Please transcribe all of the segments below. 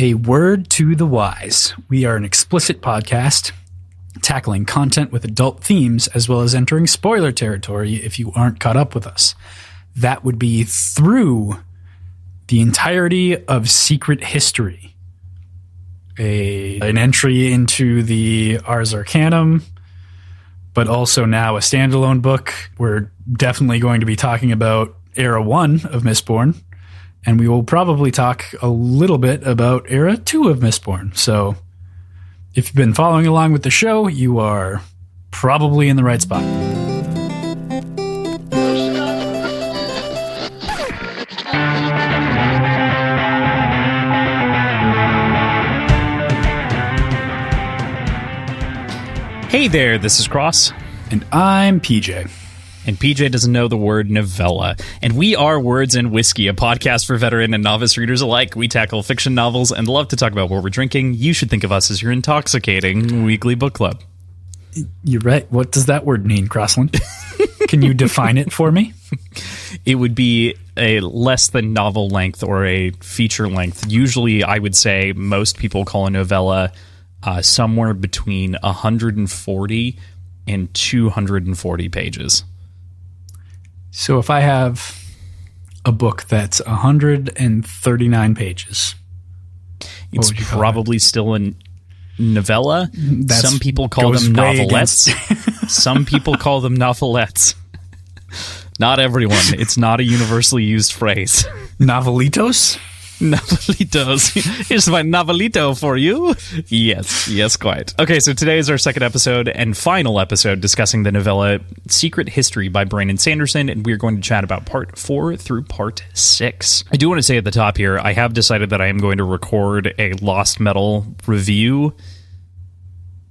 A word to the wise. We are an explicit podcast tackling content with adult themes as well as entering spoiler territory if you aren't caught up with us. That would be through the entirety of Secret History, an entry into the Ars Arcanum, but also now a standalone book. We're definitely going to be talking about Era 1 of Mistborn, and we will probably talk a little bit about Era 2 of Mistborn. So if you've been following along with the show, you are probably in the right spot. Hey there, this is Cross. And I'm PJ. And PJ doesn't know the word novella. And we are Words and Whiskey, a podcast for veteran and novice readers alike. We tackle fiction novels and love to talk about what we're drinking. You should think of us as your intoxicating weekly book club. You're right. What does that word mean, Crossland? Can you define it for me? It would be a less than novel length or a feature length. Usually, I would say most people call a novella somewhere between 140 and 240 pages. So if I have a book that's 139 pages, it's probably still a novella. Some people call them novelettes. Some people call them novelettes. Not everyone. It's not a universally used phrase. Novelitos? Novelitos. Here's my novelito for you. Yes, quite. Okay, so today is our second episode and final episode discussing the novella Secret History by Brandon Sanderson, and we're going to chat about part 4 through part 6. I do want to say at the top here, I have decided that I am going to record a Lost Metal review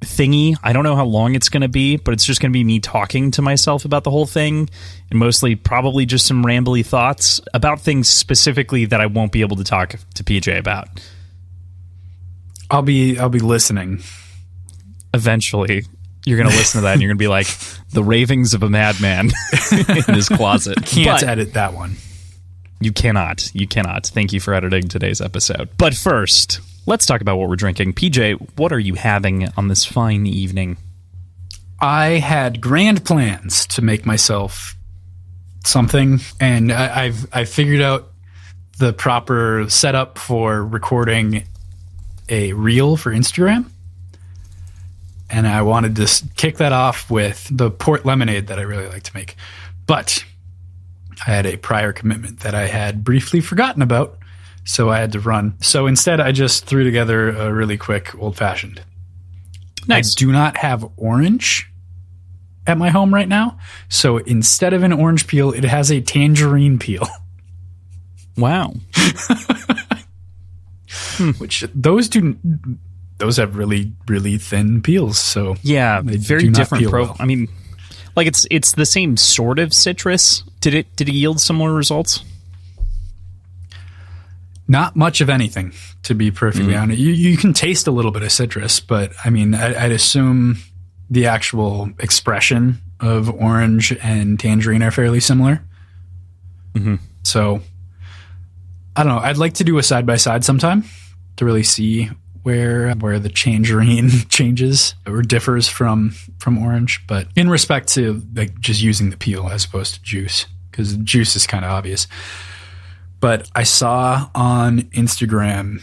thingy. I don't know how long it's going to be, but it's just going to be me talking to myself about the whole thing, and mostly probably just some rambly thoughts about things specifically that I won't be able to talk to PJ about. I'll be listening. Eventually, you're going to listen to that and you're going to be like, the ravings of a madman in his closet. Can't edit that one. You cannot. Thank you for editing today's episode. But first, let's talk about what we're drinking. PJ, what are you having on this fine evening? I had grand plans to make myself something, and I figured out the proper setup for recording a reel for Instagram. And I wanted to kick that off with the port lemonade that I really like to make. But I had a prior commitment that I had briefly forgotten about, so I had to run. So instead, I just threw together a really quick old-fashioned. Nice. I do not have orange at my home right now, so instead of an orange peel, it has a tangerine peel. Wow. Which those have really, really thin peels. So yeah, very different. Well. I mean, like it's the same sort of citrus. Did it yield similar results? Not much of anything, to be perfectly honest. You can taste a little bit of citrus, but I mean, I'd assume the actual expression of orange and tangerine are fairly similar. Mm-hmm. So I don't know. I'd like to do a side-by-side sometime to really see where the tangerine changes or differs from orange. But in respect to like just using the peel as opposed to juice, because juice is kind of obvious. But I saw on Instagram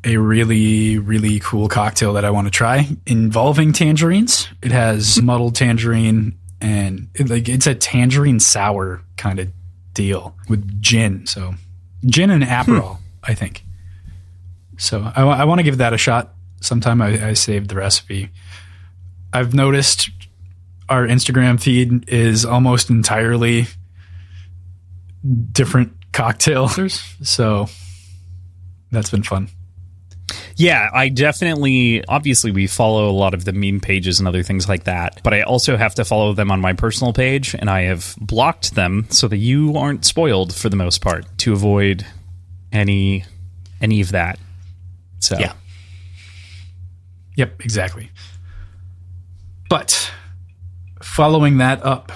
a really, really cool cocktail that I want to try involving tangerines. It has muddled tangerine and it's a tangerine sour kind of deal with gin. So gin and Aperol, I think. So I want to give that a shot sometime. I saved the recipe. I've noticed our Instagram feed is almost entirely different cocktails, so that's been fun. Yeah, I definitely, obviously we follow a lot of the meme pages and other things like that, but I also have to follow them on my personal page, and I have blocked them so that you aren't spoiled for the most part to avoid any of that. So yeah. Yep, exactly. But following that up,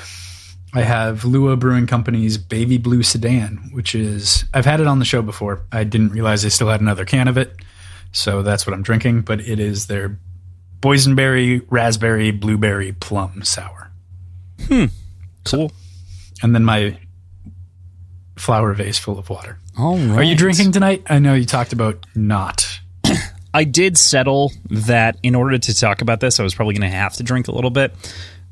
I have Lua Brewing Company's Baby Blue Sedan, which is, I've had it on the show before. I didn't realize they still had another can of it, so that's what I'm drinking. But it is their boysenberry, raspberry, blueberry, plum sour. Cool. So, and then my flower vase full of water. All right. Are you drinking tonight? I know you talked about not. I did settle that in order to talk about this, I was probably going to have to drink a little bit.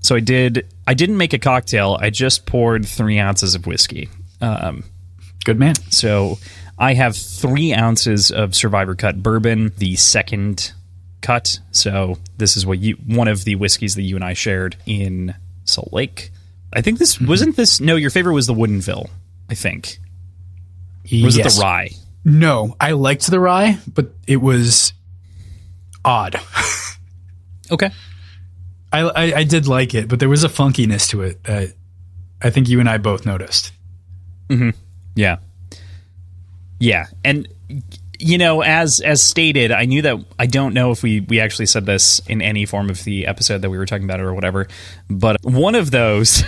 So I didn't make a cocktail. I just poured 3 ounces of whiskey. Good man. So I have 3 ounces of Survivor Cut bourbon, the second cut. So this is one of the whiskeys that you and I shared in Salt Lake. I think this wasn't this. No, your favorite was the Woodinville, I think. Or was it the rye? No, I liked the rye, but it was odd. Okay. I did like it, but there was a funkiness to it that I think you and I both noticed. Mm-hmm. Yeah. Yeah. And, you know, as stated, I knew that, I don't know if we actually said this in any form of the episode that we were talking about or whatever, but one of those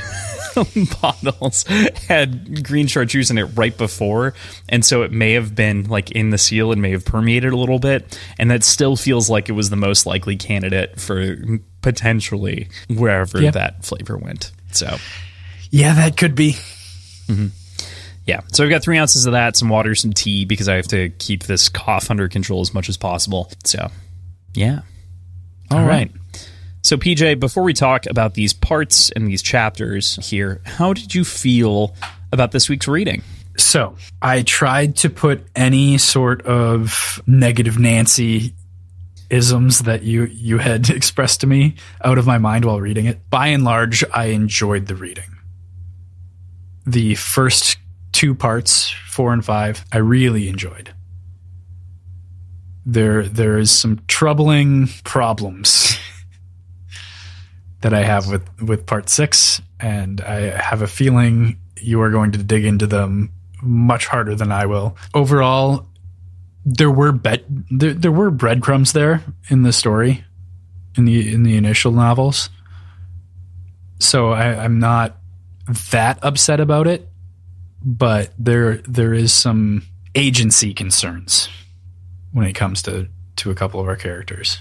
bottles had green chartreuse in it right before, and so it may have been like in the seal and may have permeated a little bit, and that still feels like it was the most likely candidate for potentially wherever that flavor went. So yeah, that could be. Mm-hmm. Yeah, so I've got 3 ounces of that, some water, some tea, because I have to keep this cough under control as much as possible. So yeah. All right. So, PJ, before we talk about these parts and these chapters here, how did you feel about this week's reading? So, I tried to put any sort of negative Nancy isms that you had expressed to me out of my mind while reading it. By and large, I enjoyed the reading. The first 2 parts, 4 and 5, I really enjoyed. There is some troubling problems that I have with part 6, and I have a feeling you are going to dig into them much harder than I will. Overall, there were breadcrumbs there in the story, in the initial novels. So I'm not that upset about it, but there is some agency concerns when it comes to a couple of our characters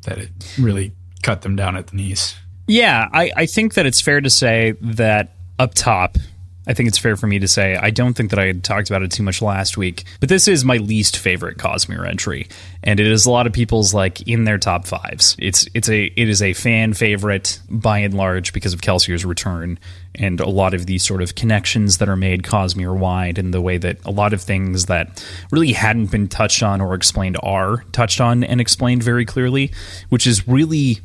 that it really cut them down at the knees. Yeah, I think that it's fair to say that up top, I think it's fair for me to say, I don't think that I had talked about it too much last week, but this is my least favorite Cosmere entry, and it is a lot of people's like in their top 5s. It is a fan favorite by and large because of Kelsier's return and a lot of these sort of connections that are made Cosmere wide, and the way that a lot of things that really hadn't been touched on or explained are touched on and explained very clearly, which is really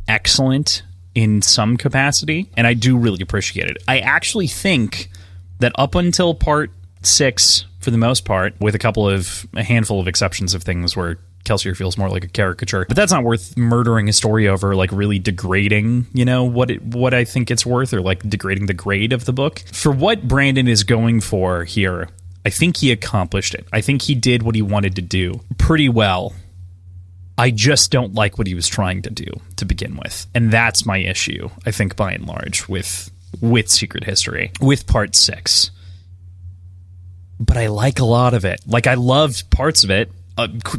excellent in some capacity, and I do really appreciate it. I actually think that up until part 6, for the most part, with a handful of exceptions of things where Kelsier feels more like a caricature, but that's not worth murdering a story over, like really degrading, you know, what I think it's worth, or like degrading the grade of the book. For what Brandon is going for here, I think he accomplished it. I think he did what he wanted to do pretty well. I just don't like what he was trying to do to begin with. And that's my issue, I think, by and large, with Secret History, with part 6. But I like a lot of it. Like, I loved parts of it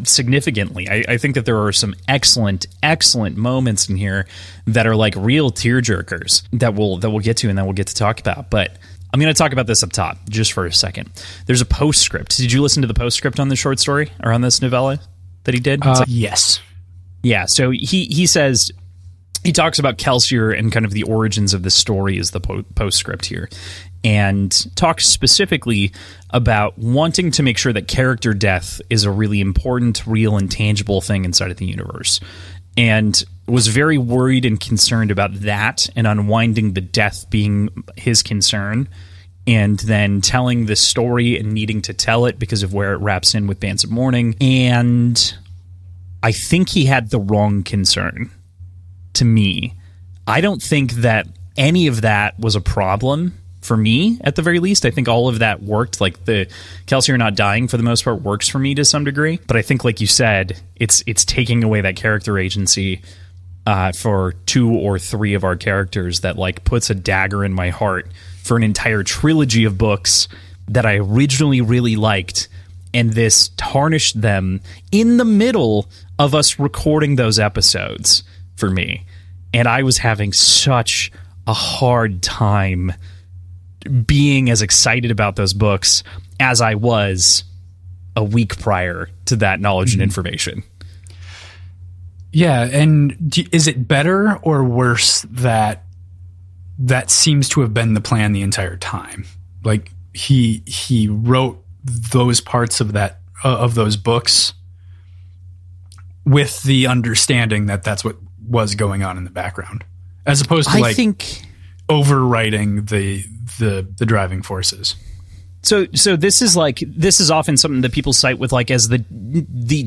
significantly. I think that there are some excellent moments in here that are like real tearjerkers that we'll get to and that we'll get to talk about. But I'm going to talk about this up top just for a second. There's a postscript. Did you listen to the postscript on this short story or on this novella that he did? Yes. Yeah, so he says, he talks about Kelsier and kind of the origins of the story as the postscript here, and talks specifically about wanting to make sure that character death is a really important, real, and tangible thing inside of the universe, and was very worried and concerned about that and unwinding the death being his concern, and then telling the story and needing to tell it because of where it wraps in with Bands of Mourning. And I think he had the wrong concern, to me. I don't think that any of that was a problem for me, at the very least. I think all of that worked. Like, the Kelsier not dying, for the most part, works for me to some degree. But I think, like you said, it's taking away that character agency for 2 or 3 of our characters that like puts a dagger in my heart for an entire trilogy of books that I originally really liked, and this tarnished them in the middle of us recording those episodes for me. And I was having such a hard time being as excited about those books as I was a week prior to that knowledge and information. Yeah, and is it better or worse that seems to have been the plan the entire time? Like he wrote those parts of that of those books with the understanding that that's what was going on in the background, as opposed to overwriting the driving forces. So this is often something that people cite with like as the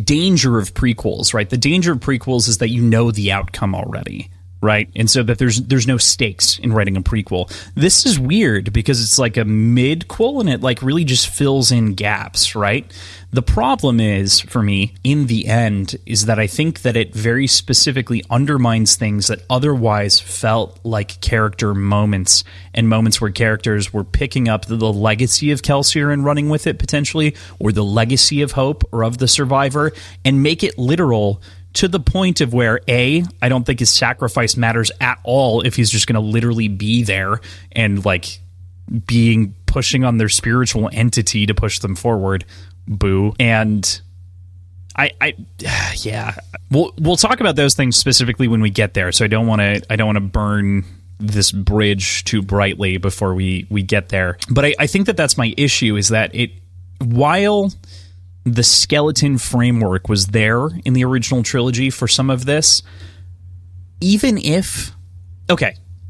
danger of prequels, right? The danger of prequels is that you know the outcome already, right? And so that there's no stakes in writing a prequel. This is weird because it's like a midquel and it like really just fills in gaps, right? The problem is, for me, in the end, is that I think that it very specifically undermines things that otherwise felt like character moments, and moments where characters were picking up the legacy of Kelsier and running with it, potentially, or the legacy of Hope or of the survivor, and make it literal to the point of where, A, I don't think his sacrifice matters at all if he's just going to literally be there and, like, pushing on their spiritual entity to push them forward. Boo. And yeah, we'll talk about those things specifically when we get there. So I don't want to burn this bridge too brightly before we get there. But I think that's my issue, is that while the skeleton framework was there in the original trilogy for some of this, even if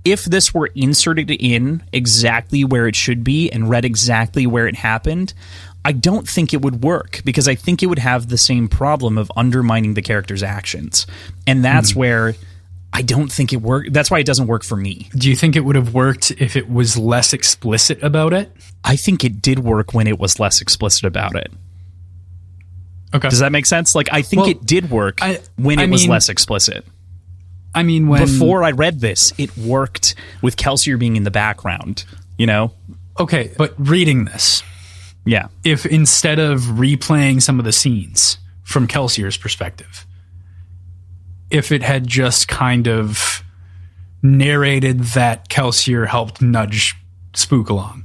this were inserted in exactly where it should be and read exactly where it happened, I don't think it would work, because I think it would have the same problem of undermining the character's actions. And that's where I don't think it worked. That's why it doesn't work for me. Do you think it would have worked if it was less explicit about it? I think it did work when it was less explicit about it. Okay. Does that make sense? Like, I think it did work when it was less explicit. I mean, before I read this, it worked with Kelsier being in the background, you know? Okay, but reading this... Yeah. If instead of replaying some of the scenes from Kelsier's perspective, if it had just kind of narrated that Kelsier helped nudge Spook along.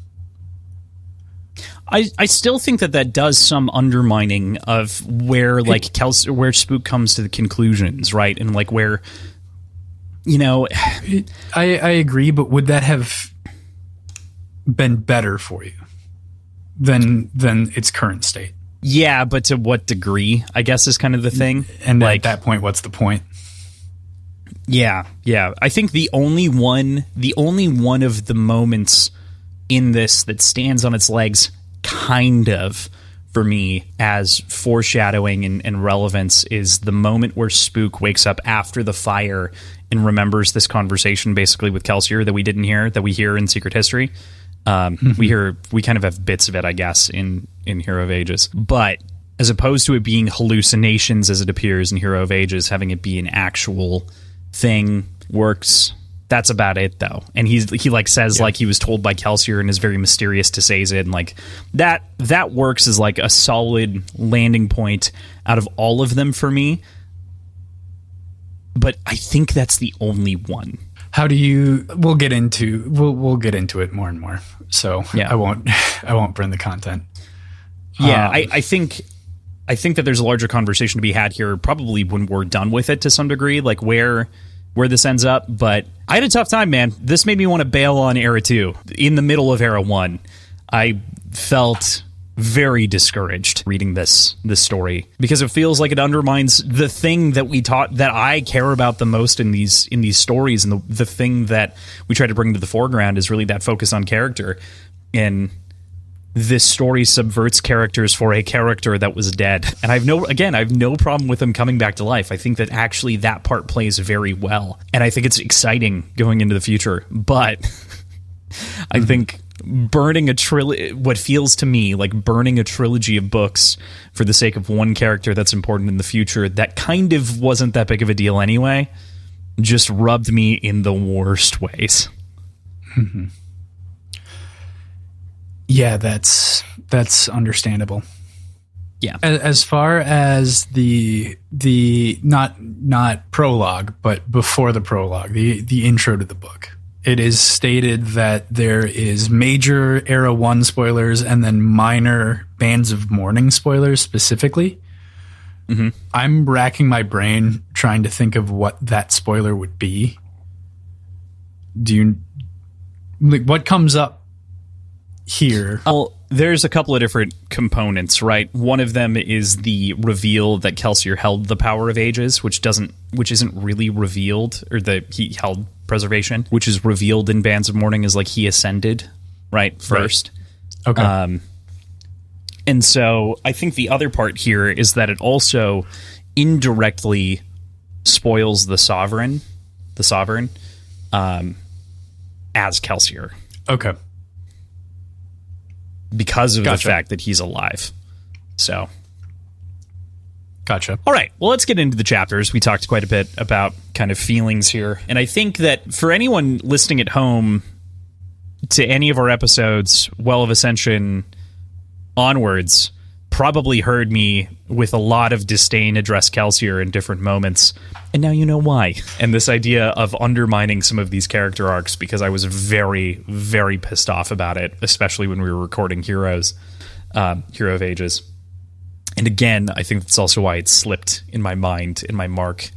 I still think that does some undermining of where where Spook comes to the conclusions, right? And like where, you know, I agree, but would that have been better for you than its current state? Yeah, but to what degree, I guess, is kind of the thing. And at that point, what's the point? Yeah. I think the only one of the moments in this that stands on its legs, kind of, for me, as foreshadowing and relevance, is the moment where Spook wakes up after the fire and remembers this conversation, basically, with Kelsier that we didn't hear, that we hear in Secret History. We kind of have bits of it, I guess, in Hero of Ages, but as opposed to it being hallucinations as it appears in Hero of Ages, having it be an actual thing works. That's about it, though. And he like says like he was told by Kelsier and is very mysterious to say it, and like that works as like a solid landing point out of all of them for me. But I think that's the only one. How do you? We'll get into it more and more. So yeah. I won't burn the content. Yeah, I think that there's a larger conversation to be had here, probably when we're done with it to some degree, like where this ends up. But I had a tough time, man. This made me want to bail on Era 2 in the middle of Era 1. I felt very discouraged reading this story, because it feels like it undermines the thing that I care about the most in these stories, and the thing that we try to bring to the foreground is really that focus on character. And this story subverts characters for a character that was dead. And I have no problem with him coming back to life. I think that actually that part plays very well, and I think it's exciting going into the future. But I think burning what feels to me like burning a trilogy of books for the sake of one character that's important in the future, that kind of wasn't that big of a deal anyway. just rubbed me in the worst ways. Mm-hmm. Yeah, that's understandable. Yeah. As far as the not prologue, but before the prologue, the intro to the book, it is stated that there is major Era 1 spoilers and then minor Bands of Mourning spoilers specifically. Mm-hmm. I'm racking my brain trying to think of what that spoiler would be. What comes up here? Well, there's a couple of different components, right? One of them is the reveal that Kelsier held the power of ages, which isn't really revealed, or that he held preservation, which is revealed in Bands of Mourning as like he ascended, right? First. Right. Okay. And so I think the other part here is that it also indirectly spoils the sovereign, as Kelsier. Okay. Because of the fact that he's alive. So. Gotcha. All right. Well, let's get into the chapters. We talked quite a bit about kind of feelings here. And I think that for anyone listening at home to any of our episodes, Well of Ascension onwards, probably heard me with a lot of disdain address Kelsier in different moments. And now you know why. And this idea of undermining some of these character arcs, because I was very, very pissed off about it, especially when we were recording Hero of Ages. And again, I think that's also why it slipped in my mind, in my mark,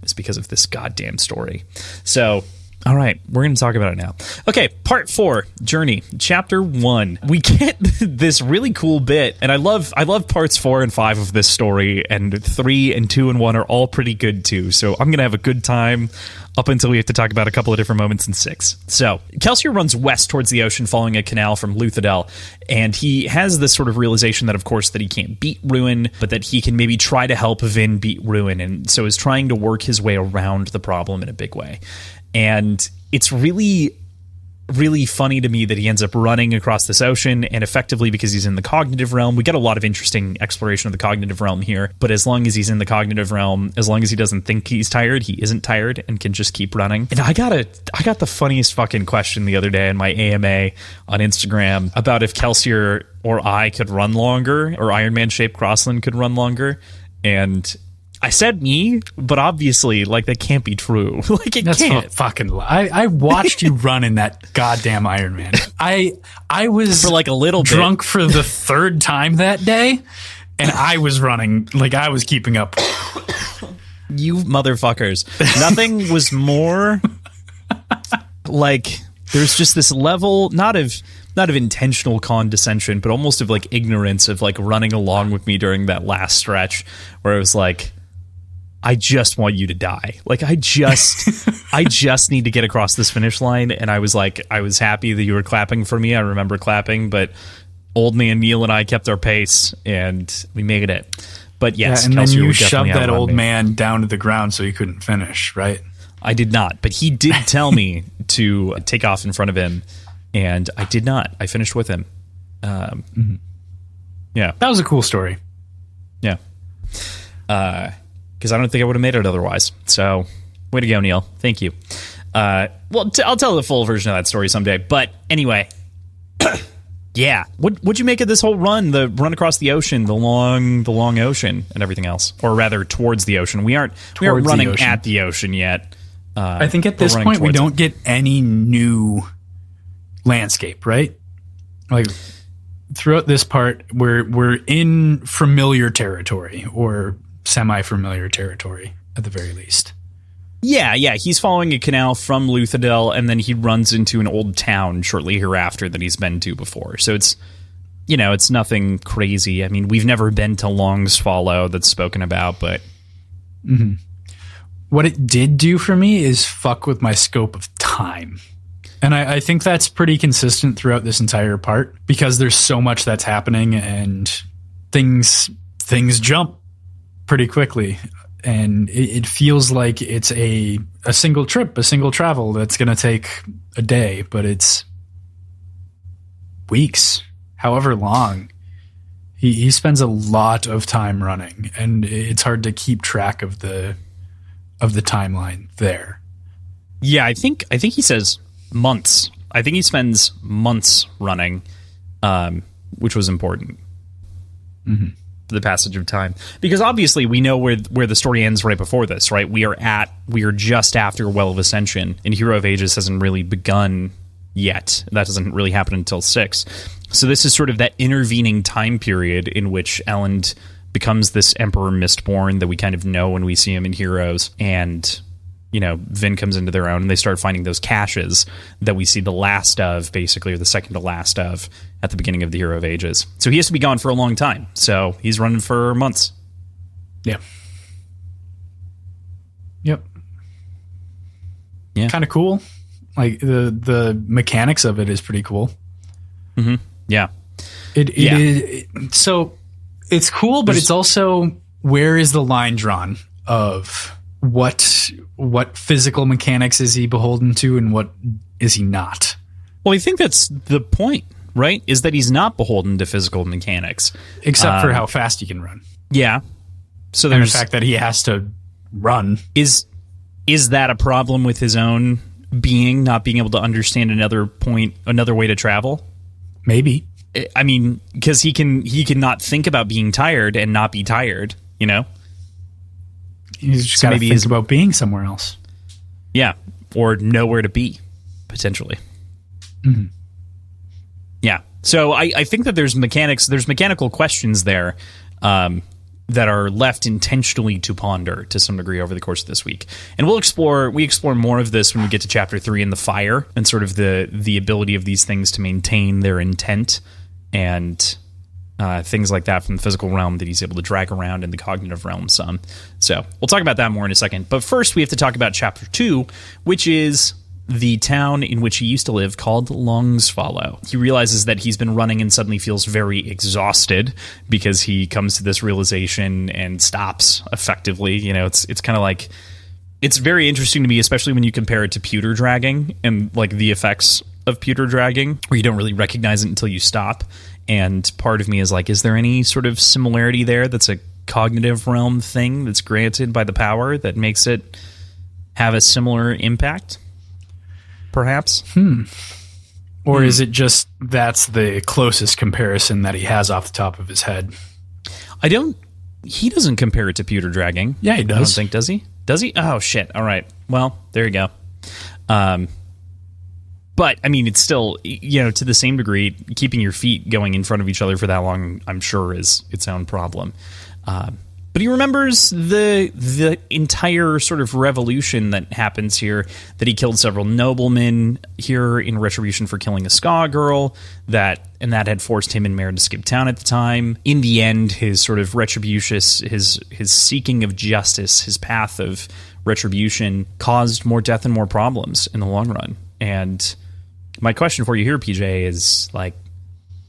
is because of this goddamn story. So, all right, we're going to talk about it now. Okay, part 4, Journey, chapter 1. We get this really cool bit, and I love parts 4 and 5 of this story, and 3 and 2 and 1 are all pretty good too. So I'm going to have a good time up until we have to talk about a couple of different moments in 6. So Kelsier runs west towards the ocean, following a canal from Luthadel, and he has this sort of realization that, of course, that he can't beat Ruin, but that he can maybe try to help Vin beat Ruin, and so is trying to work his way around the problem in a big way. And it's really, really funny to me that he ends up running across this ocean, and effectively, because he's in the cognitive realm, we get a lot of interesting exploration of the cognitive realm here, but as long as he's in the cognitive realm, as long as he doesn't think he's tired, he isn't tired and can just keep running. And I got the funniest fucking question the other day in my AMA on Instagram about if Kelsier or I could run longer, or Iron Man shaped Crossland could run longer, and I said me, but obviously, like, that can't be true. Like, it That's can't. Fucking I watched you run in that goddamn Iron Man. I was for like a little drunk for the 3rd time that day, and I was running, like, I was keeping up. You motherfuckers. Nothing was more like, there's just this level, not of intentional condescension, but almost of like ignorance of like running along with me during that last stretch where it was like, I just want you to die. Like, I just need to get across this finish line. And I was like, I was happy that you were clapping for me. I remember clapping, but old man Neil and I kept our pace and we made it. But yes, and Kelsier then you would shoved definitely that old outrun me. man down to the ground so he couldn't finish, right? I did not, but he did tell me to take off in front of him, and I did not. I finished with him. Yeah. That was a cool story. Yeah. Because I don't think I would have made it otherwise. So, way to go, Neil. Thank you. Well, I'll tell the full version of that story someday. But anyway, yeah. What'd you make of this whole run? The run across the ocean, the long ocean, and everything else, or rather, towards the ocean. We aren't running at the ocean yet. I think at this point we don't get any new landscape, right? Like, throughout this part, we're in familiar territory, or semi-familiar territory at the very least. Yeah, he's following a canal from Luthadel, and then he runs into an old town shortly hereafter that he's been to before. So it's, it's nothing crazy. I mean, we've never been to Long Swallow that's spoken about, but what it did do for me is fuck with my scope of time. And I think that's pretty consistent throughout this entire part, because there's so much that's happening, and things jump pretty quickly, and it feels like it's a single trip, a single travel that's going to take a day, but it's weeks, however long. He spends a lot of time running, and it's hard to keep track of the of the timeline there. Yeah, I think he says months. I think he spends months running, which was important for the passage of time. Because obviously we know where the story ends right before this, right? We are just after Well of Ascension, and Hero of Ages hasn't really begun yet. That doesn't really happen until 6. So this is sort of that intervening time period in which Elend becomes this Emperor Mistborn that we kind of know when we see him in Heroes, and Vin comes into their own, and they start finding those caches that we see the last of, basically, or the second to last of, at the beginning of the Hero of Ages. So he has to be gone for a long time. So he's running for months. Yeah. Yep. Yeah. Kind of cool. Like, the mechanics of it is pretty cool. Mm-hmm. Yeah. It is, so it's cool, but it's also, where is the line drawn of what physical mechanics is he beholden to and what is he not? Well, I think that's the point, right? Is that he's not beholden to physical mechanics. Except for how fast he can run. Yeah. So and the there's fact that he has to run. Is that a problem with his own being, not being able to understand another way to travel? Maybe. I mean, because he can not think about being tired and not be tired, He's just got to think about being somewhere else. Yeah, or nowhere to be, potentially. Mm-hmm. Yeah, so I think that there's mechanical questions there that are left intentionally to ponder to some degree over the course of this week. And we explore more of this when we get to Chapter 3 in the Fire, and sort of the ability of these things to maintain their intent, and things like that from the physical realm that he's able to drag around in the cognitive realm some. So we'll talk about that more in a second. But first, we have to talk about Chapter 2, which is the town in which he used to live, called Longsfollow. He realizes that he's been running and suddenly feels very exhausted because he comes to this realization and stops effectively. It's kind of like, it's very interesting to me, especially when you compare it to pewter dragging and like the effects of pewter dragging, where you don't really recognize it until you stop. And part of me is like, is there any sort of similarity there that's a cognitive realm thing that's granted by the power that makes it have a similar impact? Perhaps? Or is it just that's the closest comparison that he has off the top of his head? He doesn't compare it to pewter dragging. Yeah, he does. I don't think, does he? Does he? Oh, shit. All right. Well, there you go. But, I mean, it's still, to the same degree, keeping your feet going in front of each other for that long, I'm sure, is its own problem. But he remembers the entire sort of revolution that happens here, that he killed several noblemen here in retribution for killing a Ska girl, and that had forced him and Mare to skip town at the time. In the end, his sort of retributious, his seeking of justice, his path of retribution caused more death and more problems in the long run. And my question for you here, PJ, is like,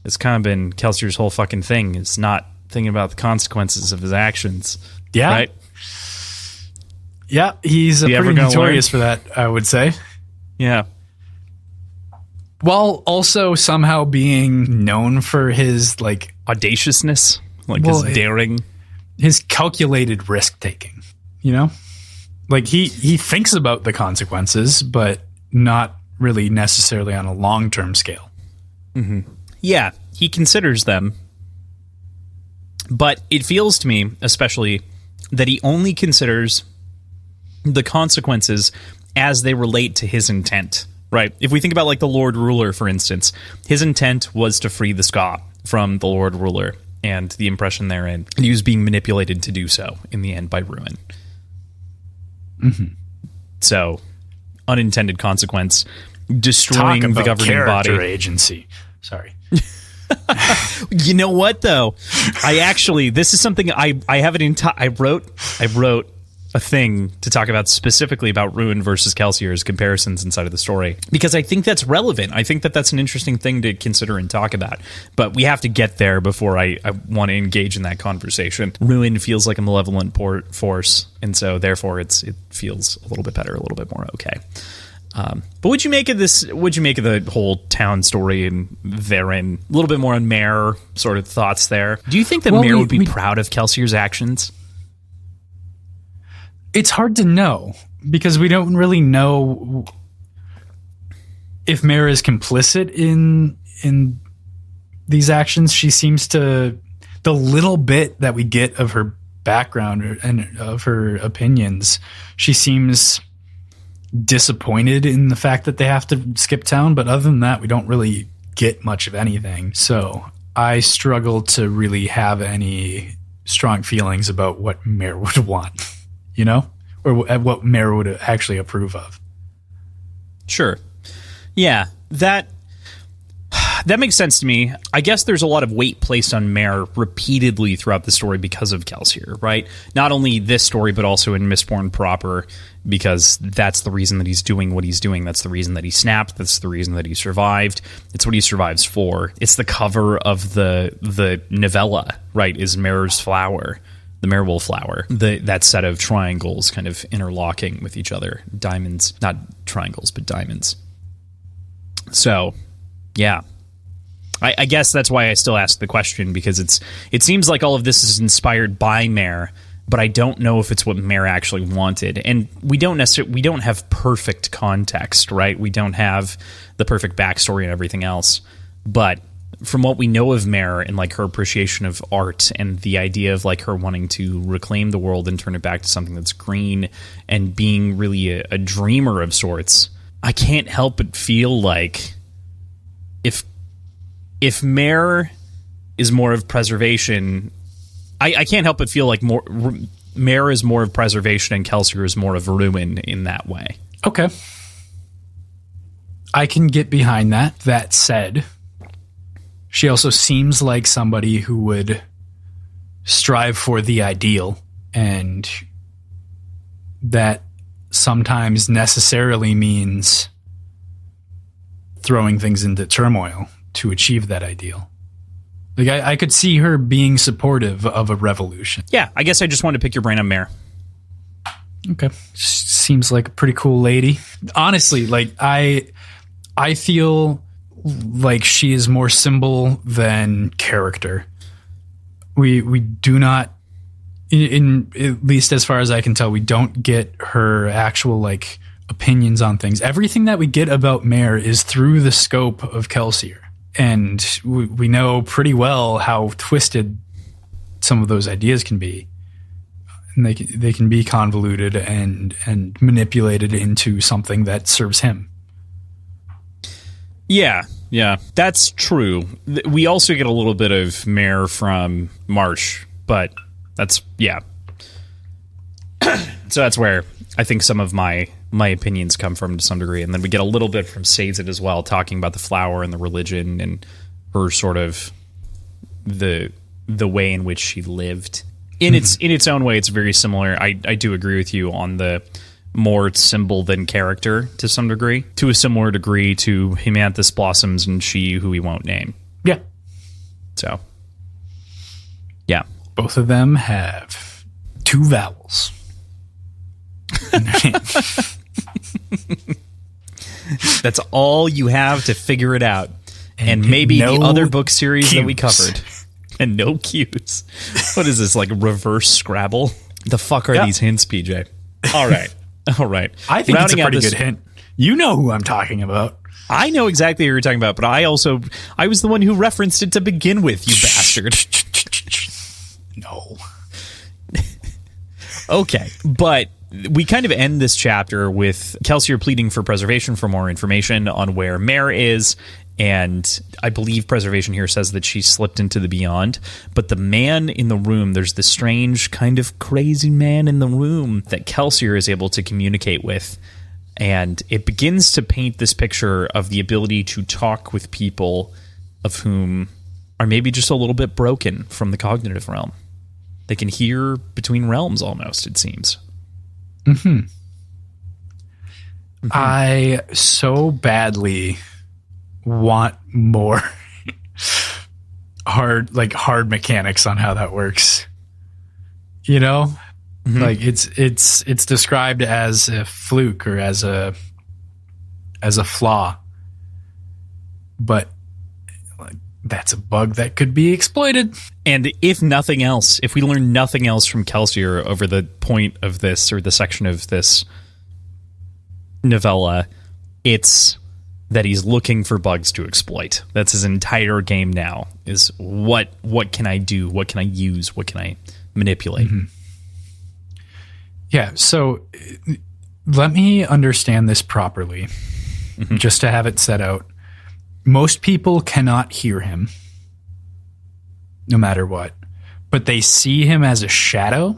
it's kind of been Kelsier's whole fucking thing, is not thinking about the consequences of his actions. Yeah. Right? Yeah, he's pretty notorious for that, I would say. Yeah. While also somehow being known for his, like, audaciousness, his daring. His calculated risk-taking, Like, he thinks about the consequences, but not really necessarily on a long-term scale. Mm-hmm. Yeah, he considers them. But it feels to me, especially, that he only considers the consequences as they relate to his intent, right? If we think about, like, the Lord Ruler, for instance, his intent was to free the Ska from the Lord Ruler and the impression therein. And he was being manipulated to do so in the end by Ruin. Mm-hmm. So, unintended consequence, destroying the governing body. Agency. Sorry. You know what, though? This is something I have I wrote a thing to talk about specifically about Ruin versus Kelsier's comparisons inside of the story, because I think that's relevant. I think that's an interesting thing to consider and talk about, but we have to get there before I want to engage in that conversation. Ruin feels like a malevolent force, and so therefore it feels a little bit better, a little bit more okay. But what'd you make of this? What'd you make of the whole town story and therein? A little bit more on Mare sort of thoughts there. Do you think that Mare would be proud of Kelsier's actions? It's hard to know because we don't really know if Mare is complicit in these actions. She seems to, the little bit that we get of her background and of her opinions, she seems disappointed in the fact that they have to skip town. But other than that, we don't really get much of anything. So I struggle to really have any strong feelings about what Mare would want, you know, or what Mare would actually approve of. Sure. Yeah, that makes sense to me. I guess there's a lot of weight placed on Mare repeatedly throughout the story because of Kelsier, right? Not only this story, but also in Mistborn proper, because that's the reason that he's doing what he's doing. That's the reason that he snapped. That's the reason that he survived. It's what he survives for. It's the cover of the novella, right, is Mare's flower, the Marewolf flower. That set of triangles kind of interlocking with each other. Diamonds, not triangles, but diamonds. So, yeah. I guess that's why I still ask the question, because it seems like all of this is inspired by Mare, but I don't know if it's what Mare actually wanted. And we don't have perfect context, right? We don't have the perfect backstory and everything else. But from what we know of Mare and like her appreciation of art and the idea of like her wanting to reclaim the world and turn it back to something that's green and being really a dreamer of sorts, I can't help but feel like if Mare is more of preservation, I can't help but feel like Mare is more of preservation and Kelsier is more of ruin in that way. Okay. I can get behind that. That said, she also seems like somebody who would strive for the ideal, and that sometimes necessarily means throwing things into turmoil to achieve that ideal. Like I could see her being supportive of a revolution. Yeah, I guess I just wanted to pick your brain on Mare. Okay. Seems like a pretty cool lady. Honestly, like I feel like she is more symbol than character. We do not, in at least as far as I can tell, we don't get her actual like opinions on things. Everything that we get about Mare is through the scope of Kelsier. And we know pretty well how twisted some of those ideas can be. And they can be convoluted and manipulated into something that serves him. Yeah, that's true. We also get a little bit of Mare from Marsh, but that's, yeah. So that's where I think some of my opinions come from to some degree. And then we get a little bit from Sazed as well, talking about the flower and the religion and her sort of the way in which she lived. In its own way, it's very similar. I do agree with you on the more symbol than character to some degree, to a similar degree to Himanthus Blossoms and She Who We Won't Name. Yeah. So, yeah. Both of them have 2 vowels. That's all you have to figure it out. And maybe no the other book series cues that we covered. And no cues. What is this, like reverse Scrabble? The fuck are these hints, PJ? All right. I think it's a pretty good hint. You know who I'm talking about. I know exactly who you're talking about, but I was the one who referenced it to begin with, you bastard. No. Okay, but we kind of end this chapter with Kelsier pleading for preservation for more information on where Mare is, and I believe preservation here says that she slipped into the beyond, but the man in the room, there's this strange kind of crazy man in the room that Kelsier is able to communicate with, and it begins to paint this picture of the ability to talk with people of whom are maybe just a little bit broken from the cognitive realm. They can hear between realms almost, it seems. Mm-hmm. I so badly want more hard mechanics on how that works. You know? Mm-hmm. Like it's described as a fluke or as a flaw. But like That's a bug that could be exploited. And if nothing else, if we learn nothing else from Kelsier over the point of this, or the section of this novella, it's that he's looking for bugs to exploit. That's his entire game now, is what can I do? What can I use? What can I manipulate? Mm-hmm. Yeah, so let me understand this properly, just to have it set out. Most people cannot hear him, no matter what, but they see him as a shadow,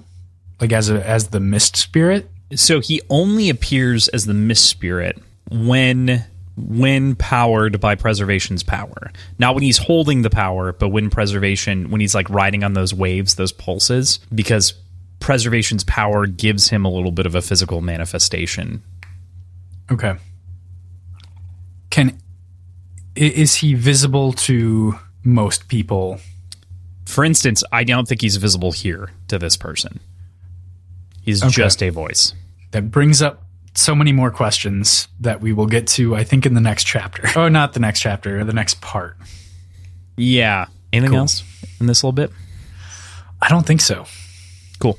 like as the mist spirit. So he only appears as the mist spirit when powered by preservation's power. Not when he's holding the power, but when he's like riding on those waves, those pulses, because preservation's power gives him a little bit of a physical manifestation. Okay. Is he visible to most people? For instance, I don't think he's visible here to this person. He's just a voice. That brings up so many more questions that we will get to, I think, in the next chapter. Oh, not the next chapter, the next part. Yeah. Anything else in this little bit? I don't think so. Cool.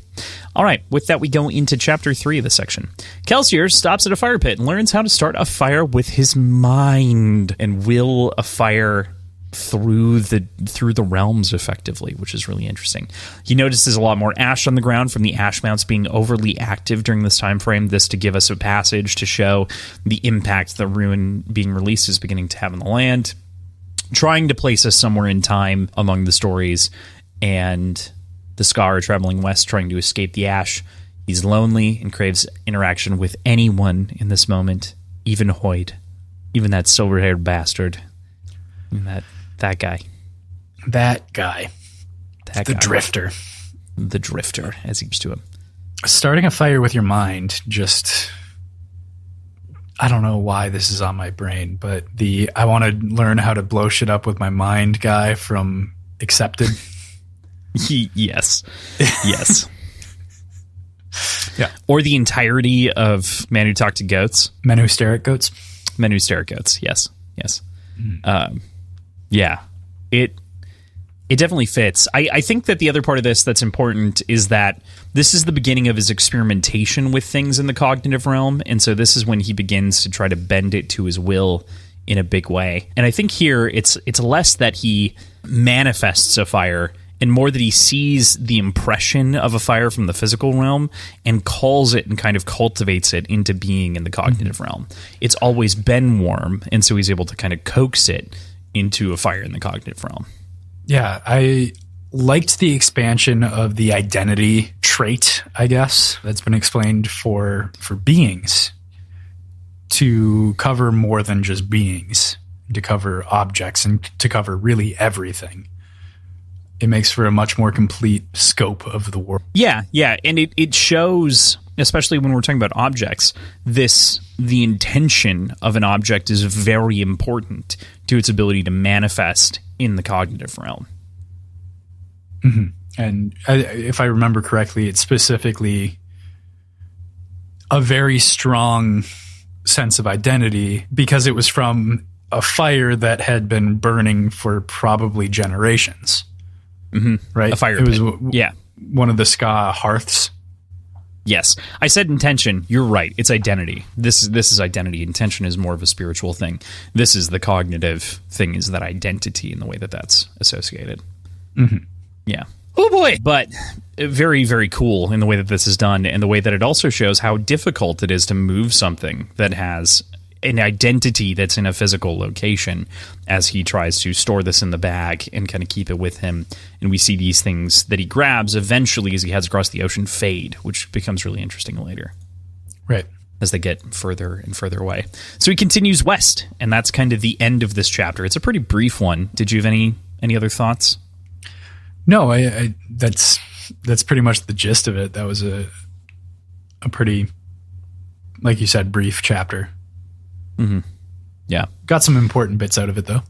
All right. With that, we go into chapter 3 of the section. Kelsier stops at a fire pit and learns how to start a fire with his mind and will a fire through the realms effectively, which is really interesting. He notices a lot more ash on the ground from the ash mounts being overly active during this time frame. This to give us a passage to show the impact the ruin being released is beginning to have on the land, trying to place us somewhere in time among the stories, and the Scar traveling west, trying to escape the ash. He's lonely and craves interaction with anyone in this moment, even Hoyd, even that silver-haired bastard, that guy. That guy. The Drifter. The Drifter, as he used to him. Starting a fire with your mind, just... I don't know why this is on my brain, but I want to learn how to blow shit up with my mind guy from Accepted. Yes. Yes. Yeah. Or the entirety of Men Who Talk to Goats. Men Who Stare at Goats. Men Who Stare at Goats. Yes. Yes. Yeah. It definitely fits. I think that the other part of this that's important is that this is the beginning of his experimentation with things in the cognitive realm, and so this is when he begins to try to bend it to his will in a big way. And I think here it's less that he manifests a fire and more that he sees the impression of a fire from the physical realm and calls it and kind of cultivates it into being in the cognitive realm. It's always been warm, and so he's able to kind of coax it into a fire in the cognitive realm. Yeah, I liked the expansion of the identity trait, I guess, that's been explained for beings to cover more than just beings, to cover objects and to cover really everything. It makes for a much more complete scope of the world. Yeah, and it shows, especially when we're talking about objects, the intention of an object is very important to its ability to manifest in the cognitive realm. Mm-hmm. And if I remember correctly, it's specifically a very strong sense of identity because it was from a fire that had been burning for probably generations. Mm-hmm. Right? A fire it was pit. One of the ska hearths. Yes. I said intention. You're right. It's identity. This is identity. Intention is more of a spiritual thing. This is the cognitive thing, is that identity and the way that that's associated. Mm-hmm. Yeah. Oh boy. But very, very cool in the way that this is done, and the way that it also shows how difficult it is to move something that has an identity that's in a physical location, as he tries to store this in the bag and kind of keep it with him. And we see these things that he grabs eventually as he heads across the ocean fade, which becomes really interesting later. Right. As they get further and further away. So he continues west, and that's kind of the end of this chapter. It's a pretty brief one. Did you have any other thoughts? No, I that's pretty much the gist of it. That was a pretty, like you said, brief chapter. Mm-hmm. Yeah. Got some important bits out of it, though.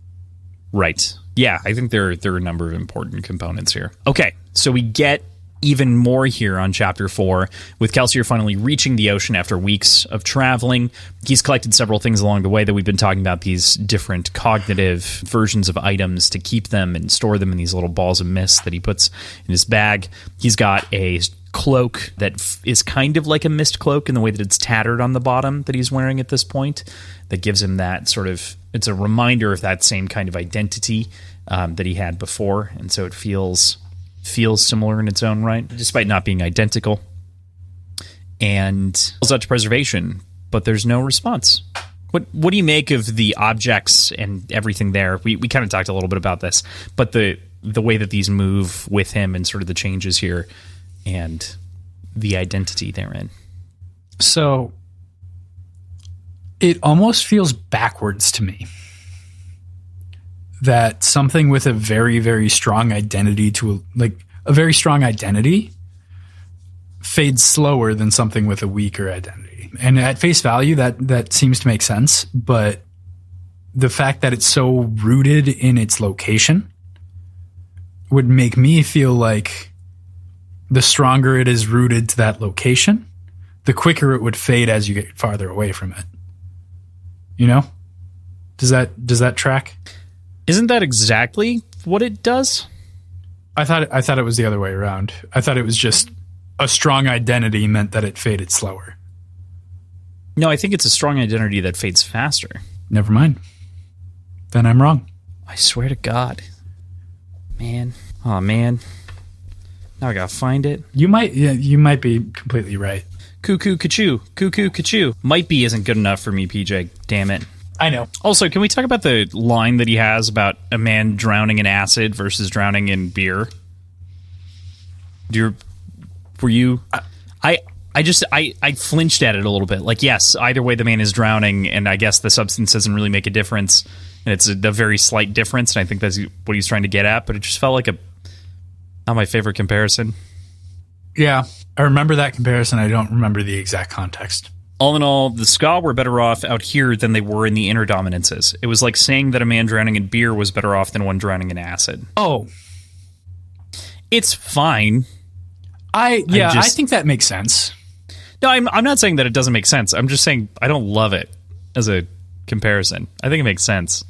Right. Yeah, I think there are a number of important components here. Okay, so we get even more here on Chapter 4, with Kelsier finally reaching the ocean after weeks of traveling. He's collected several things along the way that we've been talking about, these different cognitive versions of items to keep them and store them in these little balls of mist that he puts in his bag. He's got a cloak that is kind of like a mist cloak in the way that it's tattered on the bottom that he's wearing at this point, that gives him that sort of, it's a reminder of that same kind of identity that he had before, and so it feels similar in its own right, despite not being identical. And calls out to preservation, but there's no response. What do you make of the objects and everything there? We kind of talked a little bit about this, but the way that these move with him and sort of the changes here and the identity therein. So it almost feels backwards to me that something with a very, very strong identity a very strong identity fades slower than something with a weaker identity. And at face value, that seems to make sense. But the fact that it's so rooted in its location would make me feel like the stronger it is rooted to that location, the quicker it would fade as you get farther away from it. You know? Does that track? Isn't that exactly what it does? I thought it was the other way around. I thought it was just a strong identity meant that it faded slower. No, I think it's a strong identity that fades faster. Never mind. Then I'm wrong. I swear to God. Man. Oh, man. Now I gotta find it. You might be completely right. Cuckoo, kachoo. Cuckoo, kachoo. Might be isn't good enough for me, PJ. Damn it. I know. Also, can we talk about the line that he has about a man drowning in acid versus drowning in beer? I flinched at it a little bit. Like, yes, either way the man is drowning, and I guess the substance doesn't really make a difference, and it's a very slight difference, and I think that's what he's trying to get at, but it just felt like not my favorite comparison. Yeah, I remember that comparison. I don't remember the exact context. All in all, the Ska were better off out here than they were in the inner dominances. It was like saying that a man drowning in beer was better off than one drowning in acid. Oh. It's fine. I think that makes sense. No, I'm not saying that it doesn't make sense. I'm just saying I don't love it as a comparison. I think it makes sense.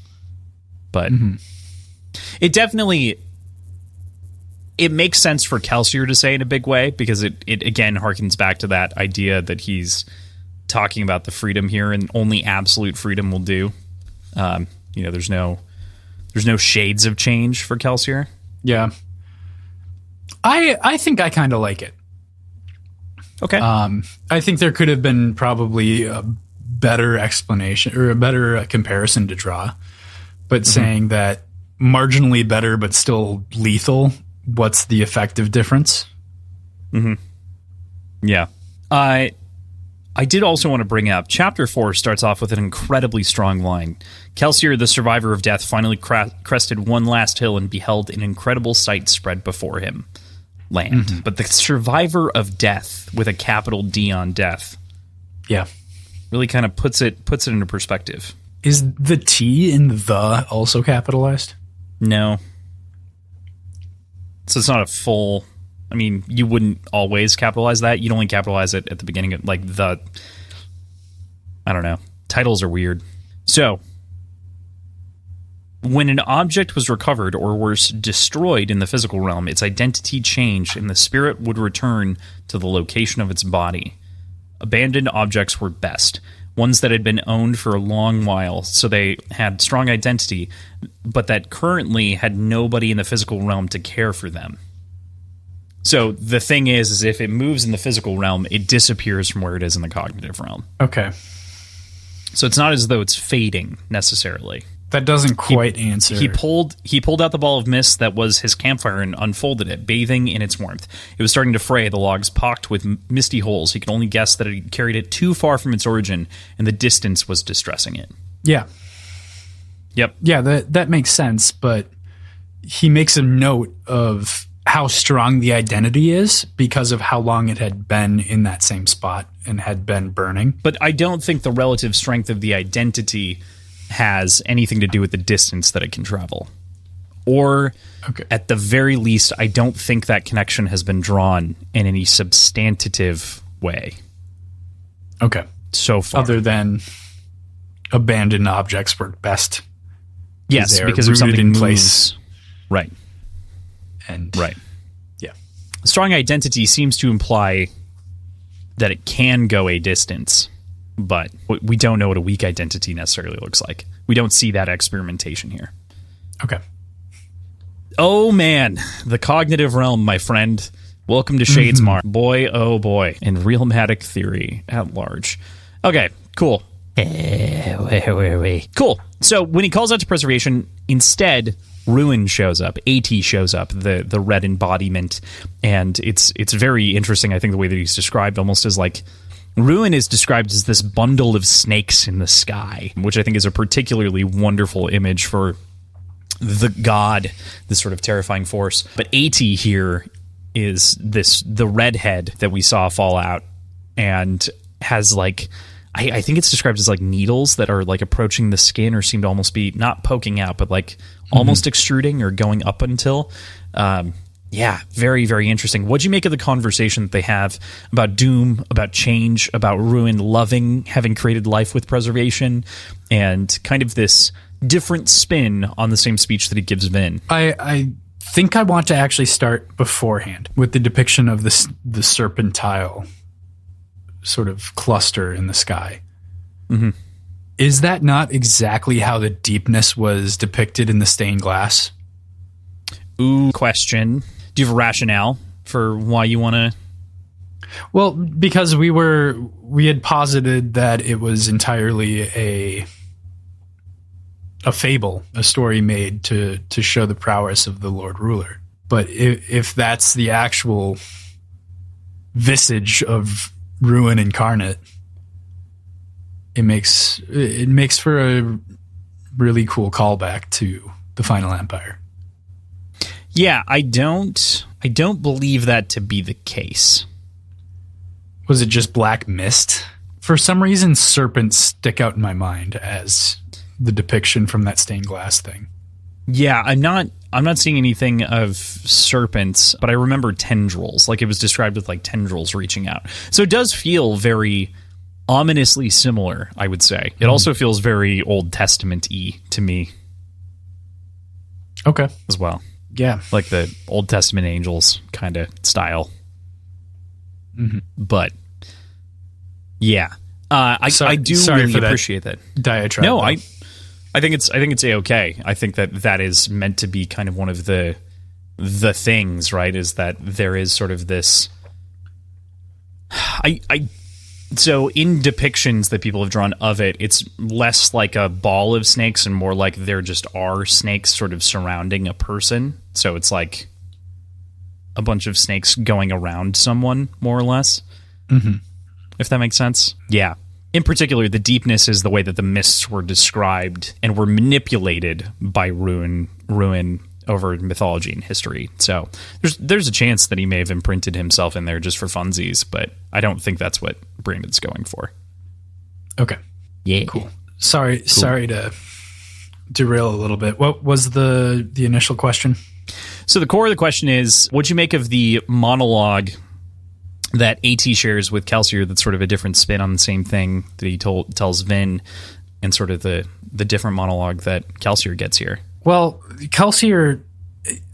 But it definitely... It makes sense for Kelsier to say in a big way, because it again harkens back to that idea that he's talking about the freedom here, and only absolute freedom will do. There's no shades of change for Kelsier. Yeah. I think I kind of like it. Okay. I think there could have been probably a better explanation or a better comparison to draw, but saying that marginally better but still lethal, what's the effective difference? Yeah. I did also want to bring up, Chapter 4 starts off with an incredibly strong line. Kelsier, the survivor of death, finally crested one last hill and beheld an incredible sight spread before him. Land. But the survivor of death, with a capital D on death. Yeah. Really kind of puts it into perspective. Is the T in the also capitalized? No. So it's not a full... I mean, you wouldn't always capitalize that. You'd only capitalize it at the beginning of, like, the... I don't know. Titles are weird. So, when an object was recovered or was destroyed in the physical realm, its identity changed and the spirit would return to the location of its body. Abandoned objects were best. Ones that had been owned for a long while, so they had strong identity, but that currently had nobody in the physical realm to care for them. So the thing is if it moves in the physical realm, it disappears from where it is in the cognitive realm. Okay. So it's not as though it's fading necessarily. That doesn't quite answer. He pulled out the ball of mist that was his campfire and unfolded it, bathing in its warmth. It was starting to fray, the logs pocked with misty holes. He could only guess that it carried it too far from its origin, and the distance was distressing it. Yeah. Yep. Yeah, that makes sense, but he makes a note of how strong the identity is because of how long it had been in that same spot and had been burning. But I don't think the relative strength of the identity has anything to do with the distance that it can travel. Or at the very least, I don't think that connection has been drawn in any substantive way. Okay. So far. Other than abandoned objects work best. Yes, because if something in place. Right. And right. Yeah. Strong identity seems to imply that it can go a distance, but we don't know what a weak identity necessarily looks like. We don't see that experimentation here. Okay. Oh, man. The cognitive realm, my friend. Welcome to Shadesmar. Boy, oh boy. And realmatic theory at large. Okay, cool. Cool. So when he calls out to preservation, instead, Ruin shows up. AT shows up, the red embodiment. And it's very interesting, I think, the way that he's described, almost as like... Ruin is described as this bundle of snakes in the sky, which I think is a particularly wonderful image for the god, this sort of terrifying force. But AT here is the redhead that we saw fall out and has like... I think it's described as like needles that are like approaching the skin or seem to almost be not poking out, but like almost extruding or going up until. Yeah, very, very interesting. What'd you make of the conversation that they have about doom, about change, about Ruin loving having created life with preservation, and kind of this different spin on the same speech that he gives Vin? I think I want to actually start beforehand with the depiction of the serpentile sort of cluster in the sky. Is that not exactly how the deepness was depicted in the stained glass? Ooh, question. Do you have a rationale for why you want to? Well, because we had posited that it was entirely a fable, a story made to show the prowess of the Lord Ruler. But if that's the actual visage of Ruin incarnate, it makes for a really cool callback to the Final Empire. Yeah, I don't believe that to be the case. Was it just black mist? For some reason, serpents stick out in my mind as the depiction from that stained glass thing. Yeah, I'm not seeing anything of serpents, but I remember tendrils. Like it was described with like tendrils reaching out. So it does feel very ominously similar, I would say. It also feels very Old Testament-y to me. Okay. As well. Yeah. Like the Old Testament angels kind of style. But yeah. I do really appreciate that diatribe. No, I think it's A-okay. I think that is meant to be kind of one of the things, right? Is that there is sort of this. So in depictions that people have drawn of it, it's less like a ball of snakes and more like there just are snakes sort of surrounding a person. So it's like a bunch of snakes going around someone, more or less. If that makes sense. Yeah. In particular, the deepness is the way that the mists were described and were manipulated by Ruin over mythology and history. So there's a chance that he may have imprinted himself in there just for funsies, but I don't think that's what Brandon's going for. Okay. Yeah. Cool. Sorry to derail a little bit. What was the initial question? So the core of the question is, what'd you make of the monologue that AT shares with Kelsier that's sort of a different spin on the same thing that he tells Vin, and sort of the different monologue that Kelsier gets here? Well, Kelsier,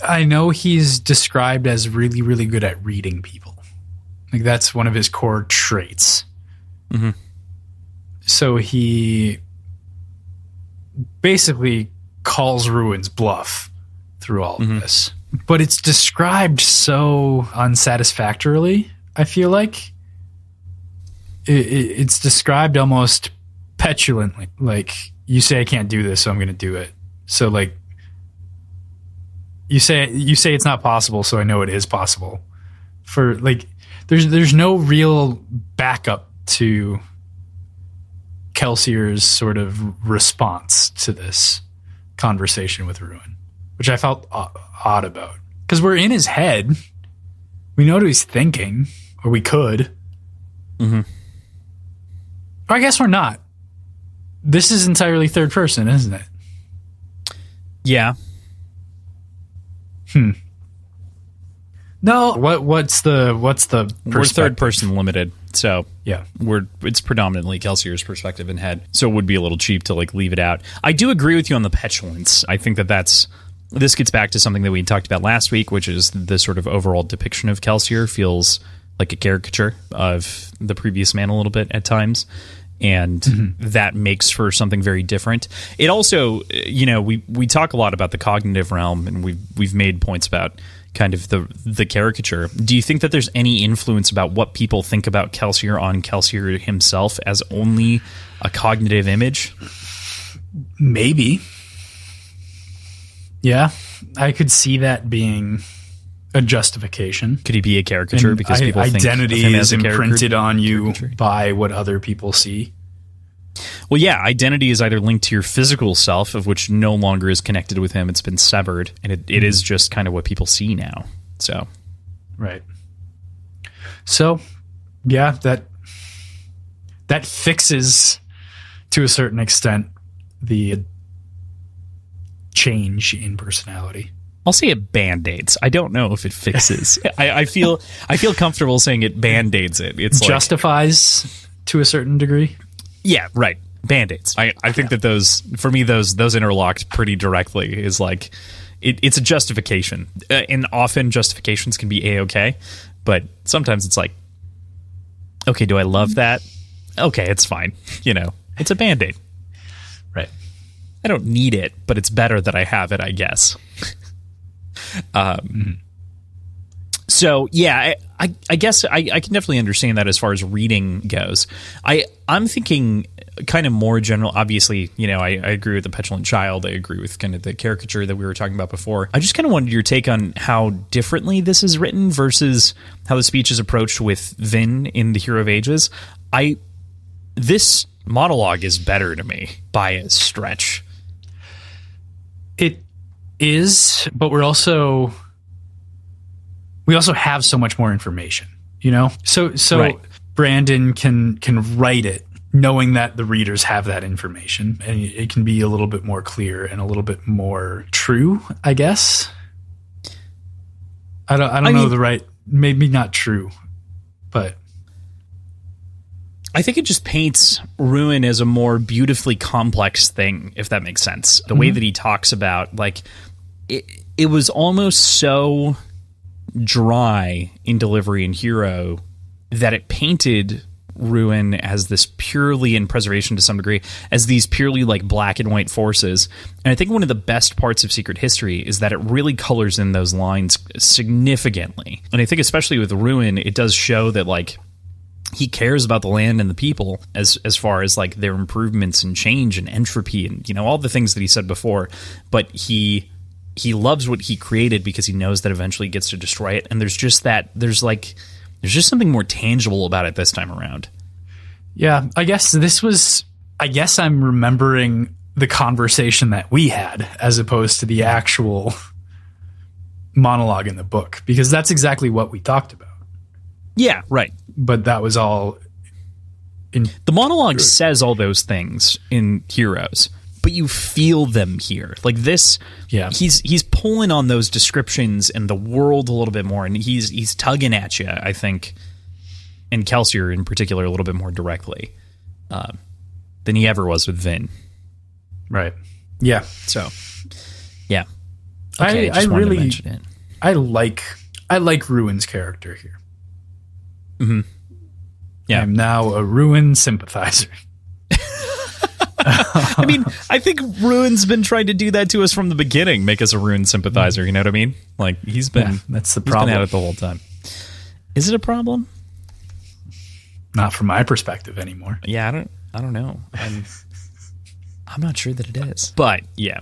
I know he's described as really, really good at reading people. Like that's one of his core traits. So he basically calls Ruin's bluff through all of this. But it's described so unsatisfactorily, I feel like. It's described almost petulantly. Like, you say I can't do this, so I'm going to do it. So, like, you say it's not possible, so I know it is possible. For, like, there's no real backup to Kelsier's sort of response to this conversation with Ruin, which I felt odd about. Because we're in his head. We know what he's thinking, or we could. Or I guess we're not. This is entirely third person, isn't it? Yeah. No, what's the We're third person limited, so yeah, it's predominantly Kelsier's perspective and head, so it would be a little cheap to like leave it out. I do agree with you on the petulance. I think this gets back to something that we talked about last week, which is the sort of overall depiction of Kelsier feels like a caricature of the previous man a little bit at times, and that makes for something very different. It also, we talk a lot about the cognitive realm, and we've made points about kind of the caricature. Do you think that there's any influence about what people think about Kelsier on Kelsier himself as only a cognitive image? Maybe. Yeah, I could see that being a justification. Could he be a caricature and because people think identity of him is as a imprinted on you caricature? by what other people see? Well, yeah, identity is either linked to your physical self, of which no longer is connected with him. It's been severed, and it is just kind of what people see now. So, right. So, yeah, that fixes, to a certain extent, the change in personality. I'll say it band-aids. I don't know if it fixes. I feel comfortable saying it band-aids it. It's justifies to a certain degree. Yeah, right. Band-aids. I think that those interlocked pretty directly is like it's a justification. And often justifications can be A-okay, but sometimes it's like, okay, do I love that? Okay, it's fine. It's a Band-Aid. Right. I don't need it, but it's better that I have it, I guess. So yeah, I guess I can definitely understand that as far as reading goes. I'm thinking kind of more general. Obviously, I agree with the petulant child. I agree with kind of the caricature that we were talking about before. I just kind of wanted your take on how differently this is written versus how the speech is approached with Vin in The Hero of Ages. This monologue is better to me by a stretch. It is, but we also have so much more information, So right. Brandon can write it knowing that the readers have that information, and it can be a little bit more clear and a little bit more true, I guess. I don't know the right, maybe not true, but I think it just paints Ruin as a more beautifully complex thing, if that makes sense. The way that he talks about, like, it was almost so dry in delivery in Hero that it painted Ruin as this purely, in Preservation to some degree, as these purely like black and white forces. And I think one of the best parts of Secret History is that it really colors in those lines significantly. And I think especially with Ruin, it does show that like he cares about the land and the people as far as like their improvements and change and entropy and all the things that he said before, but he loves what he created because he knows that eventually he gets to destroy it. And there's just something more tangible about it this time around. Yeah, I guess I'm remembering the conversation that we had as opposed to the actual monologue in the book, because that's exactly what we talked about. Yeah, right. But that was all in the monologue says all those things in Heroes, but you feel them here. Like this, yeah. He's pulling on those descriptions and the world a little bit more, and he's tugging at you, I think, and Kelsier in particular a little bit more directly than he ever was with Vin. Right. Yeah. So, yeah. Okay, I wanted to mention it. I like Ruin's character here. Mm-hmm. Yeah. I'm now a Ruin sympathizer. I mean, I think Ruin's been trying to do that to us from the beginning, make us a Ruin sympathizer, you know what I mean? Like, he's been... Yeah, that's the problem. He's been at it the whole time. Is it a problem? Not from my perspective anymore. Yeah, I don't know. I'm not sure that it is. But, yeah.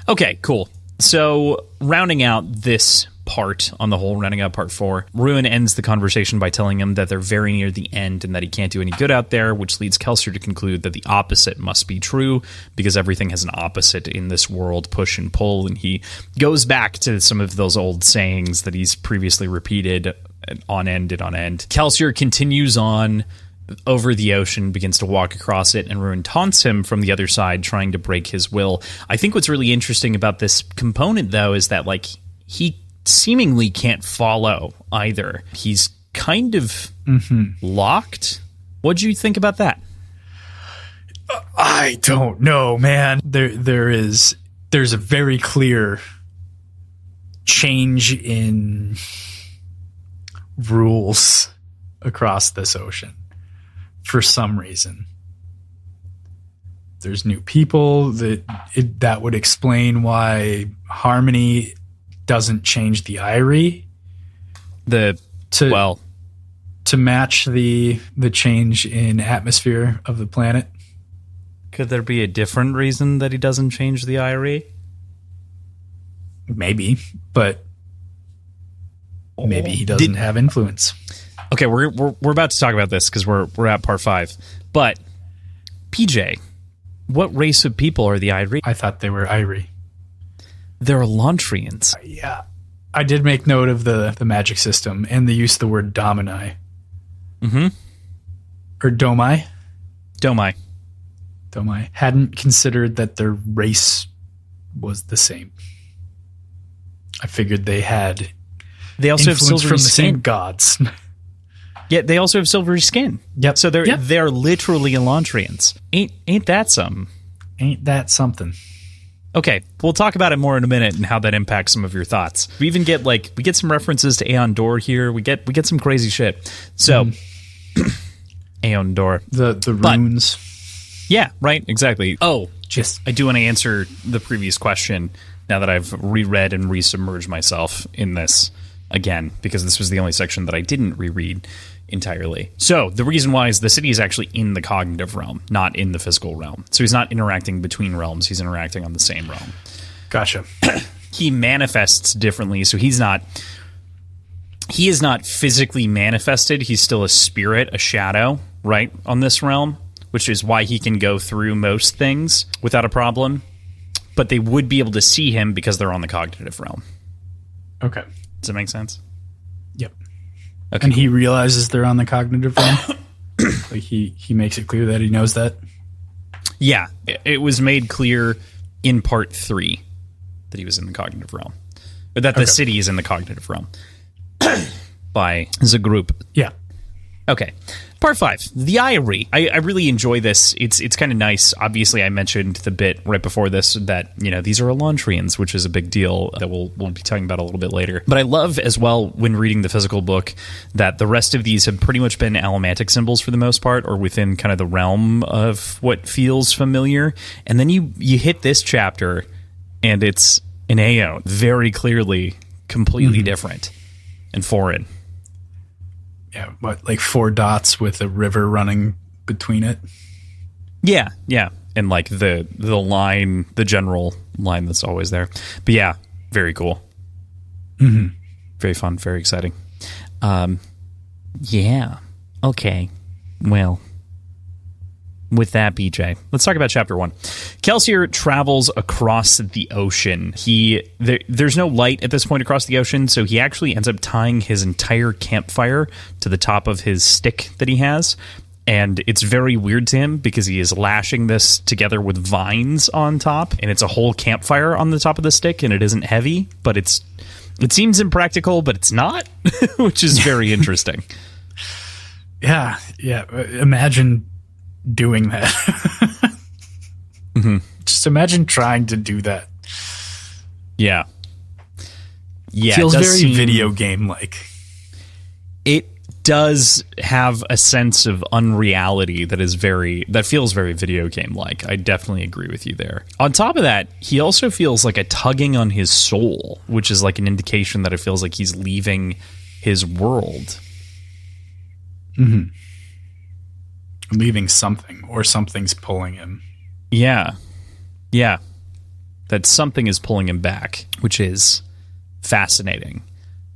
Okay, cool. So, rounding out this part on the whole, rounding out part 4, Ruin ends the conversation by telling him that they're very near the end and that he can't do any good out there, which leads Kelsier to conclude that the opposite must be true because everything has an opposite in this world, push and pull, and he goes back to some of those old sayings that he's previously repeated on end and on end. Kelsier continues on over the ocean, begins to walk across it, and Ruin taunts him from the other side, trying to break his will. I think what's really interesting about this component, though, is that like he seemingly can't follow either. He's kind of locked. What'd you think about that? I don't know, man. There's a very clear change in rules across this ocean for some reason. There's new people that would explain why Harmony doesn't change the Irie to match the change in atmosphere of the planet. Could there be a different reason that he doesn't change the Irie? Maybe, but maybe he doesn't have influence. Okay, we're about to talk about this because we're at part 5. But PJ, what race of people are the Irie? I thought they were Irie. They're Elantrians. Yeah, I did make note of the magic system and the use of the word Domini. Or Domai. Domai. Hadn't considered that their race was the same. I figured they also have silvery from the skin. same Gods. Yeah, they also have silvery skin. Yep. So they're literally Elantrians. Ain't that something? Ain't that something? Okay, we'll talk about it more in a minute and how that impacts some of your thoughts. We even get some references to Aeon Dor here. We get some crazy shit. So Aeon Dor. The runes. Yeah, right, exactly. Oh, just I do want to answer the previous question now that I've reread and resubmerged myself in this again, because this was the only section that I didn't reread entirely. So the reason why is the city is actually in the cognitive realm, not in the physical realm. So he's not interacting between realms, he's interacting on the same realm. Gotcha. He manifests differently, so he is not physically manifested, he's still a spirit, a shadow, right, on this realm, which is why he can go through most things without a problem. But they would be able to see him because they're on the cognitive realm. Okay. Does that make sense? Yep. Okay. And he realizes they're on the cognitive realm? Like he makes it clear that he knows that? Yeah. It was made clear in part 3 that he was in the cognitive realm. Or that the city is in the cognitive realm. As a group. Yeah. Okay. Part 5, the Irie. I really enjoy this. It's kind of nice. Obviously, I mentioned the bit right before this that, these are Elantrians, which is a big deal that we'll be talking about a little bit later. But I love as well, when reading the physical book, that the rest of these have pretty much been allomantic symbols for the most part, or within kind of the realm of what feels familiar. And then you hit this chapter, and it's an Aeon, very clearly, completely different and foreign. Yeah, like 4 dots with a river running between it? Yeah. And like the line, the general line that's always there. But yeah, very cool. Very fun, very exciting. Yeah. Okay. Well, with that, BJ, let's talk about chapter 1. Kelsier travels across the ocean. There's no light at this point across the ocean, so he actually ends up tying his entire campfire to the top of his stick that he has. And it's very weird to him because he is lashing this together with vines on top, and it's a whole campfire on the top of the stick, and it isn't heavy, but it seems impractical, but it's not, which is very interesting. Yeah. Imagine doing that. Just imagine trying to do that. Yeah. Feels very video game like. It does have a sense of unreality that feels very video game like. I definitely agree with you there. On top of that, he also feels like a tugging on his soul, which is like an indication that it feels like he's leaving his world. Leaving something, or something's pulling him. Yeah. That something is pulling him back, which is fascinating.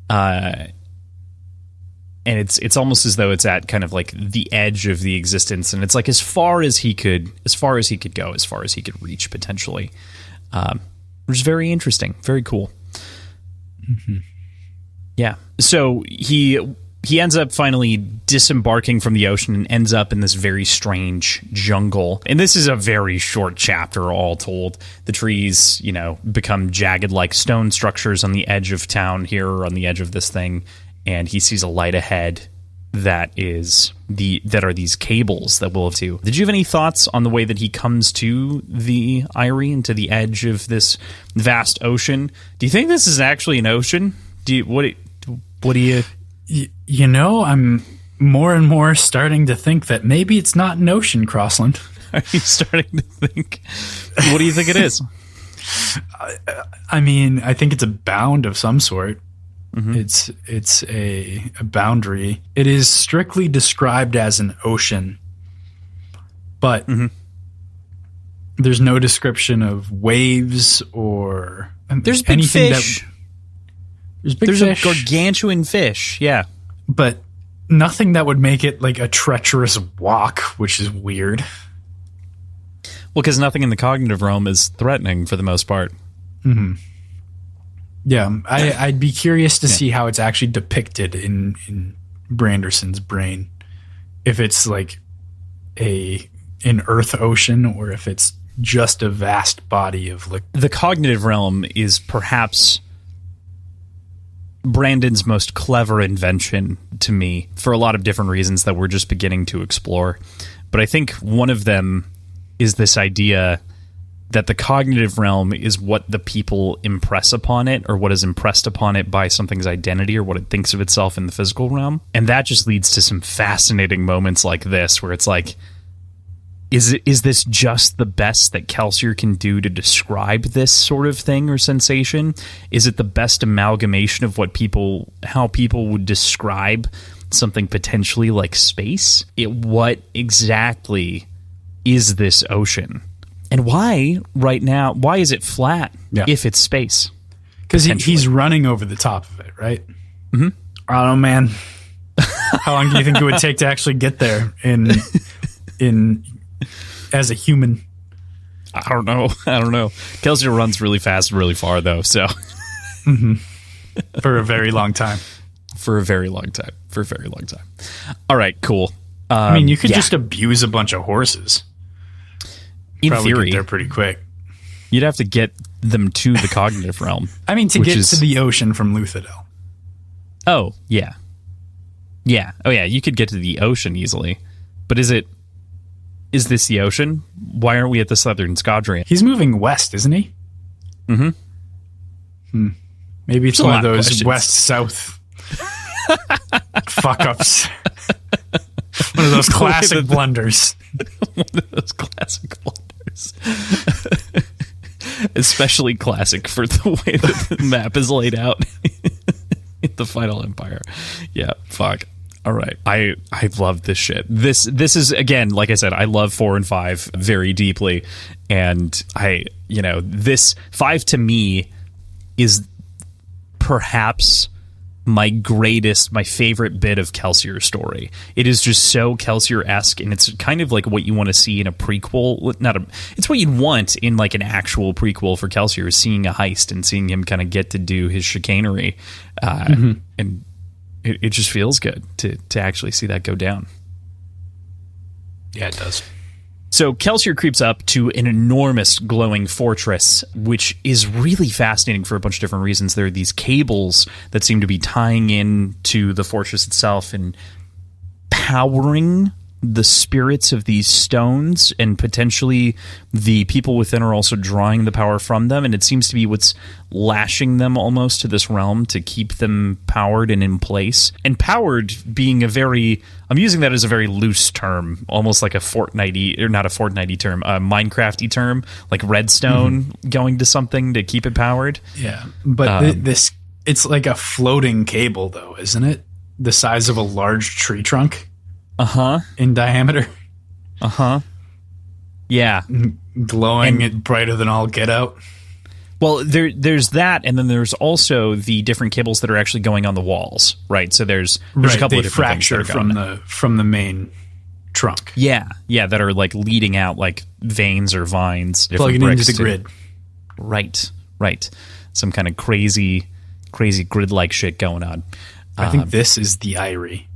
And it's almost as though it's at kind of like the edge of the existence, and it's like as far as he could go, as far as he could reach potentially. Which is very interesting, very cool. Yeah. So he he ends up finally disembarking from the ocean and ends up in this very strange jungle. And this is a very short chapter, all told. The trees, become jagged like stone structures on the edge of town here, or on the edge of this thing. And he sees a light ahead that are these cables that will have to. Did you have any thoughts on the way that he comes to the eyrie and to the edge of this vast ocean? Do you think this is actually an ocean? What do you? I'm more and more starting to think that maybe it's not an ocean, Crossland. Are you starting to think? What do you think it is? I mean, I think it's a bound of some sort. Mm-hmm. It's a boundary. It is strictly described as an ocean, but there's no description of waves or there's big anything fish. There's a gargantuan fish, yeah. But nothing that would make it like a treacherous walk, which is weird. Well, because nothing in the cognitive realm is threatening for the most part. Mm-hmm. Yeah, I'd be curious to see how it's actually depicted in Branderson's brain. If it's like an earth ocean, or if it's just a vast body of liquid. The cognitive realm is perhaps Brandon's most clever invention to me, for a lot of different reasons that we're just beginning to explore. But I think one of them is this idea that the cognitive realm is what the people impress upon it, or what is impressed upon it by something's identity, or what it thinks of itself in the physical realm. And that just leads to some fascinating moments like this, where it's like, is this just the best that Kelsier can do to describe this sort of thing or sensation? Is it the best amalgamation of how people would describe something potentially like space? What exactly is this ocean? And why is it flat if it's space? Because he's running over the top of it, right? Mm-hmm. I don't know, man. How long do you think it would take to actually get there in as a human? I don't know. Kelsier runs really fast and really far, though, so. For a very long time. For a very long time. All right, cool. I mean, you could just abuse a bunch of horses. In Probably theory, get there pretty quick. You'd have to get them to the cognitive realm. I mean, to get to the ocean from Luthadel. Oh, yeah. Yeah. Oh, yeah, you could get to the ocean easily. But is this the ocean? Why aren't we at the Southern Scadrian? He's moving west, isn't he? Mm-hmm. Maybe it's one of those west-south fuck-ups. One of those classic blunders. One of those classic blunders. Especially classic for the way that the map is laid out in the Final Empire. Yeah, fuck. All right. I love this shit. This is, again, like I said, I love 4 and 5 very deeply. And this 5 to me is perhaps my favorite bit of Kelsier's story. It is just so Kelsier-esque, and it's kind of like what you want to see in a prequel. It's what you'd want in like an actual prequel for Kelsier, seeing a heist and seeing him kind of get to do his chicanery. And it just feels good to actually see that go down. Yeah, it does. So Kelsier creeps up to an enormous glowing fortress, which is really fascinating for a bunch of different reasons. There are these cables that seem to be tying in to the fortress itself and powering the spirits of these stones, and potentially the people within are also drawing the power from them, and it seems to be what's lashing them almost to this realm to keep them powered and in place. And powered being I'm using that as a very loose term, almost like a Fortnite-y, or not a Fortnite-y term, a Minecraft-y term, like redstone going to something to keep it powered. Yeah, but it's like a floating cable, though, isn't it? The size of a large tree trunk. In diameter. Yeah. Glowing it brighter than all get out. Well, there's that, and then there's also the different cables that are actually going on the walls, right? So there's a couple of different fracture things that from the main trunk. Yeah, that are like leading out like veins or vines. Plugging into the grid. Right. Some kind of crazy grid-like shit going on. I think this is the Eyrie.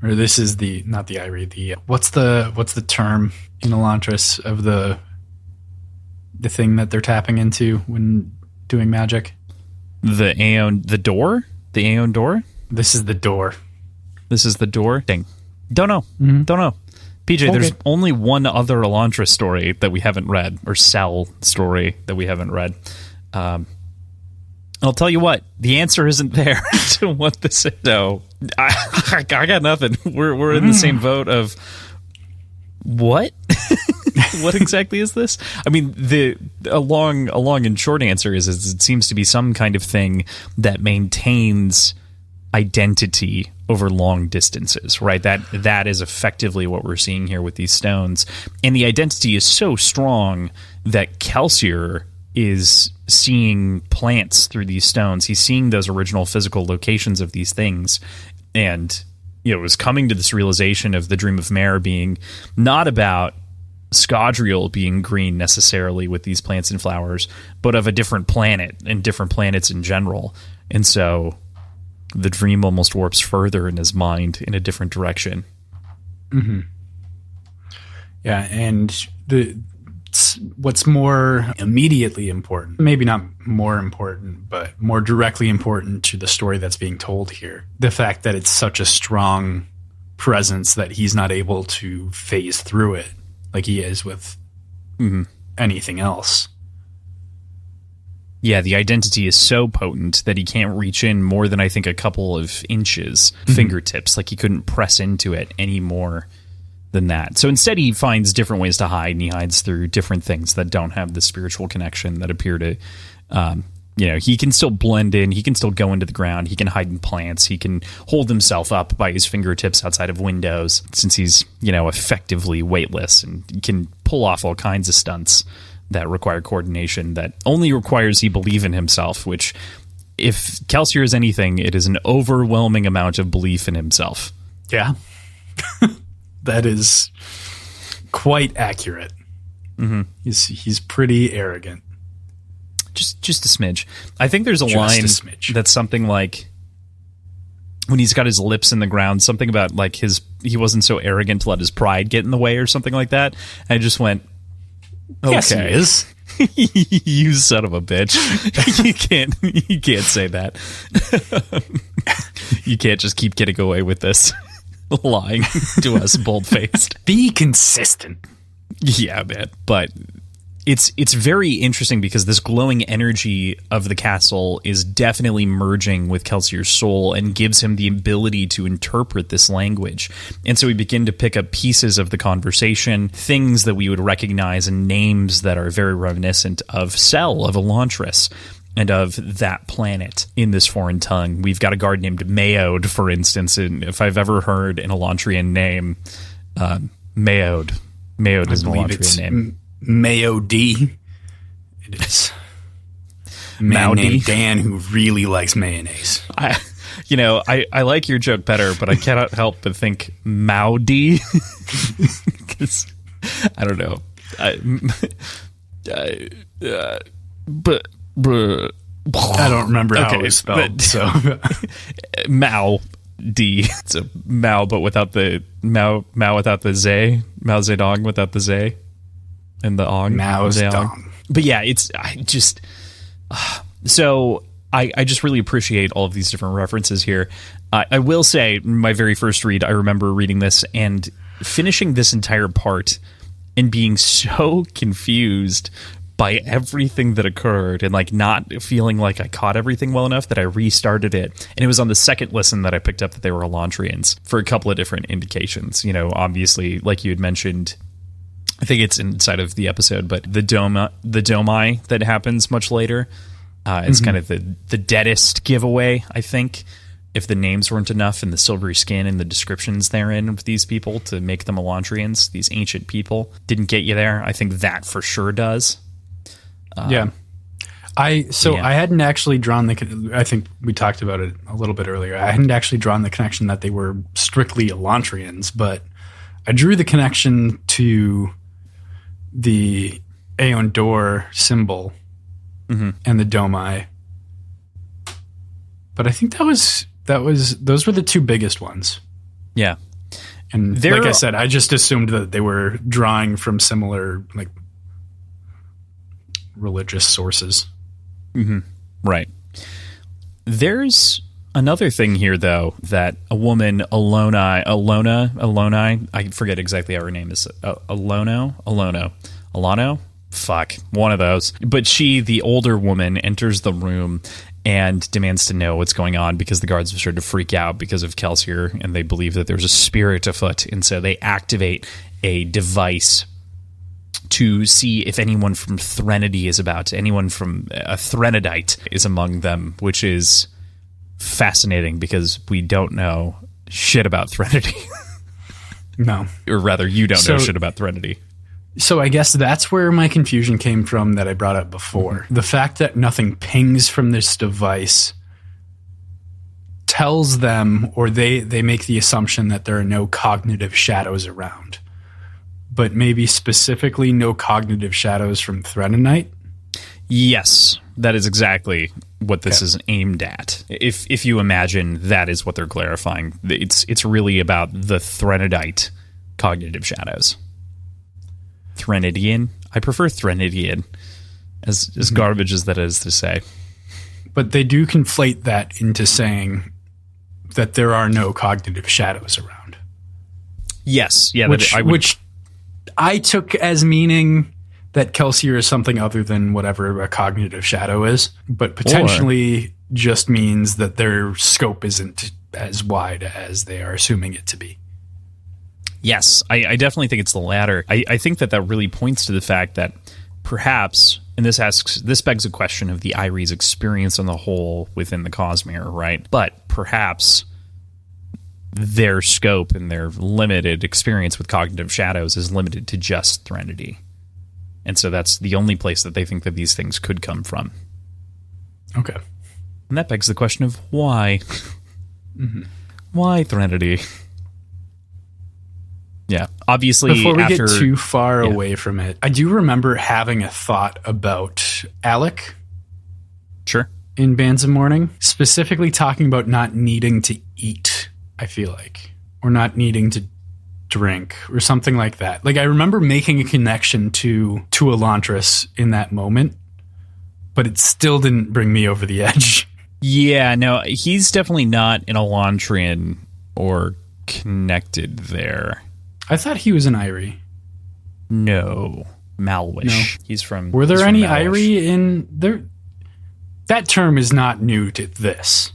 Or this is not the Eyrie, what's the term in Elantris of the thing that they're tapping into when doing magic? The door? The Aeon door? This is the door. This is the door? Dang. Don't know. Mm-hmm. Don't know. PJ, Okay. There's only one other Elantris story that we haven't read, or Cell story that we haven't read. I'll tell you what, the answer isn't there to what this is. So, I got nothing. We're in the same boat of, what? What exactly is this? I mean, a long and short answer is it seems to be some kind of thing that maintains identity over long distances, right? That is effectively what we're seeing here with these stones. And the identity is so strong that Kelsier is seeing plants through these stones. He's seeing those original physical locations of these things. And, was coming to this realization of the Dream of Mare being not about Scadrial being green necessarily with these plants and flowers, but of a different planet and different planets in general. And so the dream almost warps further in his mind in a different direction. Mm-hmm. Yeah, and what's more immediately important, maybe not more important, but more directly important to the story that's being told here, the fact that it's such a strong presence that he's not able to phase through it like he is with anything else. Yeah, the identity is so potent that he can't reach in more than, I think, a couple of inches, fingertips. Like he couldn't press into it any more than that. So instead he finds different ways to hide, and he hides through different things that don't have the spiritual connection that appear to, he can still blend in, he can still go into the ground, he can hide in plants, he can hold himself up by his fingertips outside of windows, since he's, effectively weightless and can pull off all kinds of stunts that require coordination that only requires he believe in himself, which, if Kelsier is anything, it is an overwhelming amount of belief in himself. Yeah. That is quite accurate. Mm-hmm. He's pretty arrogant. Just a smidge. I think there's a line that's something like, when he's got his lips in the ground, something about like he wasn't so arrogant to let his pride get in the way or something like that. And I just went, okay. Yes, he is. You son of a bitch. You can't say that. You can't just keep getting away with this. Lying to us bold-faced. Be consistent. Yeah, man. But it's very interesting because this glowing energy of the castle is definitely merging with Kelsier's soul and gives him the ability to interpret this language. And so we begin to pick up pieces of the conversation, things that we would recognize, and names that are very reminiscent of Cell, of Elantris, and of that planet in this foreign tongue. We've got a guard named Mayode, for instance, and if I've ever heard an Elantrian name, Mayode is an Elantrian name. Mayo D. It is. Man named Dan who really likes mayonnaise. I like your joke better, but I cannot help but think Maudi. Because I don't know. I don't remember how it was spelled. So Mao D. So Mao, but without the Mao without the Zay. Mao Zedong without the Zay. And the Ong. Mao Zedong. But yeah, I just really appreciate all of these different references here. I will say, my very first read, I remember reading this and finishing this entire part and being so confused by everything that occurred, and like not feeling like I caught everything well enough that I restarted it. And it was on the second listen that I picked up that they were Elantrians for a couple of different indications. Obviously, like you had mentioned, I think it's inside of the episode, but the Domai that happens much later is kind of the deadest giveaway, I think, if the names weren't enough and the silvery skin and the descriptions therein of these people to make them Elantrians, these ancient people, didn't get you there. I think that for sure does. I hadn't actually drawn I think we talked about it a little bit earlier. I hadn't actually drawn the connection that they were strictly Elantrians, but I drew the connection to the Aeon Door symbol and the Domai. But I think that was those were the two biggest ones. Yeah. And like I said, I just assumed that they were drawing from similar like religious sources. Mm-hmm. Right. There's another thing here, though, that a woman, Alona, I forget exactly how her name is. Alano? Fuck, one of those. But she, the older woman, enters the room and demands to know what's going on because the guards have started to freak out because of Kelsier, and they believe that there's a spirit afoot. And so they activate a device to see if anyone from Threnody is about, anyone from a Threnodite is among them, which is fascinating because we don't know shit about Threnody. No. Or rather, you don't know shit about Threnody. So I guess that's where my confusion came from that I brought up before. Mm-hmm. The fact that nothing pings from this device tells them, or they make the assumption that there are no cognitive shadows around. But maybe specifically no cognitive shadows from Threnodite? Yes, that is exactly what this is aimed at. If you imagine that is what they're clarifying, it's really about the Threnodite cognitive shadows. Threnodian? I prefer Threnodian, as garbage as that is to say. But they do conflate that into saying that there are no cognitive shadows around. Yes, yeah, which I took as meaning that Kelsier is something other than whatever a cognitive shadow is, but potentially just means that their scope isn't as wide as they are assuming it to be. Yes, I definitely think it's the latter. I think that really points to the fact that perhaps, and this begs a question of the Irie's experience on the whole within the Cosmere, right? But perhaps their scope and their limited experience with cognitive shadows is limited to just Threnody. And so that's the only place that they think that these things could come from. Okay. And that begs the question of why? Mm-hmm. Why Threnody? Yeah, obviously. Before we get too far away from it, I do remember having a thought about Alec. Sure. In Bands of Mourning, specifically talking about not needing to eat, I feel like, or not needing to drink or something like that. Like I remember making a connection to Elantris in that moment, but it still didn't bring me over the edge. Yeah, no, he's definitely not an Elantrian or connected there. I thought he was an Irie. No, Malwish. No. He's from. Were there any Irie in there? That term is not new to this.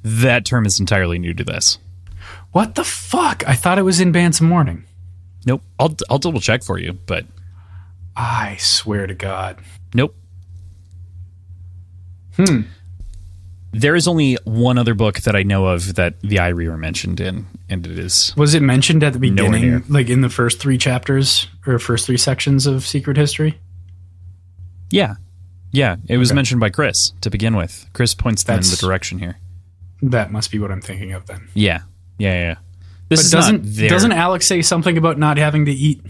That term is entirely new to this. What the fuck? I thought it was in Bands of Mourning. Nope. I'll double check for you, but I swear to God. Nope. There is only one other book that I know of that the Irie are mentioned in, and it is... Was it mentioned at the beginning, like in the first 3 chapters, or first 3 sections of Secret History? Yeah. Yeah, it was mentioned by Chris to begin with. Chris points them in the direction here. That must be what I'm thinking of then. Yeah. This doesn't Alec say something about not having to eat?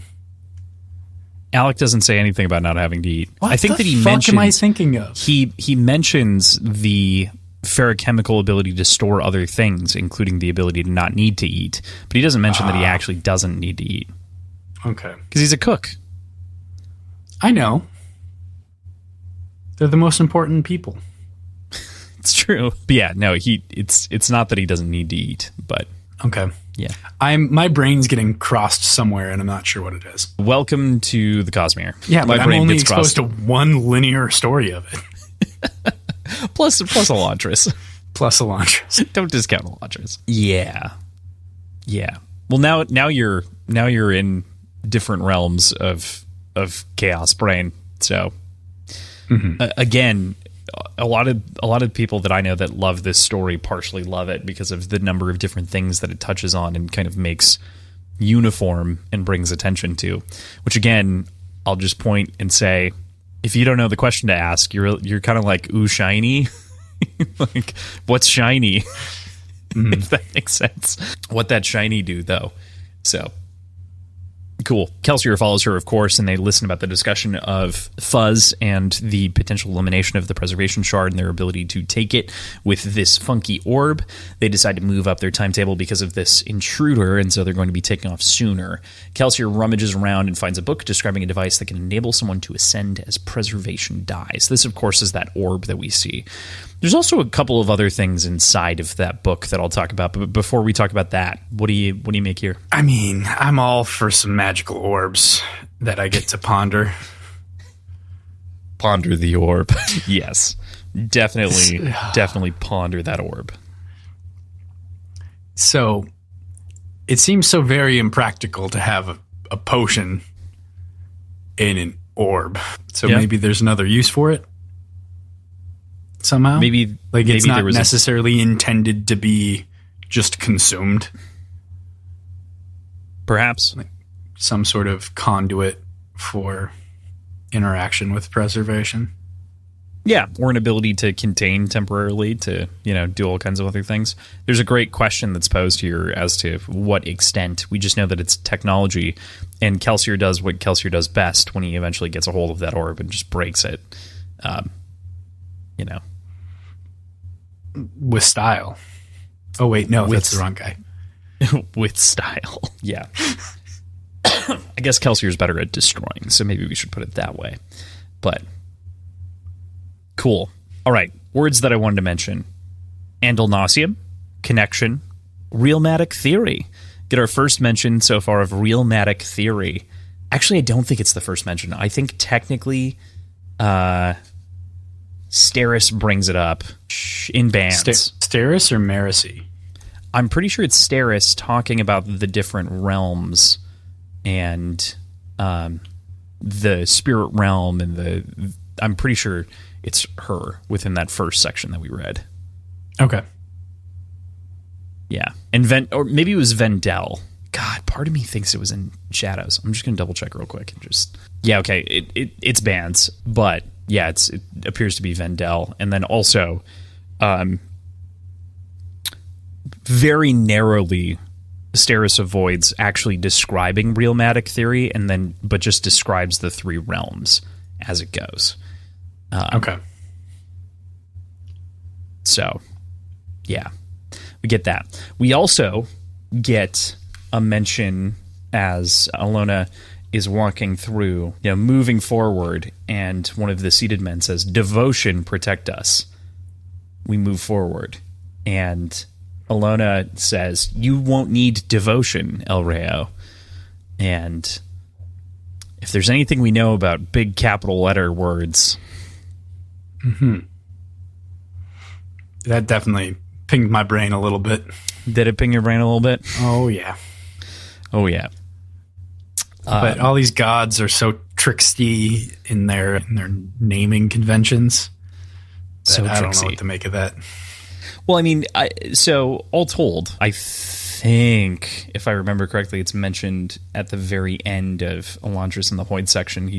Alec doesn't say anything about not having to eat. What I think that he mentions... What am I thinking of? He mentions the ferrochemical ability to store other things, including the ability to not need to eat. But he doesn't mention that he actually doesn't need to eat. Okay. Because he's a cook. I know. They're the most important people. It's true. But yeah, no, it's not that he doesn't need to eat, but... Okay. Yeah. My brain's getting crossed somewhere, and I'm not sure what it is. Welcome to the Cosmere. Yeah, but I'm only exposed to one linear story of it. plus Elantris. Plus Elantris. Don't discount Elantris. Yeah. Well, now you're in different realms of Chaos Brain. So again, a lot of people that I know that love this story partially love it because of the number of different things that it touches on and kind of makes uniform and brings attention to. Which again, I'll just point and say, if you don't know the question to ask, you're kind of like, ooh, shiny. Like, what's shiny? If that makes sense. What that shiny do, though. So, Cool. Kelsier follows her, of course, and they listen about the discussion of Fuzz and the potential elimination of the preservation shard and their ability to take it with this funky orb. They decide to move up their timetable because of this intruder, and so they're going to be taking off sooner. Kelsier rummages around and finds a book describing a device that can enable someone to ascend as preservation dies. This, of course, is that orb that we see. There's also a couple of other things inside of that book that I'll talk about, but before we talk about that, what do you make here? I mean, I'm all for some magical orbs that I get to ponder. Ponder the orb. Yes. Definitely ponder that orb. So, it seems so very impractical to have a potion in an orb. So maybe there's another use for it? Somehow? Maybe it's not necessarily intended to be just consumed. Perhaps. Like some sort of conduit for interaction with preservation. Yeah, or an ability to contain temporarily to, do all kinds of other things. There's a great question that's posed here as to what extent. We just know that it's technology, and Kelsier does what Kelsier does best when he eventually gets a hold of that orb and just breaks it. With style. Oh, wait, no, that's the wrong guy. With style, yeah. I guess Kelsier's better at destroying, so maybe we should put it that way. But, cool. All right, words that I wanted to mention. Andalnasium, connection, realmatic theory. Get our first mention so far of realmatic theory. Actually, I don't think it's the first mention. I think technically... Steris brings it up in bands. Steris or Marasi? I'm pretty sure it's Steris talking about the different realms and the spirit realm and I'm pretty sure it's her within that first section that we read. Okay. Yeah. And or maybe it was Vendel. God, part of me thinks it was in Shadows. I'm just going to double check real quick. Yeah, okay. It's bands, but yeah, it appears to be Vendel. And then also, very narrowly, Steris avoids actually describing realmatic theory, but just describes the three realms as it goes. Okay. So, yeah, we get that. We also get a mention as Alona is walking through, moving forward, and one of the seated men says, "Devotion, protect us." We move forward, and Alona says, "You won't need devotion, El Rayo." And if there's anything we know about big capital letter words... That definitely pinged my brain a little bit. Did it ping your brain a little bit? Oh, yeah. Oh, yeah. But all these gods are so tricksy in their naming conventions. So I tricksy. don't know what to make of that. Well, I mean, so all told, I think, if I remember correctly, it's mentioned at the very end of Elantris in the Hoid section.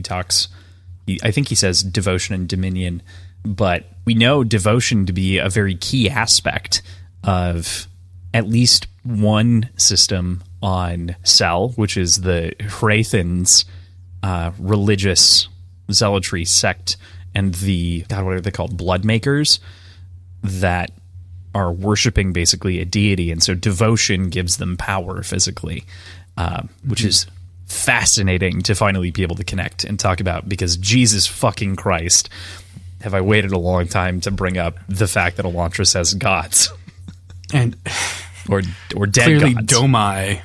I think he says devotion and dominion, but we know devotion to be a very key aspect of at least one system on Sel, which is the Hraithin's religious zealotry sect, and what are they called? Bloodmakers that are worshiping basically a deity, and so devotion gives them power physically, which is fascinating to finally be able to connect and talk about, because Jesus fucking Christ, have I waited a long time to bring up the fact that Elantris has gods. And or dead clearly gods. Domai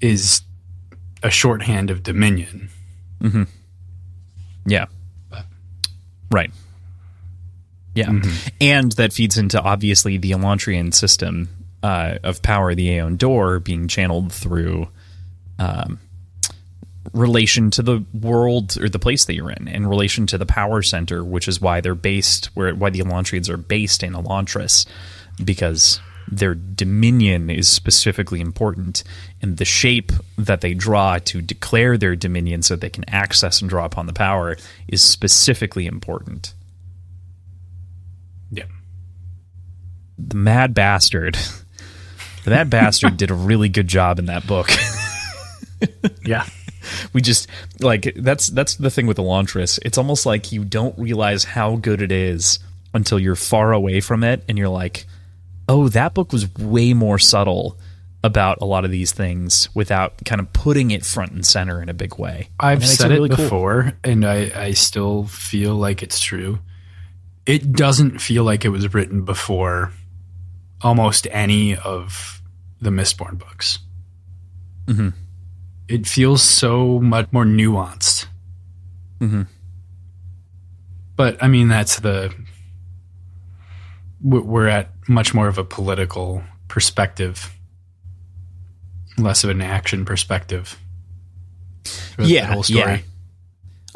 is a shorthand of dominion. Mm-hmm. Yeah. Right. Yeah. Mm-hmm. And that feeds into, obviously, the Elantrian system of power, the Aeon Door, being channeled through relation to the world or the place that you're in relation to the power center, which is why they're based, why the Elantrians are based in Elantris, because their dominion is specifically important, and the shape that they draw to declare their dominion so they can access and draw upon the power is specifically important. Yeah. The Mad Bastard did a really good job in that book. Yeah. We just, like, that's the thing with Elantris. It's almost like you don't realize how good it is until you're far away from it, and you're like, oh, that book was way more subtle about a lot of these things without kind of putting it front and center in a big way. I've said it before, and I still feel like it's true. It doesn't feel like it was written before almost any of the Mistborn books. Mm-hmm. It feels so much more nuanced. Mm-hmm. But, I mean, we're at much more of a political perspective, less of an action perspective. Yeah, the whole story.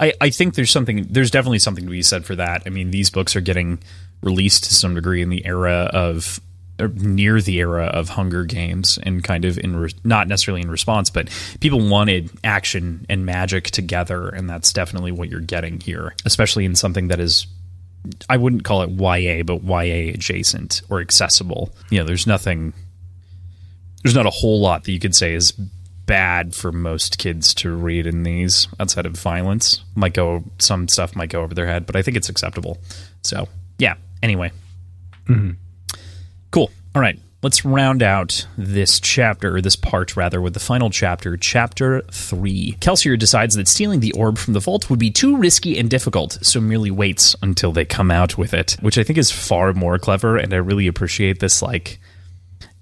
Yeah. I think there's definitely something to be said for that. I mean, these books are getting released to some degree in the era of, or near the era of Hunger Games, and kind of not necessarily in response, but people wanted action and magic together, and that's definitely what you're getting here, especially in something that is, I wouldn't call it YA, but YA adjacent or accessible. You know, there's not a whole lot that you could say is bad for most kids to read in these outside of violence. Some stuff might go over their head, but I think it's acceptable. So, yeah. Anyway. Mm-hmm. Cool. All right. Let's round out this part with the final chapter, Chapter 3. Kelsier decides that stealing the orb from the vault would be too risky and difficult, so merely waits until they come out with it, which I think is far more clever, and I really appreciate this, like,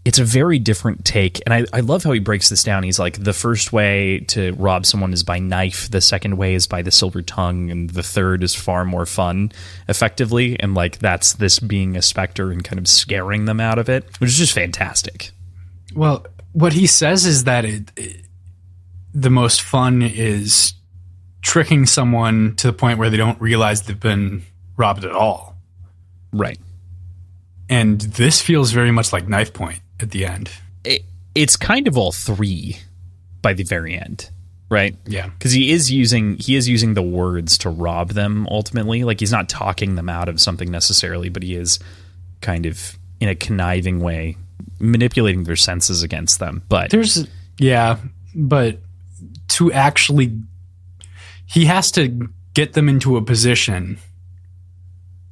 it's a very different take, and I love how he breaks this down. He's like, the first way to rob someone is by knife, the second way is by the silver tongue, and the third is far more fun, effectively, and like that's this being a specter and kind of scaring them out of it, which is just fantastic. Well, what he says is that the most fun is tricking someone to the point where they don't realize they've been robbed at all. Right. And this feels very much like Knife Point at the end. It's kind of all three by the very end, right? Yeah. Because he is using the words to rob them ultimately. Like, he's not talking them out of something necessarily, but he is kind of, in a conniving way, manipulating their senses against them. But but to actually, he has to get them into a position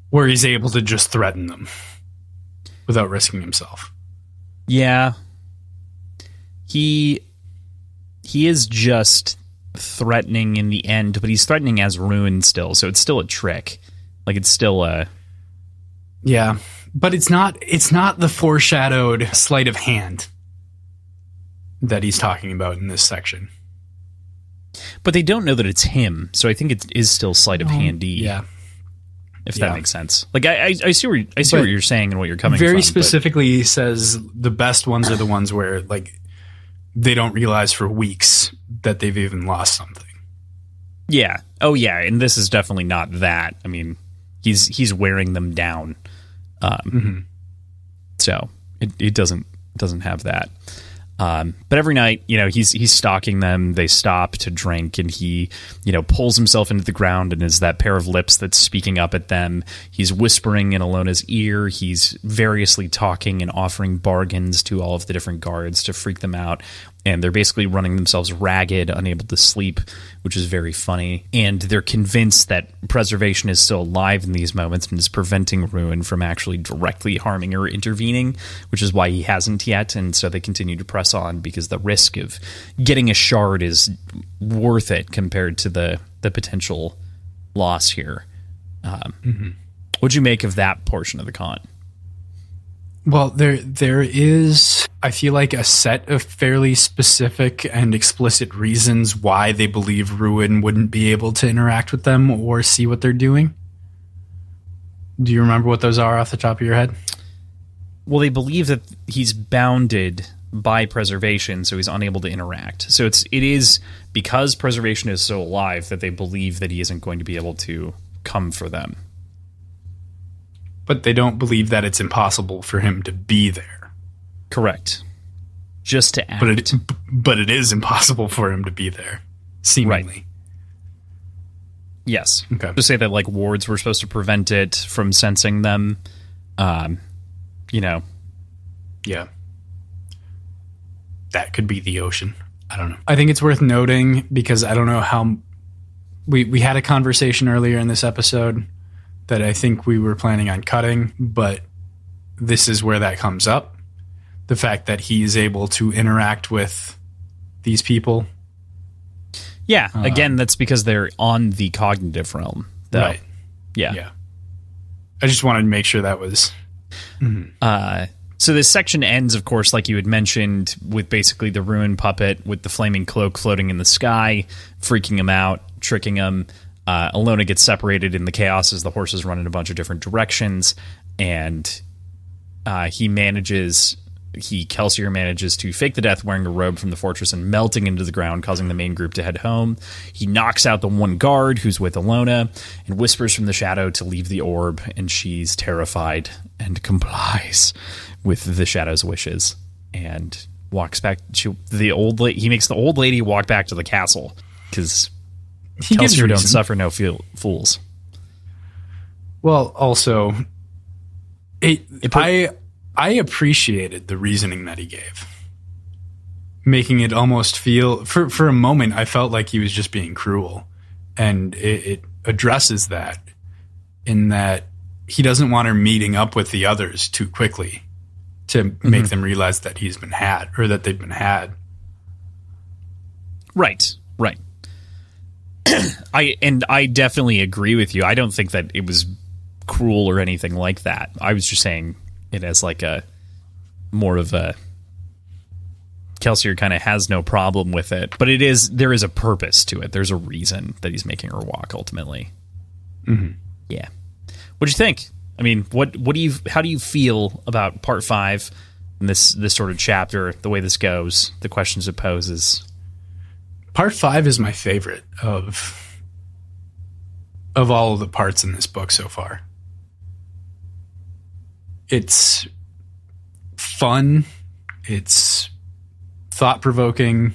where he's able to just threaten them without risking himself. Yeah. He is just threatening in the end, but he's threatening as Ruin still, so it's still a trick. Like, it's still a... Yeah, but it's not the foreshadowed sleight of hand that he's talking about in this section. But they don't know that it's him, so I think it is still sleight of handy. Yeah. If that makes sense. Like, I see what you're saying and what you're coming from. Very specifically, he says the best ones are the ones where, like, they don't realize for weeks that they've even lost something. Yeah. Oh, yeah. And this is definitely not that. I mean, he's wearing them down. So it doesn't have that. But every night, he's stalking them. They stop to drink, and he, pulls himself into the ground and is that pair of lips that's speaking up at them. He's whispering in Alona's ear. He's variously talking and offering bargains to all of the different guards to freak them out. And they're basically running themselves ragged, unable to sleep, which is very funny. And they're convinced that preservation is still alive in these moments and is preventing Ruin from actually directly harming or intervening, which is why he hasn't yet. And so they continue to press on because the risk of getting a shard is worth it compared to the potential loss here. What'd you make of that portion of the con? Well, there is, I feel like, a set of fairly specific and explicit reasons why they believe Ruin wouldn't be able to interact with them or see what they're doing. Do you remember what those are off the top of your head? Well, they believe that he's bounded by preservation, so he's unable to interact. So it is because preservation is so alive that they believe that he isn't going to be able to come for them. But they don't believe that it's impossible for him to be there. Correct. Just to act. But it is impossible for him to be there, seemingly. Right. Yes. Okay. To say that, like, wards were supposed to prevent it from sensing them, Yeah. That could be the ocean. I don't know. I think it's worth noting because I don't know how we had a conversation earlier in this episode that I think we were planning on cutting, but this is where that comes up. The fact that he's able to interact with these people. Yeah, again, that's because they're on the cognitive realm. Though. Right. Yeah. I just wanted to make sure that was... So this section ends, of course, like you had mentioned, with basically the ruined puppet with the flaming cloak floating in the sky, freaking him out, tricking him. Alona gets separated in the chaos as the horses run in a bunch of different directions, and Kelsier manages to fake the death wearing a robe from the fortress and melting into the ground, causing the main group to head home. He knocks out the one guard who's with Alona and whispers from the shadow to leave the orb, and she's terrified and complies with the shadow's wishes and walks back to he makes the old lady walk back to the castle because Kelsier don't suffer no fools. Well, also, I appreciated the reasoning that he gave, making it almost feel, for a moment, I felt like he was just being cruel. And it addresses that in that he doesn't want her meeting up with the others too quickly to make them realize that he's been had, or that they've been had. Right. I definitely agree with you. I don't think that it was cruel or anything like that. I was just saying it as like a more of a Kelsier kind of has no problem with it, but there is a purpose to it. There's a reason that he's making her walk ultimately. Yeah. What'd you think? I mean, how do you feel about part 5 and this sort of chapter, the way this goes, the questions it poses? Part 5 is my favorite of all of the parts in this book so far. It's fun. It's thought-provoking.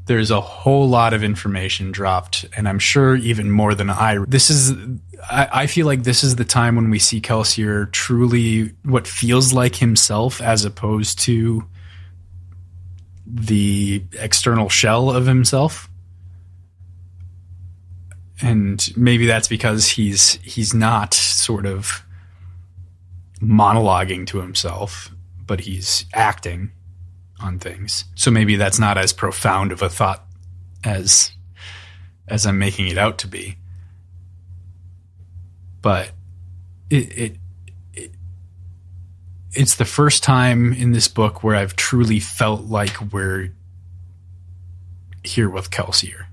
There's a whole lot of information dropped, and I'm sure even more than I feel like this is the time when we see Kelsier truly what feels like himself as opposed to the external shell of himself. And maybe that's because he's not sort of monologuing to himself, but he's acting on things. So maybe that's not as profound of a thought as I'm making it out to be. But it's the first time in this book where I've truly felt like we're here with Kelsier.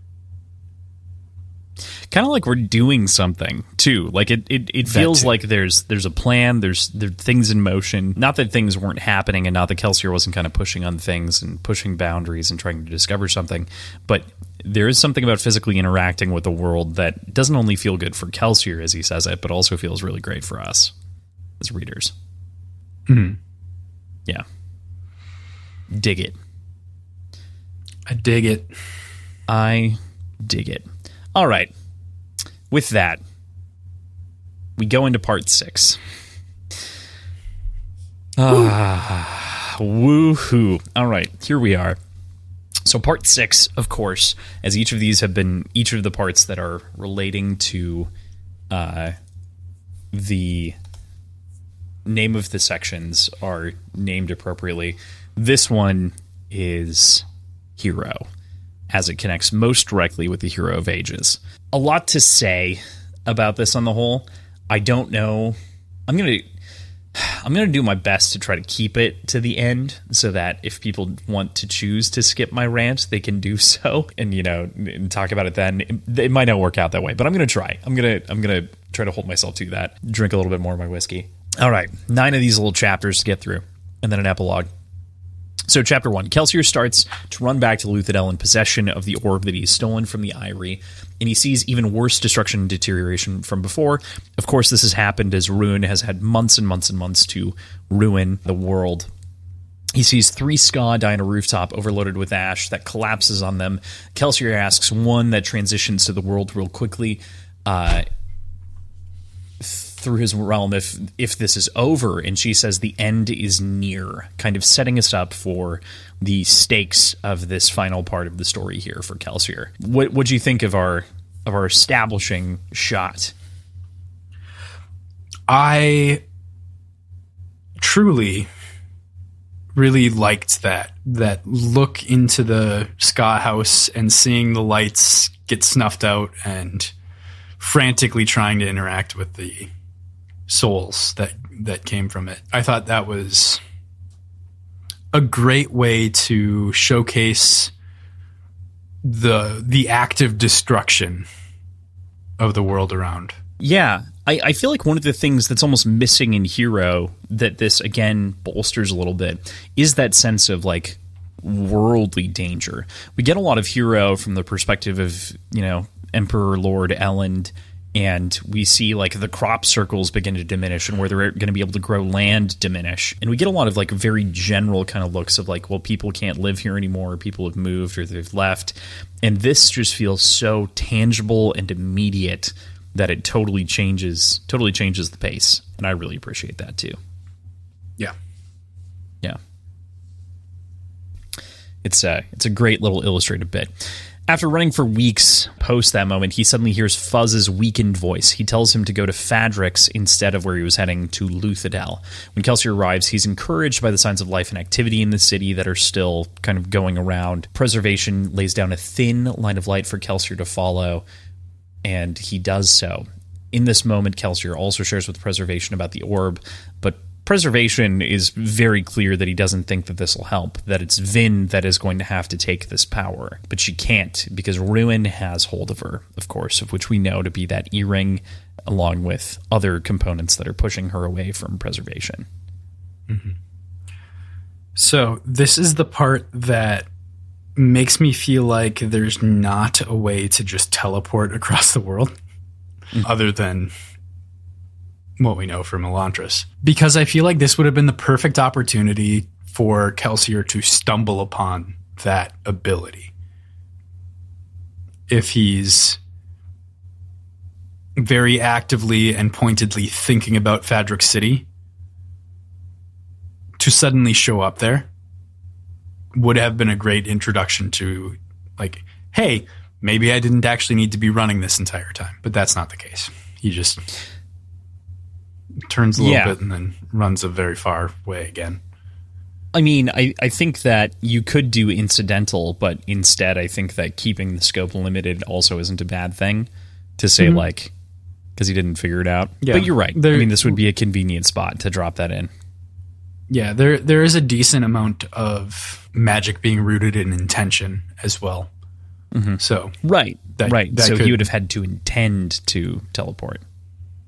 Kind of like we're doing something too. Like it feels like there's a plan. There are things in motion. Not that things weren't happening, and not that Kelsier wasn't kind of pushing on things and pushing boundaries and trying to discover something. But there is something about physically interacting with the world that doesn't only feel good for Kelsier, as he says it, but also feels really great for us as readers. Yeah, dig it. I dig it. I dig it. All right. With that, we go into part 6. Woohoo. All right, here we are. So part 6, of course, as each of the parts that are relating to the name of the sections are named appropriately. This one is Hero, as it connects most directly with the Hero of Ages. A lot to say about this on the whole. I don't know. I'm gonna do my best to try to keep it to the end so that if people want to choose to skip my rant, they can do so and talk about it then. It might not work out that way, but I'm gonna try. I'm gonna try to hold myself to that. Drink a little bit more of my whiskey. All right, 9 of these little chapters to get through, and then an epilogue. So chapter 1, Kelsier starts to run back to Luthadel in possession of the orb that he's stolen from the Eyrie, and he sees even worse destruction and deterioration from before. Of course, this has happened as Ruin has had months and months and months to ruin the world. He sees 3 Ska die on a rooftop overloaded with ash that collapses on them. Kelsier asks one that transitions to the world real quickly. through his realm if this is over, and she says the end is near, kind of setting us up for the stakes of this final part of the story here for Kelsier. What do you think of our establishing shot? I truly really liked that look into the ska house and seeing the lights get snuffed out and frantically trying to interact with the souls that came from it. I thought that was a great way to showcase the active destruction of the world around. Yeah, I feel like one of the things that's almost missing in Hero that this, again, bolsters a little bit is that sense of, like, worldly danger. We get a lot of Hero from the perspective of, Emperor Lord Elend, and we see, like, the crop circles begin to diminish and where they're going to be able to grow land diminish. And we get a lot of, like, very general kind of looks of, like, well, people can't live here anymore, or people have moved, or they've left. And this just feels so tangible and immediate that it totally changes the pace. And I really appreciate that too. Yeah. Yeah. It's a great little illustrative bit. After running for weeks post that moment, he suddenly hears Fuzz's weakened voice. He tells him to go to Fadrix instead of where he was heading, to Luthadel. When Kelsier arrives, he's encouraged by the signs of life and activity in the city that are still kind of going around. Preservation lays down a thin line of light for Kelsier to follow, and he does so. In this moment, Kelsier also shares with Preservation about the orb, but Preservation is very clear that he doesn't think that this will help, that it's Vin that is going to have to take this power. But she can't, because Ruin has hold of her, of course, of which we know to be that E-ring, along with other components that are pushing her away from Preservation. Mm-hmm. So this is the part that makes me feel like there's not a way to just teleport across the world other than what we know from Elantris. Because I feel like this would have been the perfect opportunity for Kelsier to stumble upon that ability. If he's very actively and pointedly thinking about Fadrix City, to suddenly show up there would have been a great introduction to, like, hey, maybe I didn't actually need to be running this entire time. But that's not the case. He just turns a little bit and then runs a very far way again. I mean, I think that you could do incidental, but instead I think that keeping the scope limited also isn't a bad thing to say, like, because he didn't figure it out. Yeah, but you're right. I mean, this would be a convenient spot to drop that in. Yeah, there is a decent amount of magic being rooted in intention as well. Mm-hmm. So right. So he would have had to intend to teleport.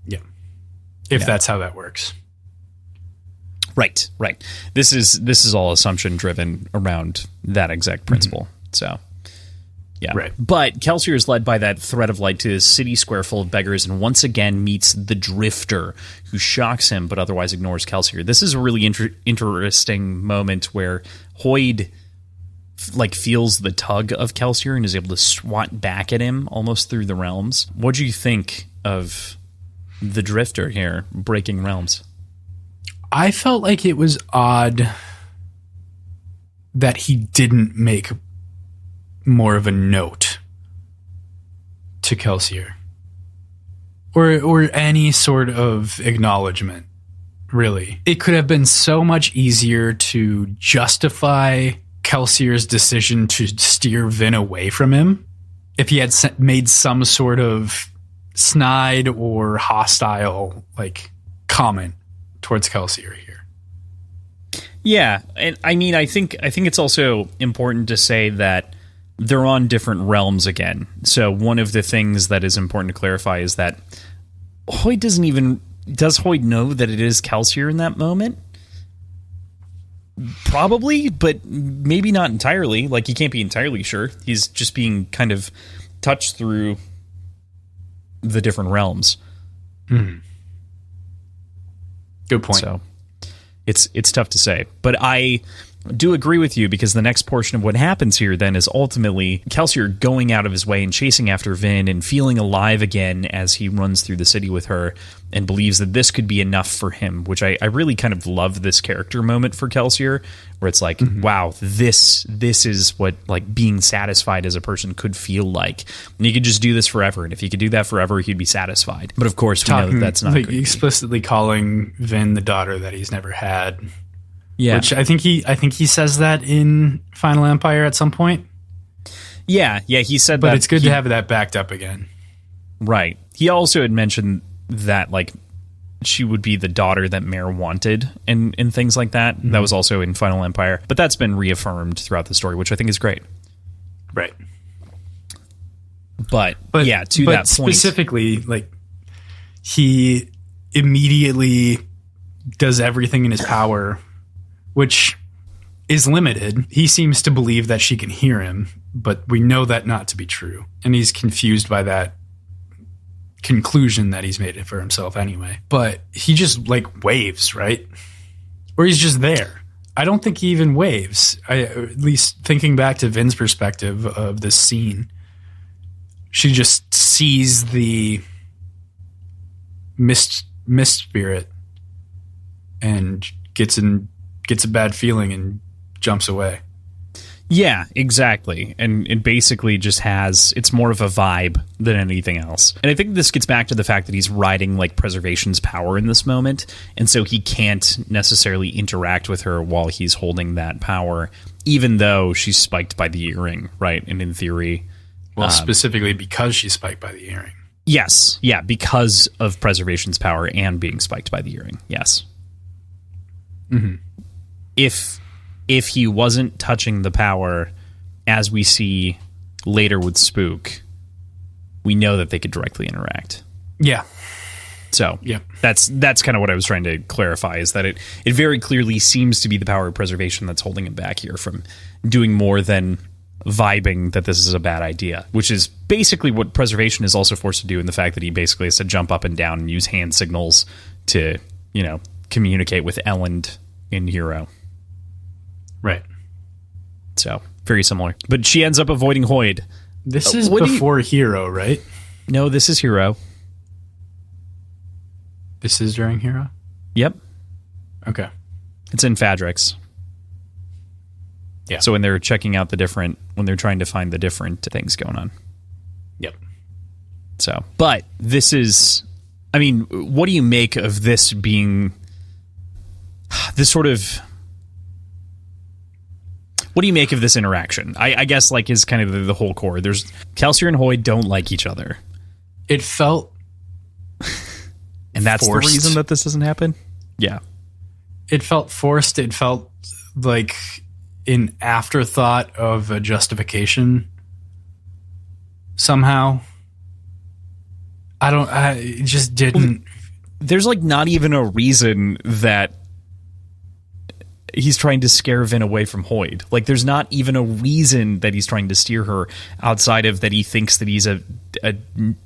Yeah, if that's how that works. Right. This is all assumption driven around that exact principle. Mm-hmm. So. Yeah. Right. But Kelsier is led by that thread of light to a city square full of beggars and once again meets the Drifter, who shocks him but otherwise ignores Kelsier. This is a really interesting moment where Hoyd feels the tug of Kelsier and is able to swat back at him almost through the realms. What do you think of the Drifter here breaking realms? I felt like it was odd that he didn't make more of a note to Kelsier or any sort of acknowledgement, really. It could have been so much easier to justify Kelsier's decision to steer Vin away from him if he had made some sort of snide or hostile comment towards Kelsier here. Yeah, and I mean, I think it's also important to say that they're on different realms again. So one of the things that is important to clarify is that Hoyd does Hoyd know that it is Kelsier in that moment? Probably, but maybe not entirely. Like, he can't be entirely sure. He's just being kind of touched through the different realms. Mm-hmm. Good point. So it's tough to say. But I do agree with you, because the next portion of what happens here then is ultimately Kelsier going out of his way and chasing after Vin and feeling alive again as he runs through the city with her and believes that this could be enough for him, which I really kind of love this character moment for Kelsier, where it's like, wow, this is what like being satisfied as a person could feel like. And he could just do this forever, and if he could do that forever, he'd be satisfied. But of course, we know that that's not like explicitly calling Vin the daughter that he's never had. Yeah, which I think he says that in Final Empire at some point. Yeah, he said but that. But it's good to have that backed up again. Right. He also had mentioned that like she would be the daughter that Mare wanted and things like that. Mm-hmm. That was also in Final Empire. But that's been reaffirmed throughout the story, which I think is great. Right. But yeah, to that point. Specifically, like, he immediately does everything in his power, which is limited. He seems to believe that she can hear him, but we know that not to be true. And he's confused by that conclusion that he's made it for himself anyway. But he just, like, waves, right? Or he's just there. I don't think he even waves. At least thinking back to Vin's perspective of this scene, she just sees the mist spirit and gets a bad feeling and jumps away. Yeah, exactly. And it basically just it's more of a vibe than anything else. And I think this gets back to the fact that he's riding like preservation's power in this moment. And so he can't necessarily interact with her while he's holding that power, even though she's spiked by the earring, right? And in theory... Well, specifically because she's spiked by the earring. Yes. Yeah, because of preservation's power and being spiked by the earring. Yes. Mm-hmm. If he wasn't touching the power, as we see later with Spook, we know that they could directly interact. Yeah. So yeah, that's kind of what I was trying to clarify, is that it very clearly seems to be the power of preservation that's holding him back here from doing more than vibing that this is a bad idea, which is basically what preservation is also forced to do in the fact that he basically has to jump up and down and use hand signals to, communicate with Elend in Hero. Right. So, very similar. But she ends up avoiding Hoyd. This is before Hero, right? No, this is Hero. This is during Hero? Yep. Okay. It's in Fadrix. Yeah. So when they're checking out when they're trying to find the different things going on. Yep. So, but this is, what do you make of this being this sort of, what do you make of this interaction? I guess like is kind of the whole core. There's Kelsier and Hoyd don't like each other. It felt and that's forced. The reason that this doesn't happen? Yeah. It felt forced. It felt like an afterthought of a justification somehow. It just didn't. There's like not even a reason that he's trying to scare Vin away from Hoyd. Like there's not even a reason that he's trying to steer her outside of that he thinks that he's a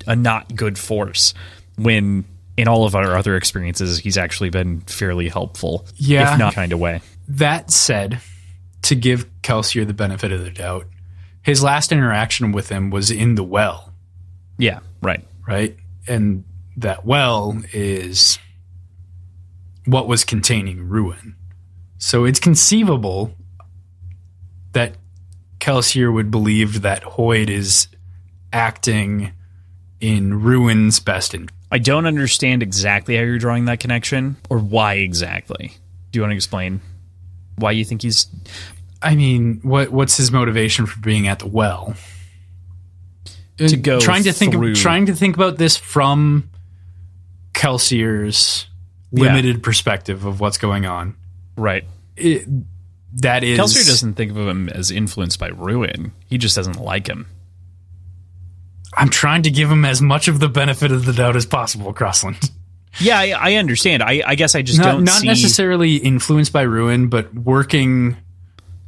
not good force, when in all of our other experiences he's actually been fairly helpful. Yeah. If not kind of way. That said, to give Kelsier the benefit of the doubt, his last interaction with him was in the well. Yeah, right. Right? And that well is what was containing Ruin. So it's conceivable that Kelsier would believe that Hoyd is acting in Ruin's best interest. I don't understand exactly how you're drawing that connection, or why exactly. Do you want to explain why you think he's... what's his motivation for being at the well? To go trying to think about this from Kelsier's limited perspective of what's going on. Right. That is... Kelsier doesn't think of him as influenced by Ruin. He just doesn't like him. I'm trying to give him as much of the benefit of the doubt as possible, Crossland. Yeah, I understand. I guess I just don't see... Not necessarily influenced by Ruin, but working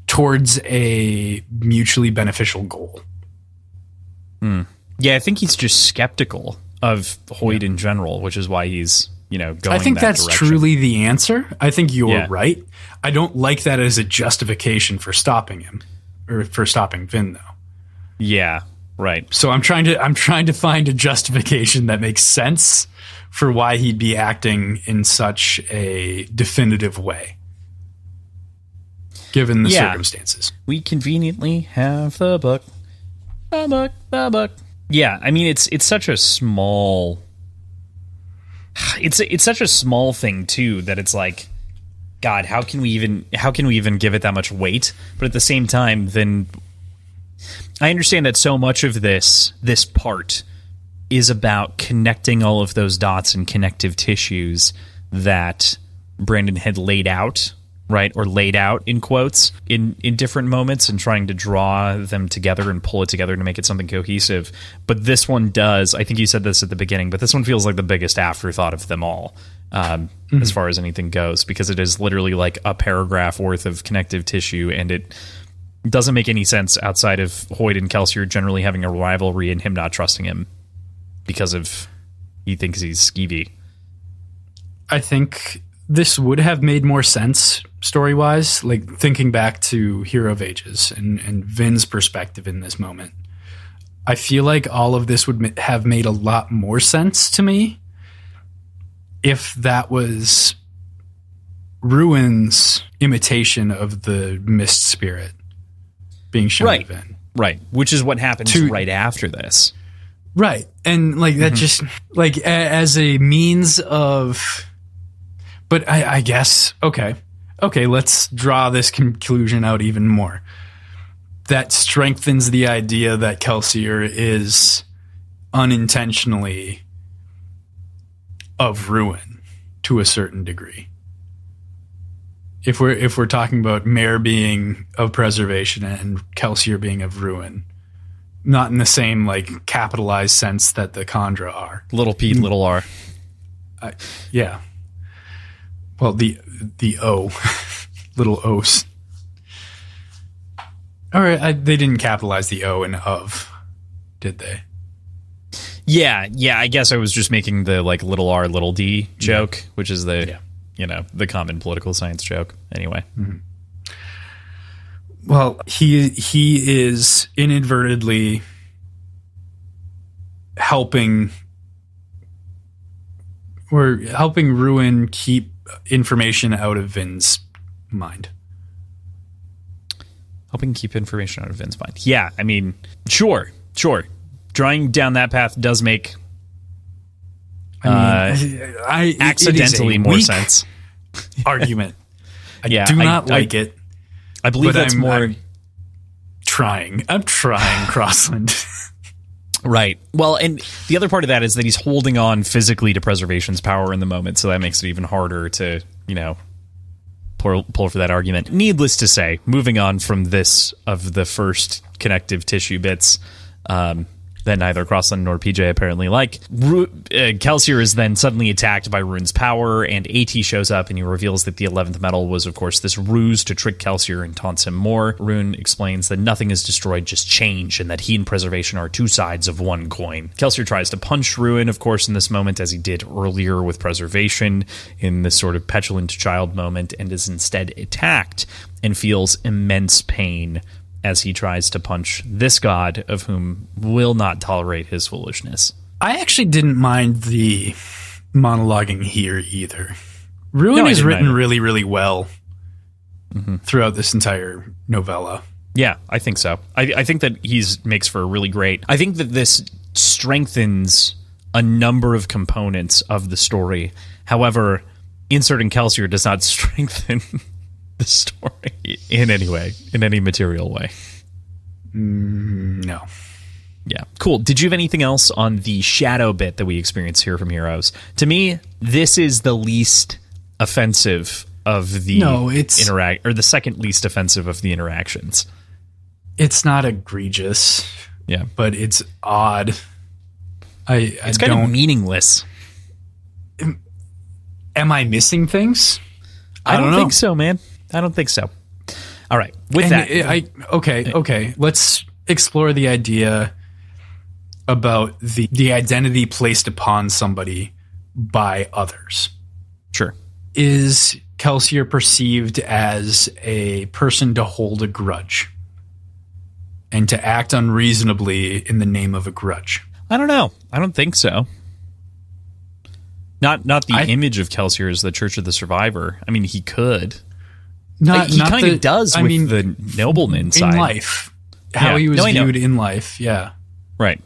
towards a mutually beneficial goal. Yeah, I think he's just skeptical of Hoyd in general, which is why he's, going I think that that's direction. truly the answer. I think you're Yeah. right. I don't like that as a justification for stopping him, or for stopping Vin, though. Yeah, right. So I'm trying to find a justification that makes sense for why he'd be acting in such a definitive way, given the circumstances. We conveniently have the book. The book. Yeah, I mean it's such a small. It's such a small thing too that it's like, God, how can we even give it that much weight? But at the same time, then I understand that so much of this part is about connecting all of those dots and connective tissues that Brandon had laid out, right? Or laid out in quotes in different moments, and trying to draw them together and pull it together to make it something cohesive. But this one does, I think you said this at the beginning, but this one feels like the biggest afterthought of them all, as far as anything goes, because it is literally like a paragraph worth of connective tissue, and it doesn't make any sense outside of Hoyt and Kelsier generally having a rivalry and him not trusting him because of he thinks he's skeevy. I think this would have made more sense story-wise, like thinking back to Hero of Ages and Vin's perspective in this moment. I feel like all of this would have made a lot more sense to me if that was Ruin's imitation of the Mist Spirit being shown to Vin. Right, which is what happens right after this. Right, and like that just like as a means of... But I guess, okay, let's draw this conclusion out even more. That strengthens the idea that Kelsier is unintentionally of Ruin to a certain degree. If we're talking about Mare being of preservation and Kelsier being of Ruin, not in the same like capitalized sense that the Khandra are. Little P, little R. Yeah. Well, the O, little O's. All right, they didn't capitalize the O in of, did they? Yeah. I guess I was just making the like little R, little D joke, which is the the common political science joke. Anyway. Mm-hmm. Well, he is inadvertently helping Ruin keep information out of Vin's mind. Helping keep information out of Vin's mind. Yeah, I mean, sure. Drawing down that path does make accidentally more sense. Argument. I do not like it. I believe that's more... I'm trying, Crossland. Right. Well, and the other part of that is that he's holding on physically to preservation's power in the moment, so that makes it even harder to, pull for that argument. Needless to say, moving on from this of the first connective tissue bits, that neither Crossland nor PJ apparently like. Kelsier is then suddenly attacked by Rune's power, and AT shows up, and he reveals that the 11th metal was, of course, this ruse to trick Kelsier and taunts him more. Rune explains that nothing is destroyed, just change, and that he and Preservation are two sides of one coin. Kelsier tries to punch Ruin, of course, in this moment, as he did earlier with Preservation, in this sort of petulant child moment, and is instead attacked and feels immense pain as he tries to punch this god of whom will not tolerate his foolishness. I actually didn't mind the monologuing here either. Ruin is written really, really well throughout this entire novella. Yeah, I think so. I think that makes for a really great... I think that this strengthens a number of components of the story. However, inserting Kelsier does not strengthen... the story in any way, in any material way. No. Yeah. Cool. Did you have anything else on the shadow bit that we experience here from Heroes? To me, this is the least offensive of the the second least offensive of the interactions. It's not egregious. Yeah. But it's odd. It's kind of meaningless. Am I missing things? I don't think so, man. I don't think so. All right. With Okay. Let's explore the idea about the identity placed upon somebody by others. Sure. Is Kelsier perceived as a person to hold a grudge and to act unreasonably in the name of a grudge? I don't know. I don't think so. Not the image of Kelsier as the Church of the Survivor. I mean, he could. He kind of does with the nobleman side. In life. How he was viewed in life, yeah. Right.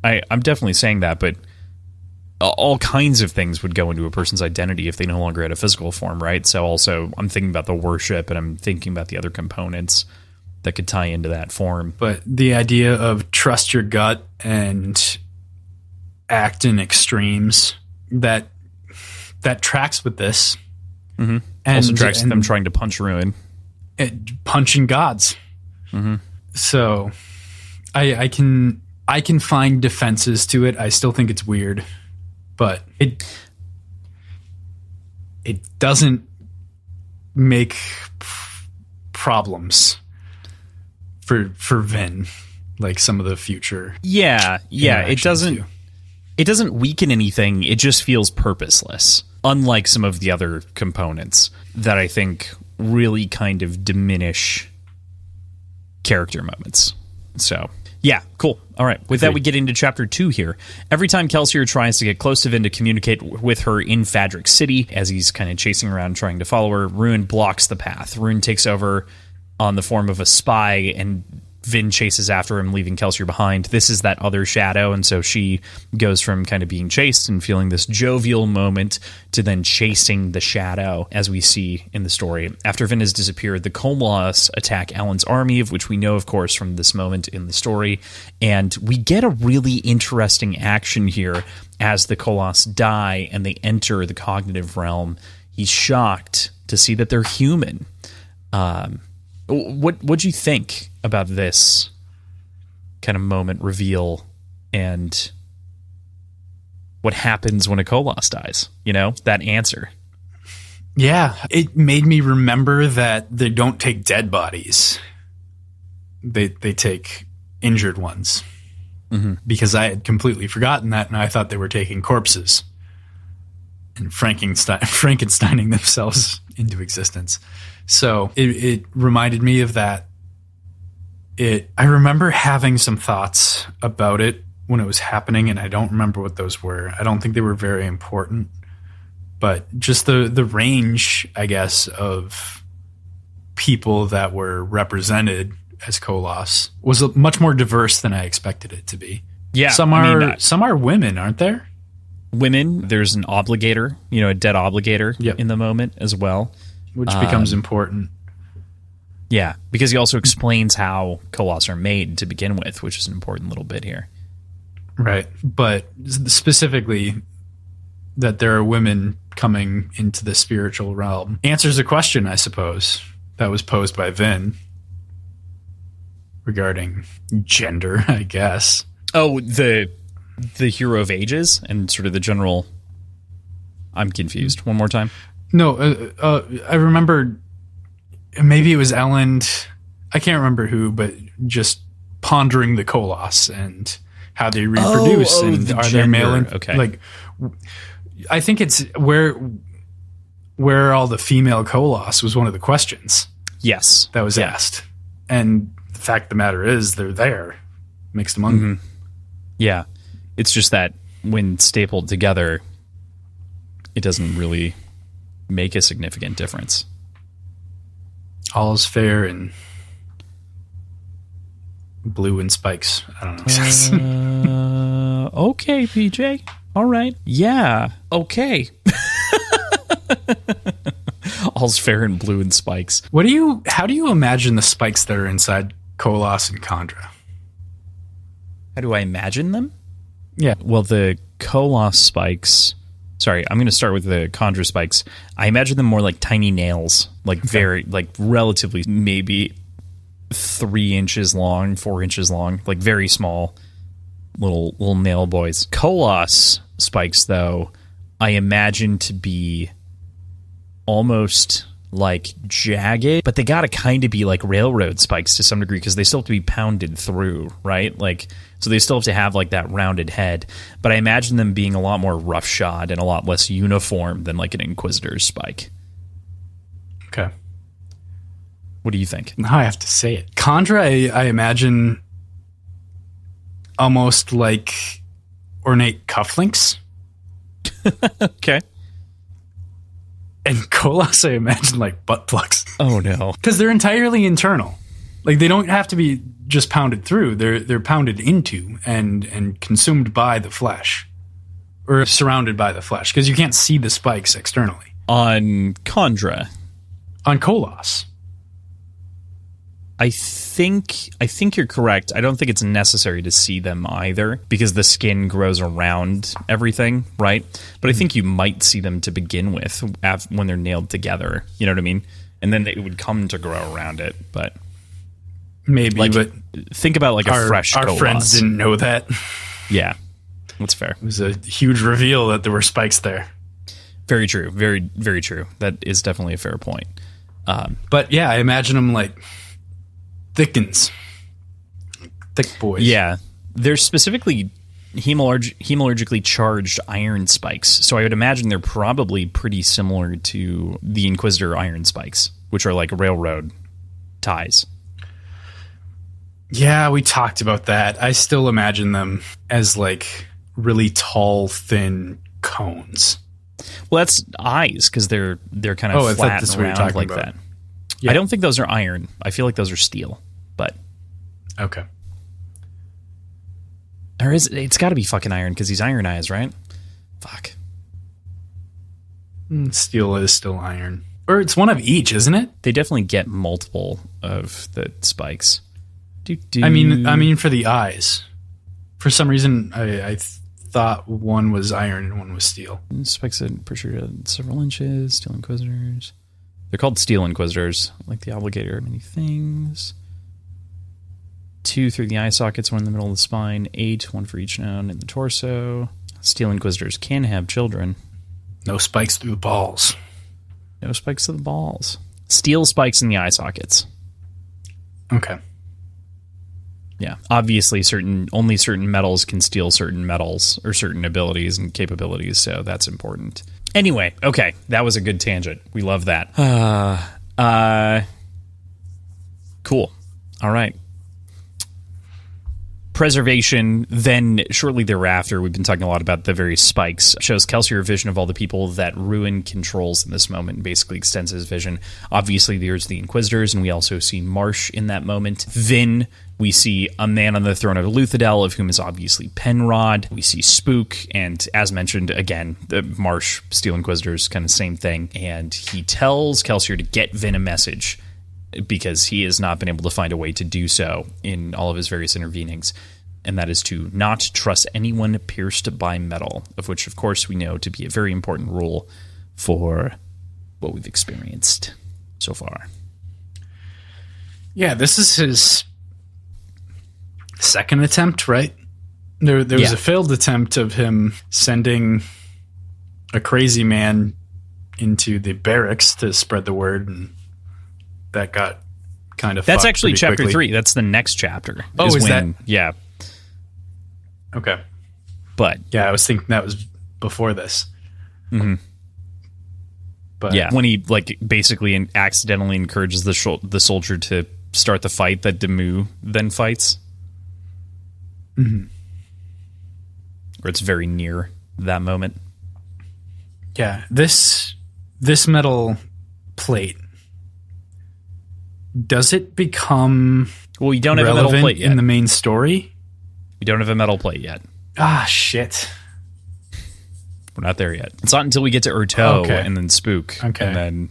I'm definitely saying that, but all kinds of things would go into a person's identity if they no longer had a physical form, right? So also, I'm thinking about the worship, and I'm thinking about the other components that could tie into that form. But the idea of trust your gut and act in extremes, that tracks with this. Mm-hmm. And also tracks with them trying to punch Ruin. Punching gods. Mm-hmm. So I can find defenses to it. I still think it's weird, but it doesn't make problems for Vin like some of the future. Yeah, it doesn't weaken anything. It just feels purposeless, unlike some of the other components that I think really kind of diminish character moments. So, yeah, cool. All right. With that, we get into chapter 2 here. Every time Kelsier tries to get close to Vin to communicate with her in Fadric City, as he's kind of chasing around trying to follow her, Ruin blocks the path. Ruin takes over on the form of a spy, and Vin chases after him, leaving Kelsier behind. This is that other shadow, and so she goes from kind of being chased and feeling this jovial moment to then chasing the shadow, as we see in the story. After Vin has disappeared, the Colossus attack Alan's army, of which we know, of course, from this moment in the story, and we get a really interesting action here as the Colossus die and they enter the cognitive realm. He's shocked to see that they're human. What'd you think about this kind of moment reveal and what happens when a Colossus dies? You know, that answer. Yeah, it made me remember that they don't take dead bodies. They take injured ones. Mm-hmm. Because I had completely forgotten that, and I thought they were taking corpses and Frankensteining themselves into existence. So it reminded me of that. I remember having some thoughts about it when it was happening, and I don't remember what those were. I don't think they were very important, but just the range, I guess, of people that were represented as Colossus was much more diverse than I expected it to be. Yeah, some are women, aren't there? Women. There's an obligator, a dead obligator in the moment as well. Which becomes important. Yeah, because he also explains how Colossus are made to begin with, which is an important little bit here. Right, but specifically that there are women coming into the spiritual realm answers a question, I suppose, that was posed by Vin regarding gender, I guess. Oh, the Hero of Ages and sort of the general... I'm confused. One more time. No, I remember maybe it was Ellen. I can't remember who, but just pondering the Colossus and how they reproduce and are they male and like. I think it's where all the female Colossus was one of the questions. Yes, that was asked, and the fact of the matter is they're there, mixed among them. Yeah, it's just that when stapled together, it doesn't really make a significant difference. All is fair and blue and spikes. I don't know. Okay, PJ. All right. Yeah. Okay. All's fair and blue and spikes. How do you imagine the spikes that are inside Colossus and Kandra? How do I imagine them? Yeah. Well, the Colossus spikes... Sorry, I'm going to start with the Kandra spikes. I imagine them more like tiny nails, like relatively maybe 3 inches long, 4 inches long, like very small little nail boys. Colossus spikes, though, I imagine to be almost like jagged, but they got to kind of be like railroad spikes to some degree because they still have to be pounded through, right? Like, so they still have to have like that rounded head. But I imagine them being a lot more roughshod and a lot less uniform than like an Inquisitor's spike. Okay. What do you think? Now I have to say it. Kandra, I imagine almost like ornate cufflinks. Okay. And Kolas, I imagine like butt plugs. Oh no. Because they're entirely internal. Like they don't have to be just pounded through. They're pounded into and consumed by the flesh. Or surrounded by the flesh. Because you can't see the spikes externally. On Kandra. On Kolas. I think you're correct. I don't think it's necessary to see them either because the skin grows around everything, right? But I think you might see them to begin with when they're nailed together. You know what I mean? And then they would come to grow around it. But maybe, like, but think about like a fresh our Kolas. friends didn't know that. Yeah, that's fair. It was a huge reveal that there were spikes there. Very true. Very, very true. That is definitely a fair point. But yeah, I imagine them like thickens. Thick boys. Yeah. They're specifically hemologically charged iron spikes. So I would imagine they're probably pretty similar to the Inquisitor iron spikes, which are like railroad ties. Yeah, we talked about that. I still imagine them as like really tall, thin cones. Well, that's eyes because they're kind of flat and round like that. Yeah. I don't think those are iron. I feel like those are steel. But okay. Or it's got to be fucking iron because he's iron eyes, right? Fuck. Steel is still iron. Or it's one of each, isn't it? They definitely get multiple of the spikes. I mean for the eyes. For some reason, I thought one was iron and one was steel. Spikes are protruded several inches. Steel Inquisitors. They're called Steel Inquisitors, like the obligator of many things. 2 through the eye sockets, 1 in the middle of the spine, 8, 1 for each node in the torso. Steel Inquisitors can have children. No spikes through the balls. No spikes to the balls. Steel spikes in the eye sockets. Okay. Yeah. Obviously, only certain metals can steal certain metals or certain abilities and capabilities, so that's important. Anyway, okay, that was a good tangent. We love that. Cool. All right. Preservation, then shortly thereafter, we've been talking a lot about the various spikes, shows Kelsier a vision of all the people that Ruin controls in this moment and basically extends his vision. Obviously, there's the Inquisitors, and we also see Marsh in that moment. Vin, we see a man on the throne of Luthadel, of whom is obviously Penrod. We see Spook, and as mentioned, again, the Marsh, Steel Inquisitors, kind of same thing. And he tells Kelsier to get Vin a message, because he has not been able to find a way to do so in all of his various intervenings, and that is to not trust anyone pierced by metal, of which, of course, we know to be a very important rule for what we've experienced so far. Yeah, this is his second attempt, right? There was a failed attempt of him sending a crazy man into the barracks to spread the word, and that got kind of That's actually chapter quickly. 3. That's the next chapter. Oh, is that? Yeah. Okay. But yeah, I was thinking that was before this. Mm-hmm. But yeah, when he like basically accidentally encourages the soldier to start the fight that Demu then fights. Mm-hmm. Or it's very near that moment. Yeah, this metal plate, does it become well? You don't have a metal plate yet in the main story. You don't have a metal plate yet. Ah, shit. We're not there yet. It's not until we get to Urto and then Spook. Okay. And then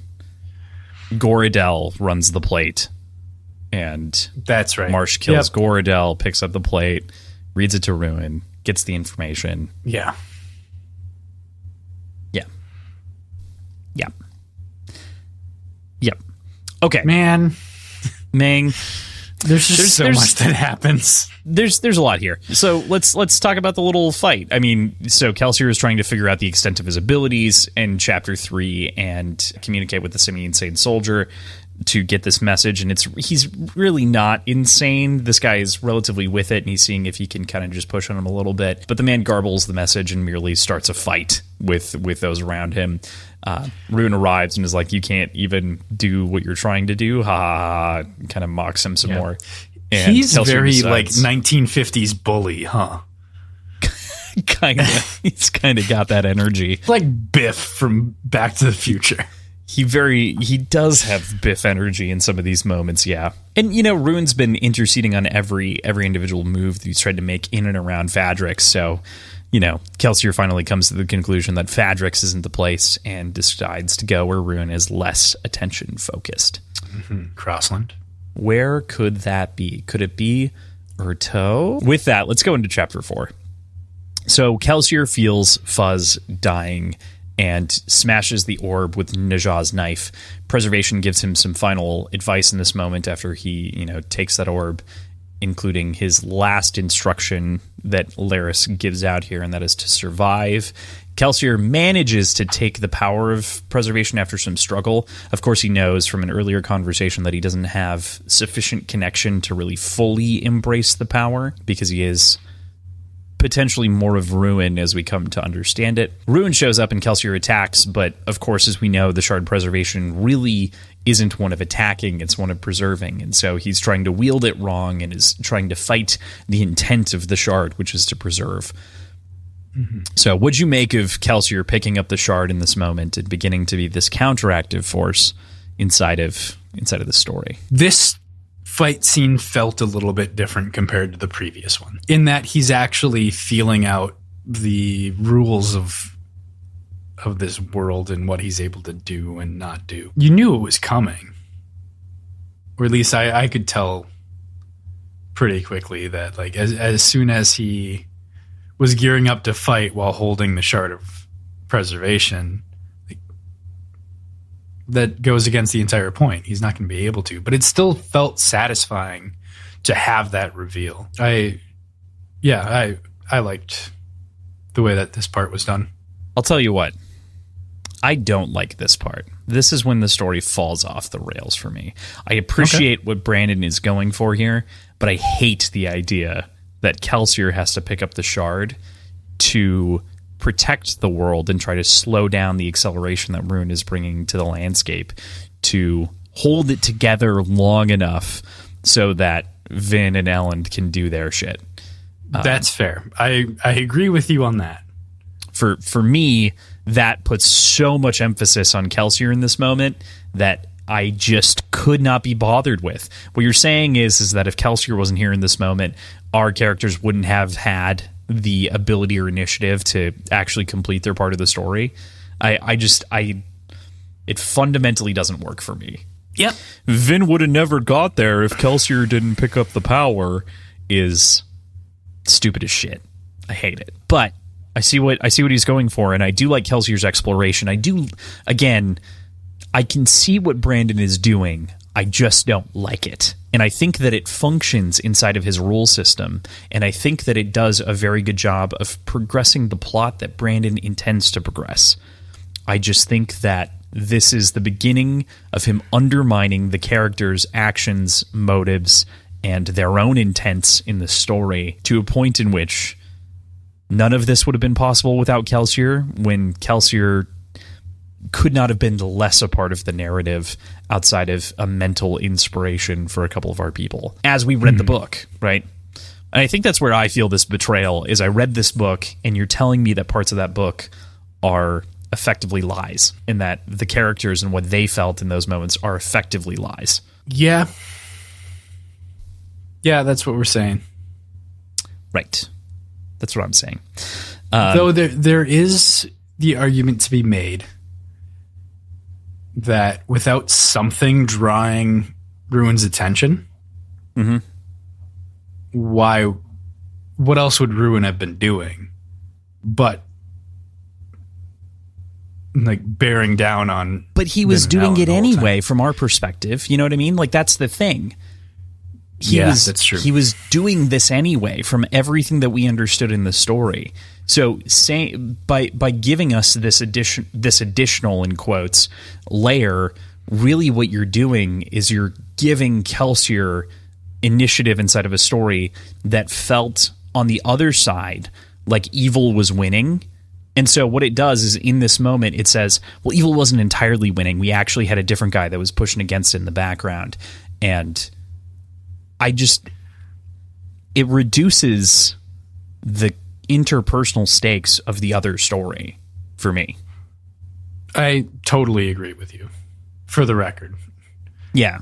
Goradel runs the plate. And that's right. Marsh kills Goradel, picks up the plate, reads it to Ruin, gets the information. Yeah. Yeah. Yeah. Yep. Okay. Man. Ming. There's just so much that happens. There's a lot here. So let's talk about the little fight. I mean, so Kelsier is trying to figure out the extent of his abilities in Chapter 3 and communicate with the semi-insane soldier to get this message, and he's really not insane. This guy is relatively with it, and he's seeing if he can kind of just push on him a little bit. But the man garbles the message and merely starts a fight with those around him. Rune arrives and is like, "You can't even do what you're trying to do." Ha ha ha! Kind of mocks him some more. And he's Kelsier very decides, like 1950s bully, huh? Kind of. He's kind of got that energy, like Biff from Back to the Future. He does have Biff energy in some of these moments, yeah. And, Rune's been interceding on every individual move that he's tried to make in and around Fadrix, so, Kelsier finally comes to the conclusion that Fadrix isn't the place and decides to go where Rune is less attention-focused. Mm-hmm. Crossland. Where could that be? Could it be Urto? With that, let's go into Chapter 4. So, Kelsier feels Fuzz dying and smashes the orb with Najah's knife. Preservation gives him some final advice in this moment after he, takes that orb, including his last instruction that Laris gives out here, and that is to survive. Kelsier manages to take the power of Preservation after some struggle. Of course, he knows from an earlier conversation that he doesn't have sufficient connection to really fully embrace the power, because he is potentially more of Ruin as we come to understand it. Ruin shows up and Kelsier attacks, but of course, as we know, the Shard Preservation really isn't one of attacking, it's one of preserving, and so he's trying to wield it wrong and is trying to fight the intent of the Shard, which is to preserve. Mm-hmm. So what'd you make of Kelsier picking up the Shard in this moment and beginning to be this counteractive force inside of the story? This fight scene felt a little bit different compared to the previous one, in that he's actually feeling out the rules of this world and what he's able to do and not do. You knew it was coming, or at least I could tell pretty quickly that, like, as soon as he was gearing up to fight while holding the Shard of Preservation, that goes against the entire point. He's not going to be able to, but it still felt satisfying to have that reveal. I liked the way that this part was done. I'll tell you what, I don't like this part. This is when the story falls off the rails for me. I appreciate what Brandon is going for here, but I hate the idea that Kelsier has to pick up the Shard to protect the world and try to slow down the acceleration that Rune is bringing to the landscape, to hold it together long enough so that Vin and Elend can do their shit. That's fair. I agree with you on that. For me, that puts so much emphasis on Kelsier in this moment that I just could not be bothered with. What you're saying is that if Kelsier wasn't here in this moment, our characters wouldn't have had the ability or initiative to actually complete their part of the story. It fundamentally doesn't work for me. Yep. Vin would have never got there if Kelsier didn't pick up the power is stupid as shit. I hate it. But I see what he's going for, and I do like Kelsier's exploration. I can see what Brandon is doing. I just don't like it. And I think that it functions inside of his rule system, and I think that it does a very good job of progressing the plot that Brandon intends to progress. I just think that this is the beginning of him undermining the characters' actions, motives, and their own intents in the story to a point in which none of this would have been possible without Kelsier, when Kelsier could not have been less a part of the narrative outside of a mental inspiration for a couple of our people as we read the book, right? And I think that's where I feel this betrayal is. I read this book and you're telling me that parts of that book are effectively lies, and that the characters and what they felt in those moments are effectively lies. Yeah, that's what we're saying. Right. That's what I'm saying. Though there is the argument to be made that without something drawing Ruin's attention, what else would Ruin have been doing but like bearing down on? But he was doing it anyway from our perspective. You know what I mean? Like, that's the thing. That's true. He was doing this anyway from everything that we understood in the story. So by giving us this additional, in quotes, layer, really what you're doing is you're giving Kelsier initiative inside of a story that felt on the other side like evil was winning. And so what it does is in this moment, it says, well, evil wasn't entirely winning. We actually had a different guy that was pushing against it in the background. And it reduces the interpersonal stakes of the other story for me. I totally agree with you, for the record. Yeah.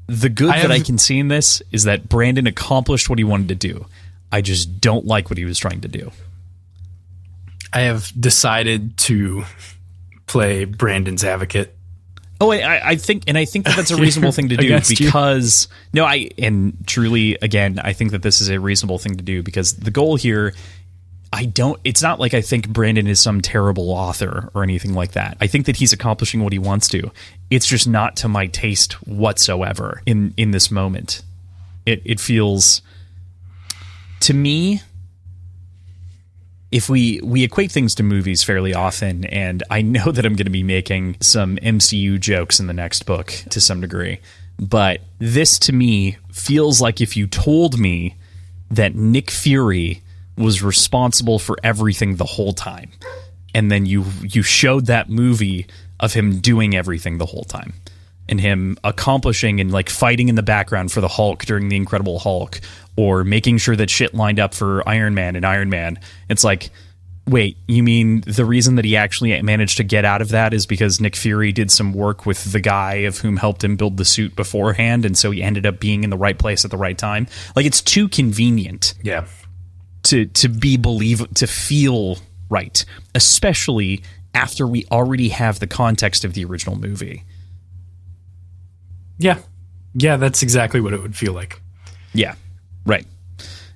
The good that I can see in this is that Brandon accomplished what he wanted to do. I just don't like what he was trying to do. I have decided to play Brandon's advocate. Oh, I think that that's a reasonable thing to do because truly, again, I think that this is a reasonable thing to do because the goal here, it's not like I think Brandon is some terrible author or anything like that. I think that he's accomplishing what he wants to. It's just not to my taste whatsoever in this moment. It feels, to me, if we equate things to movies fairly often, and I know that I'm going to be making some MCU jokes in the next book to some degree, but this to me feels like if you told me that Nick Fury was responsible for everything the whole time, and then you showed that movie of him doing everything the whole time, and him accomplishing and like fighting in the background for the Hulk during the Incredible Hulk, or making sure that shit lined up for Iron Man and Iron Man. It's like, wait, you mean the reason that he actually managed to get out of that is because Nick Fury did some work with the guy of whom helped him build the suit beforehand, and so he ended up being in the right place at the right time? Like, it's too convenient. Yeah. To feel right, especially after we already have the context of the original movie. Yeah, that's exactly what it would feel like. Yeah, right.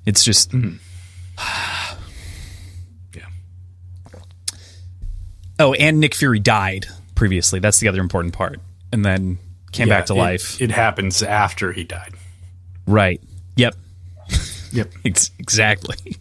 It's just, yeah. Oh, and Nick Fury died previously. That's the other important part, and then came back to life. It happens after he died. Right. Yep. Yep. Exactly.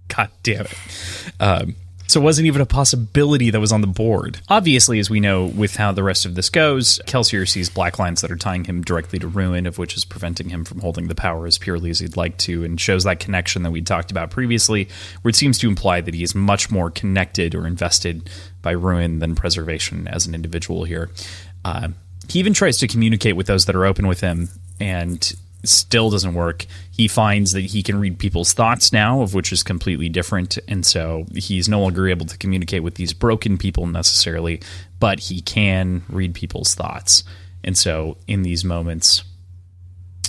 God damn it. So it wasn't even a possibility that was on the board. Obviously, as we know with how the rest of this goes, Kelsier sees black lines that are tying him directly to ruin, of which is preventing him from holding the power as purely as he'd like to, and shows that connection that we talked about previously, where it seems to imply that he is much more connected or invested by ruin than preservation as an individual here. He even tries to communicate with those that are open with him, and still doesn't work. He finds that he can read people's thoughts now, of which is completely different, and so he's no longer able to communicate with these broken people necessarily, but he can read people's thoughts. And so in these moments,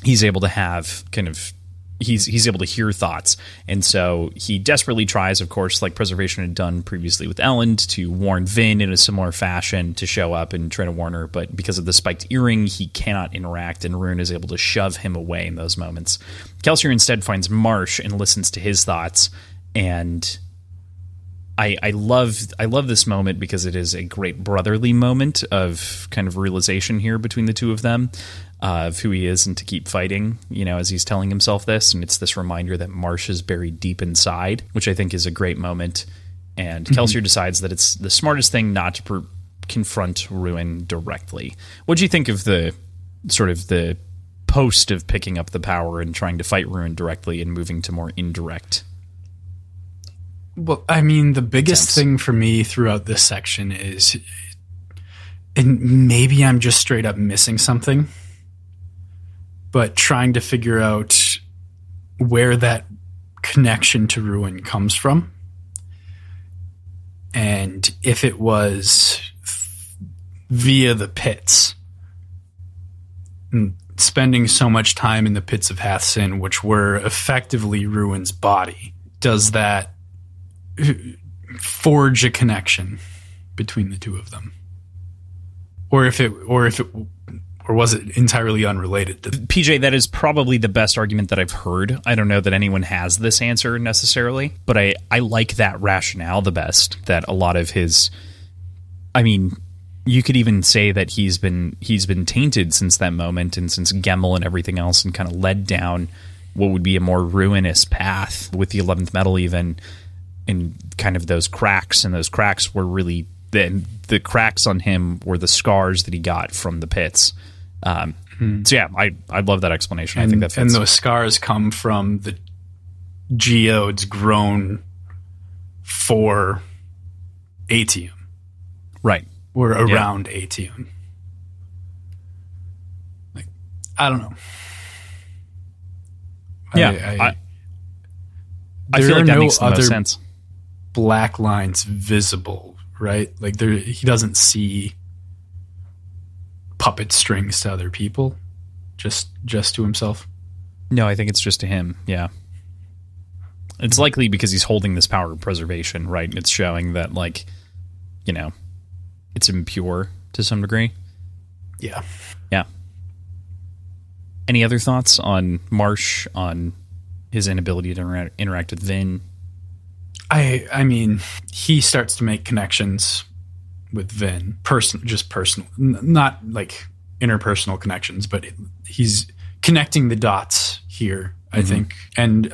he's able to have kind of he's able to hear thoughts, and so he desperately tries, of course, like Preservation had done previously with Elend, to warn Vin in a similar fashion to show up and try to warn her, but because of the spiked earring, he cannot interact, and Rune is able to shove him away in those moments. Kelsier instead finds Marsh and listens to his thoughts, and I love this moment because it is a great brotherly moment of kind of realization here between the two of them, of who he is and to keep fighting, as he's telling himself this. And it's this reminder that Marsh is buried deep inside, which I think is a great moment. And Kelsier decides that it's the smartest thing not to confront Ruin directly. What do you think of the sort of the post of picking up the power and trying to fight Ruin directly and moving to more indirect? Well, I mean, the biggest thing for me throughout this section is, and maybe I'm just straight up missing something, but trying to figure out where that connection to Ruin comes from. And if it was via the pits, and spending so much time in the pits of Hathsin, which were effectively Ruin's body, does that forge a connection between the two of them, or was it entirely unrelated? PJ, that is probably the best argument that I've heard. I don't know that anyone has this answer necessarily, but I like that rationale the best. That a lot of his, you could even say that he's been tainted since that moment, and since Gemmel and everything else, and kind of led down what would be a more ruinous path with the 11th metal, even in kind of those cracks. And those cracks were really the cracks on him were the scars that he got from the pits. So yeah, I love that explanation. I think that fits. And those scars come from the geodes grown for Atium. Right. Or around Atium. Like, I don't know. Yeah. I feel like that makes the most sense. Black lines visible, right? Like he doesn't see puppet strings to other people, just to himself. No, I think it's just to him. Yeah. It's likely because he's holding this power of preservation, right? And it's showing that, like, you know, it's impure to some degree. Yeah. Yeah. Any other thoughts on Marsh, on his inability to interact with Vin? I mean, he starts to make connections with Vin, just personal, not like interpersonal connections, but he's connecting the dots here, I think. And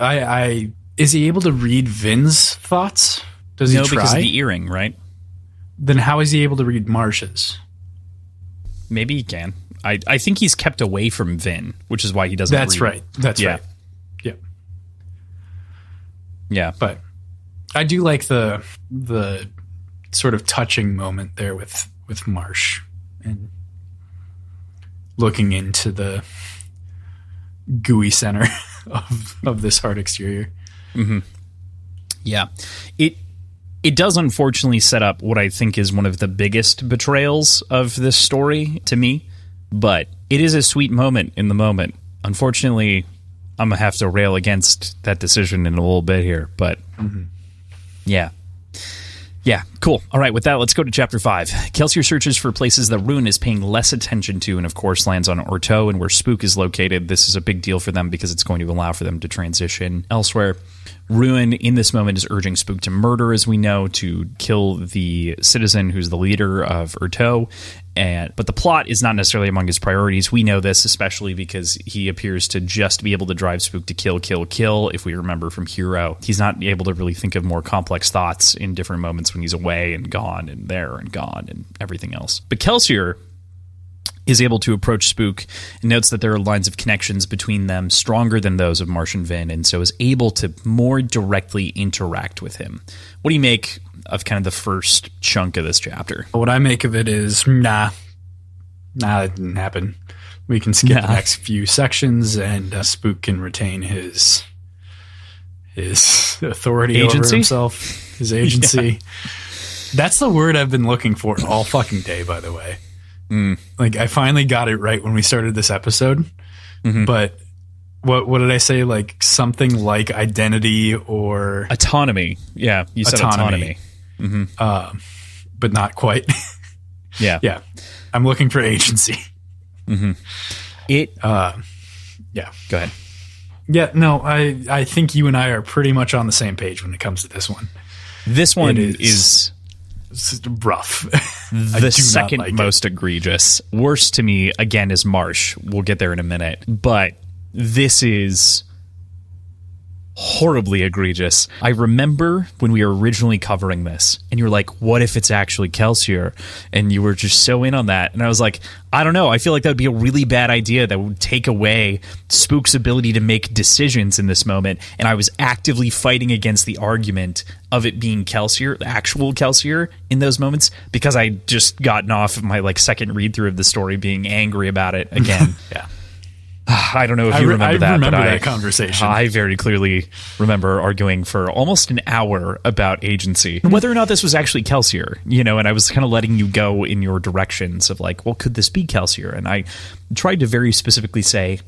is he able to read Vin's thoughts? Does he try? No, because of the earring, right? Then how is he able to read Marsh's? Maybe he can. I think he's kept away from Vin, which is why he doesn't That's read. Right. That's right. Yeah. Yeah. But I do like the sort of touching moment there with Marsh and looking into the gooey center of this hard exterior. Mm-hmm. Yeah. It does unfortunately set up what I think is one of the biggest betrayals of this story to me, but it is a sweet moment in the moment. Unfortunately, I'm going to have to rail against that decision in a little bit here, but yeah. Yeah, cool. All right, with that, let's go to Chapter 5. Kelsier searches for places that Ruin is paying less attention to, and of course lands on Orteau and where Spook is located. This is a big deal for them because it's going to allow for them to transition elsewhere. Ruin, in this moment, is urging Spook to murder, as we know, to kill the citizen who's the leader of Orteau. But the plot is not necessarily among his priorities. We know this, especially because he appears to just be able to drive Spook to kill, if we remember from Hero. He's not able to really think of more complex thoughts in different moments when he's away and gone and there and gone and everything else. But Kelsier is able to approach Spook and notes that there are lines of connections between them stronger than those of Marsh and Vin, and so is able to more directly interact with him. What do you make of kind of the first chunk of this chapter? What I make of it is, nah, it didn't happen. We can skip the next few sections, and Spook can retain his authority over himself, his agency. Yeah. That's the word I've been looking for all fucking day, by the way. Like, I finally got it right when we started this episode, but what did I say? Like, something like identity or autonomy. Yeah, you said autonomy. But not quite. Yeah. I'm looking for agency. Yeah. Go ahead. Yeah, no, I think you and I are pretty much on the same page when it comes to this one. This one is rough. The second most egregious. Worst to me, again, is Marsh. We'll get there in a minute. But this is horribly egregious. I remember when we were originally covering this, and you were like, what if it's actually Kelsier? And you were just so in on that. And I was like, I don't know. I feel like that would be a really bad idea that would take away Spook's ability to make decisions in this moment. And I was actively fighting against the argument of it being Kelsier, the actual Kelsier, in those moments, because I just gotten off of my second read through of the story being angry about it again. Yeah. I don't know if you remember that. I remember that conversation. I very clearly remember arguing for almost an hour about agency, whether or not this was actually Kelsier, and I was kind of letting you go in your directions of like, well, could this be Kelsier? And I tried to very specifically say,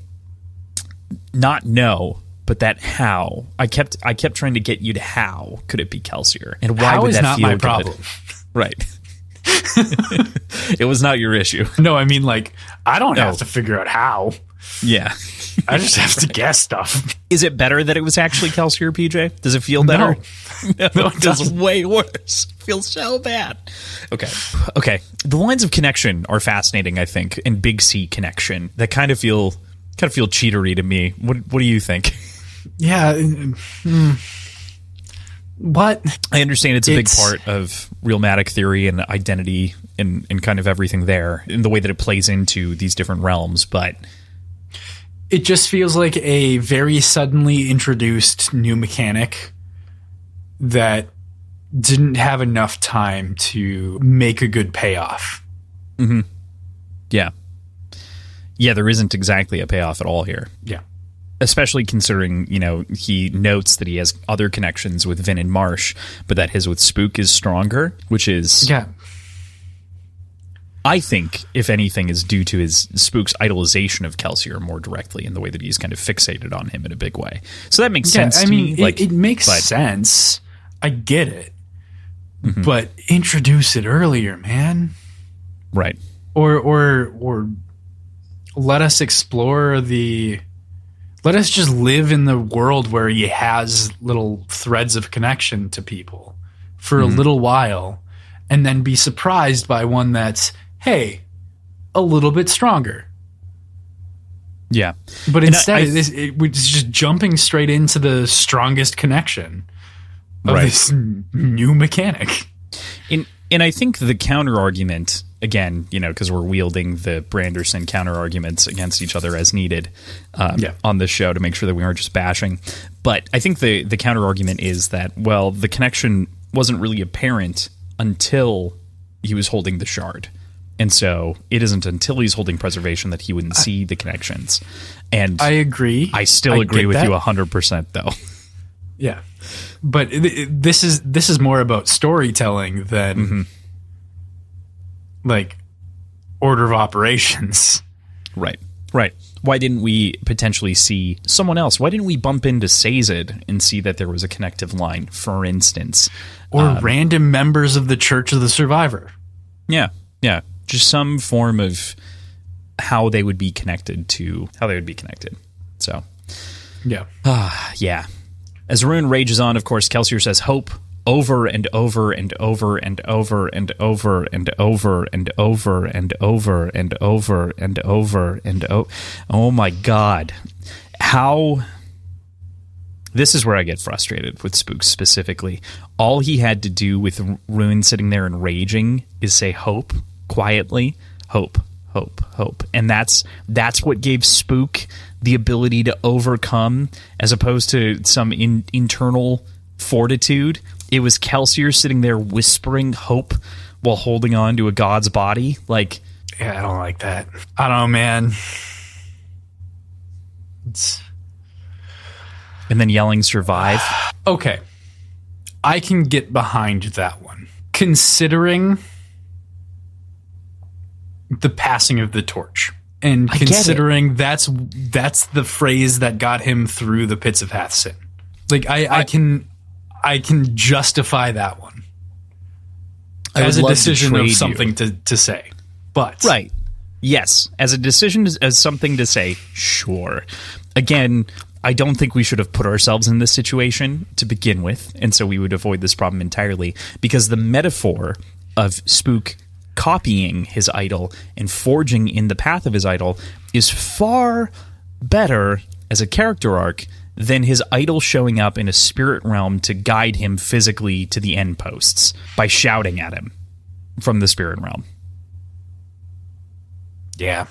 not no, but that how. I kept trying to get you to how could it be Kelsier, and why how would is that not feel my good? problem? Right. It was not your issue. No, I mean, I don't have to figure out how. Yeah. I just have to guess stuff. Is it better that it was actually Kelsier, PJ? Does it feel better? No, it feels way worse. It feels so bad. Okay. The lines of connection are fascinating, I think, and Big C connection that kind of feel cheatery to me. What do you think? Yeah. What? I understand it's a big part of realmatic theory and identity and kind of everything there in the way that it plays into these different realms, but it just feels like a very suddenly introduced new mechanic that didn't have enough time to make a good payoff. Mm-hmm. Yeah. Yeah, there isn't exactly a payoff at all here. Yeah. Especially considering, he notes that he has other connections with Vin and Marsh, but that his with Spook is stronger, which is... Yeah. I think, if anything, is due to his Spook's idolization of Kelsier more directly in the way that he's kind of fixated on him in a big way. So that makes sense to me. It makes sense. I get it. Mm-hmm. But introduce it earlier, man. Right. Or let us explore let us just live in the world where he has little threads of connection to people for a little while and then be surprised by one that's, hey, a little bit stronger. Yeah. But instead, it's just jumping straight into the strongest connection of this new mechanic. And I think the counter argument, again, because we're wielding the Branderson counter arguments against each other as needed on this show to make sure that we aren't just bashing. But I think the counter argument is that, well, the connection wasn't really apparent until he was holding the shard. And so it isn't until he's holding preservation that he wouldn't see the connections. And I agree. I still agree with you 100%, though. Yeah. But this is more about storytelling than like order of operations. Right. Why didn't we potentially see someone else? Why didn't we bump into Sazed and see that there was a connective line, for instance? Or random members of the Church of the Survivor. Yeah. Just some form of how they would be connected. So, yeah. Yeah. As Ruin rages on, of course, Kelsier says hope over and over and over and over and over and over and over and over and over and over and over. Oh my God. How... This is where I get frustrated with Spook specifically. All he had to do with Ruin sitting there and raging is say hope quietly. Hope. And that's what gave Spook the ability to overcome as opposed to some internal fortitude. It was Kelsier sitting there whispering hope while holding on to a god's body. Like, yeah, I don't like that. I don't know, man. And then yelling survive. Okay. I can get behind that one. Considering the passing of the torch. And considering that's the phrase that got him through the pits of Hathsin. Like I can justify that one as a decision of something to say. But right. Yes, as a decision, as something to say, sure. Again, I don't think we should have put ourselves in this situation to begin with, and so we would avoid this problem entirely, because the metaphor of Spook copying his idol and forging in the path of his idol is far better as a character arc than his idol showing up in a spirit realm to guide him physically to the end posts by shouting at him from the spirit realm. Yeah.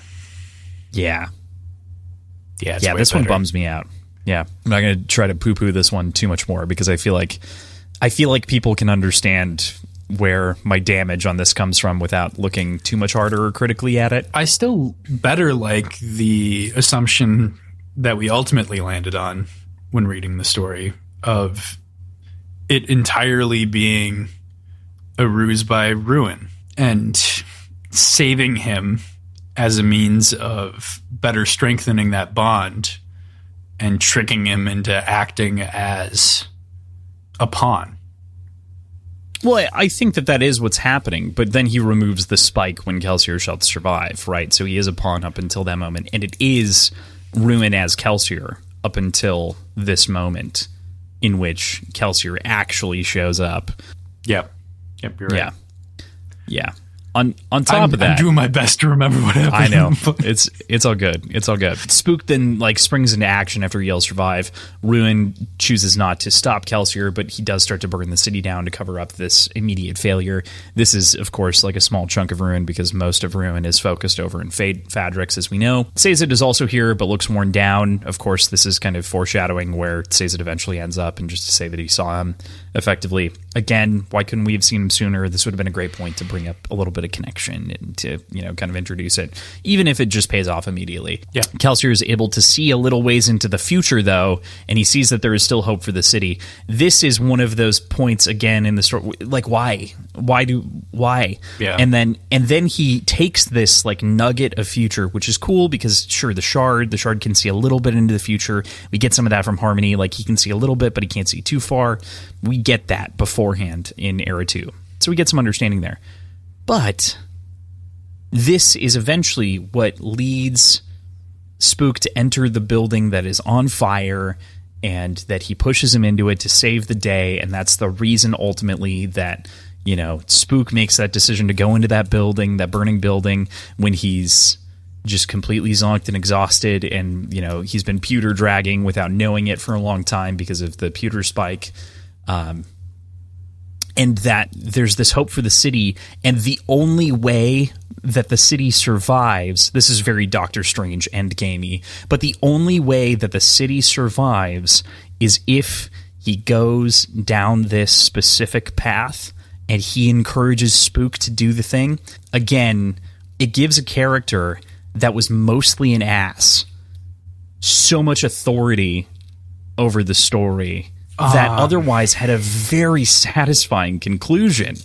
This one bums me out. Yeah, I'm not going to try to poo-poo this one too much more because I feel like people can understand where my damage on this comes from without looking too much harder or critically at it. I still better like the assumption that we ultimately landed on when reading the story of it entirely being a ruse by Ruin and saving him as a means of better strengthening that bond and tricking him into acting as a pawn. Well, I think that is what's happening, but then he removes the spike when Kelsier shall survive, right? So he is a pawn up until that moment, and it is Ruin as Kelsier up until this moment in which Kelsier actually shows up. Yep, you're right. Yeah. On top of that, I'm doing my best to remember what happened. I know. It's all good. It's all good. Spook then springs into action after he yells survive. Ruin chooses not to stop Kelsier, but he does start to burn the city down to cover up this immediate failure. This is, of course, like a small chunk of Ruin because most of Ruin is focused over in Fadrix, as we know. Sazed is also here, but looks worn down. Of course, this is kind of foreshadowing where Sazed eventually ends up, and just to say that he saw him effectively. Again, why couldn't we have seen him sooner? This would have been a great point to bring up a little bit of connection and to, kind of introduce it, even if it just pays off immediately. Yeah. Kelsier is able to see a little ways into the future, though, and he sees that there is still hope for the city. This is one of those points, again, in the story, like, why? Yeah. And then he takes this, like, nugget of future, which is cool because, sure, the shard can see a little bit into the future. We get some of that from Harmony. Like, he can see a little bit, but he can't see too far. We get that beforehand in Era 2. So we get some understanding there. But this is eventually what leads Spook to enter the building that is on fire, and that he pushes him into it to save the day. And that's the reason ultimately that, Spook makes that decision to go into that building, that burning building, when he's just completely zonked and exhausted. And, he's been pewter dragging without knowing it for a long time because of the pewter spike. And that there's this hope for the city, and the only way that the city survives, this is very Doctor Strange endgamey, but the only way that the city survives is if he goes down this specific path and he encourages Spook to do the thing. Again, it gives a character that was mostly an ass so much authority over the story that otherwise had a very satisfying conclusion.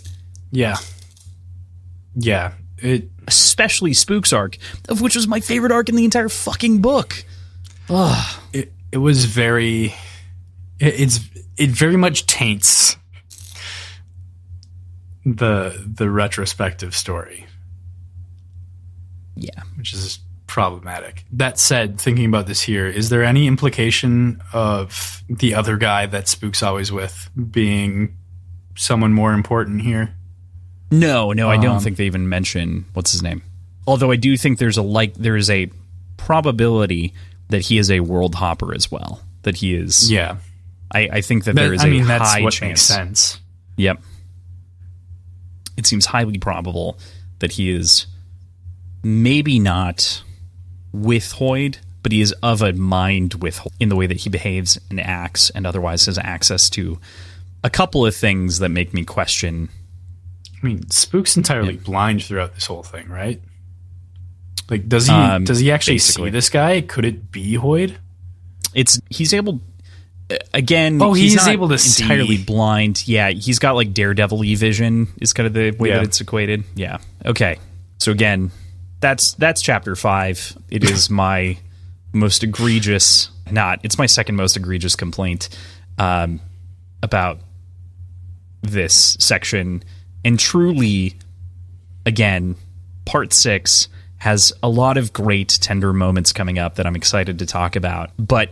Yeah. Especially Spook's arc, of which was my favorite arc in the entire fucking book. It was very... It very much taints the retrospective story. Yeah. Which is problematic. That said, thinking about this here, is there any implication of the other guy that Spook's always with being someone more important here? No, I don't think they even mention what's his name. Although I do think there is a probability that he is a world hopper as well. That he is. Yeah. I think that there is a that's high what chance. Makes sense. Yep. It seems highly probable that he is maybe not with Hoyd, but he is of a mind with Hoyd in the way that he behaves and acts, and otherwise has access to a couple of things that make me question. I mean, Spook's entirely blind throughout this whole thing, right? Like, does he actually basically see this guy? Could it be Hoyd? He's able. Again, he's not able to entirely see. Blind. Yeah, he's got like Daredevil-y vision is kind of the way that it's equated. Yeah. Okay. So again, that's chapter 5. It is my most egregious. It's my second most egregious complaint about this section. And truly, again, part 6 has a lot of great tender moments coming up that I'm excited to talk about, but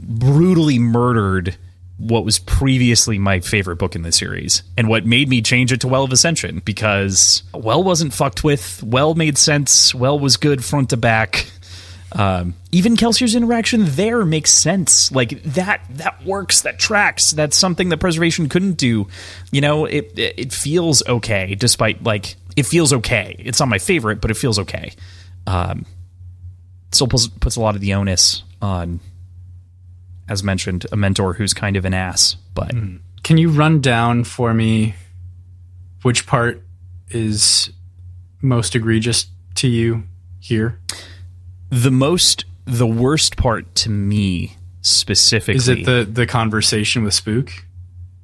brutally murdered what was previously my favorite book in the series, and what made me change it to Well of Ascension, because Well wasn't fucked with. Well made sense. Well was good front to back. Even Kelsier's interaction there makes sense. Like, that works, that tracks. That's something that Preservation couldn't do. It feels okay, despite, like, it feels okay. It's not my favorite, but it feels okay. Still puts a lot of the onus on, as mentioned, a mentor who's kind of an ass. But can you run down for me which part is most egregious to you here? The worst part to me specifically. Is it the conversation with Spook?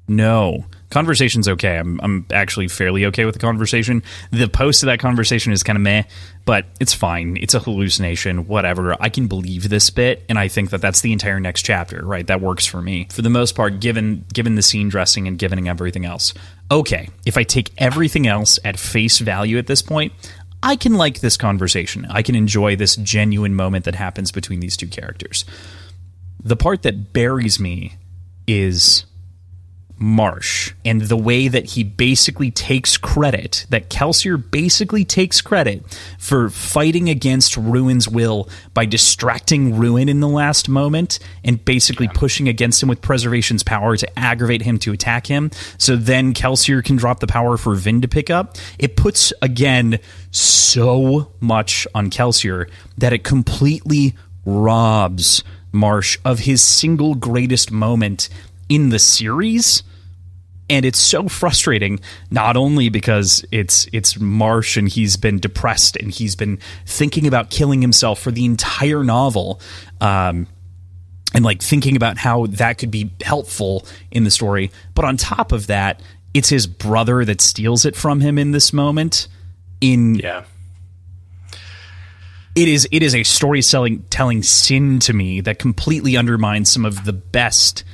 No, Conversation's okay. I'm actually fairly okay with the conversation. The post of that conversation is kind of meh, but it's fine. It's a hallucination, whatever. I can believe this bit, and I think that that's the entire next chapter, right? That works for me. For the most part, given the scene dressing and given everything else. Okay, if I take everything else at face value at this point, I can like this conversation. I can enjoy this genuine moment that happens between these two characters. The part that buries me is Marsh and the way that he basically takes credit, that Kelsier basically takes credit for fighting against Ruin's will by distracting Ruin in the last moment and basically pushing against him with Preservation's power to aggravate him to attack him. So then Kelsier can drop the power for Vin to pick up. It puts, again, so much on Kelsier that it completely robs Marsh of his single greatest moment in the series. And it's so frustrating, not only because it's Marsh and he's been depressed and he's been thinking about killing himself for the entire novel, and like thinking about how that could be helpful in the story, but on top of that, it's his brother that steals it from him in this moment. It is a storytelling sin to me that completely undermines some of the best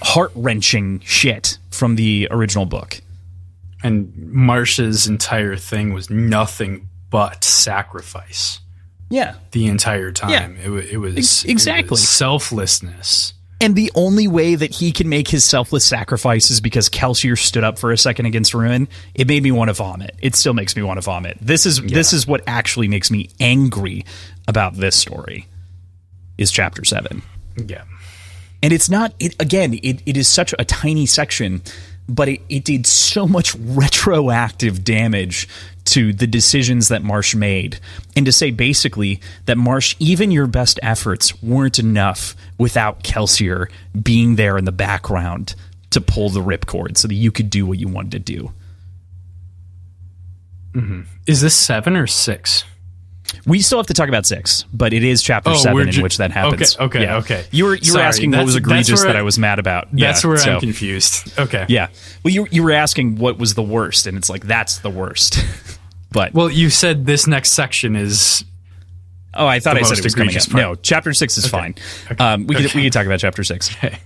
heart-wrenching shit from the original book. And Marsh's entire thing was nothing but sacrifice. Yeah. The entire time. Yeah. It was exactly it was selflessness. And the only way that he can make his selfless sacrifice is because Kelsier stood up for a second against Ruin. It made me want to vomit. It still makes me want to vomit. This is what actually makes me angry about this story, is chapter 7. Yeah. And it's not, it is such a tiny section, but it did so much retroactive damage to the decisions that Marsh made. And to say basically that Marsh, even your best efforts weren't enough without Kelsier being there in the background to pull the ripcord so that you could do what you wanted to do. Mm-hmm. Is this 7 or 6? We still have to talk about 6, but it is chapter 7 in which that happens. Okay. You were asking what was egregious that I was mad about. That's where I'm confused. Okay. Yeah. Well, you were asking what was the worst, and it's like, that's the worst. But well, you said this next section is... Oh, I thought I said it was coming up. Part. No, chapter 6 is fine. Okay. We could talk about chapter 6. Okay.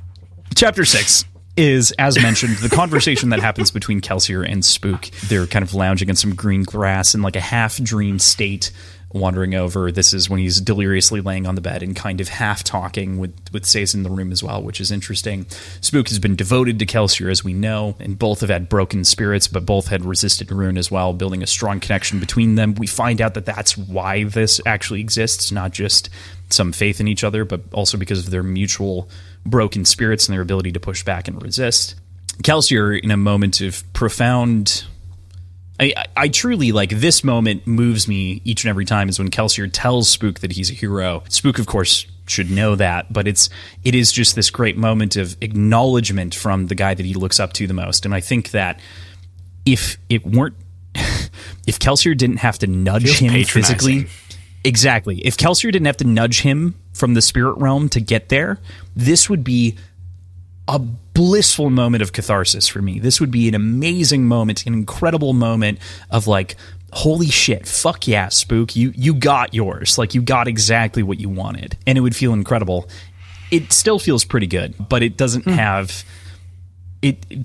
Chapter 6 is, as mentioned, the conversation that happens between Kelsier and Spook. They're kind of lounging in some green grass in like a half-dream state, wandering over. This is when he's deliriously laying on the bed and kind of half talking with Seiza in the room as well, which is interesting. Spook has been devoted to Kelsier, as we know, and both have had broken spirits, but both had resisted Ruin as well, building a strong connection between them. We find out that that's why this actually exists, not just some faith in each other, but also because of their mutual broken spirits and their ability to push back and resist. Kelsier, in a moment of profound... I truly, like, this moment moves me each and every time, is when Kelsier tells Spook that he's a hero. Spook, of course, should know that, but it is just this great moment of acknowledgement from the guy that he looks up to the most. And I think that if Kelsier didn't have to nudge him physically... Exactly. If Kelsier didn't have to nudge him from the spirit realm to get there, this would be a blissful moment of catharsis for me. This would be an amazing moment, an incredible moment of like, holy shit, fuck yeah, Spook, you got yours. Like, you got exactly what you wanted. And it would feel incredible. It still feels pretty good, but it doesn't have...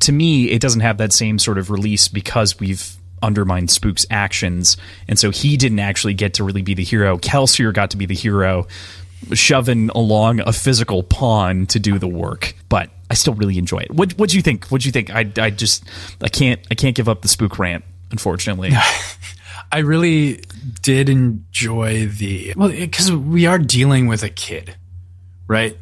To me, it doesn't have that same sort of release because we've undermined Spook's actions, and so he didn't actually get to really be the hero. Kelsier got to be the hero, shoving along a physical pawn to do the work. But I still really enjoy it. What'd you think? I can't give up the Spook rant, unfortunately. I really did enjoy because we are dealing with a kid, right?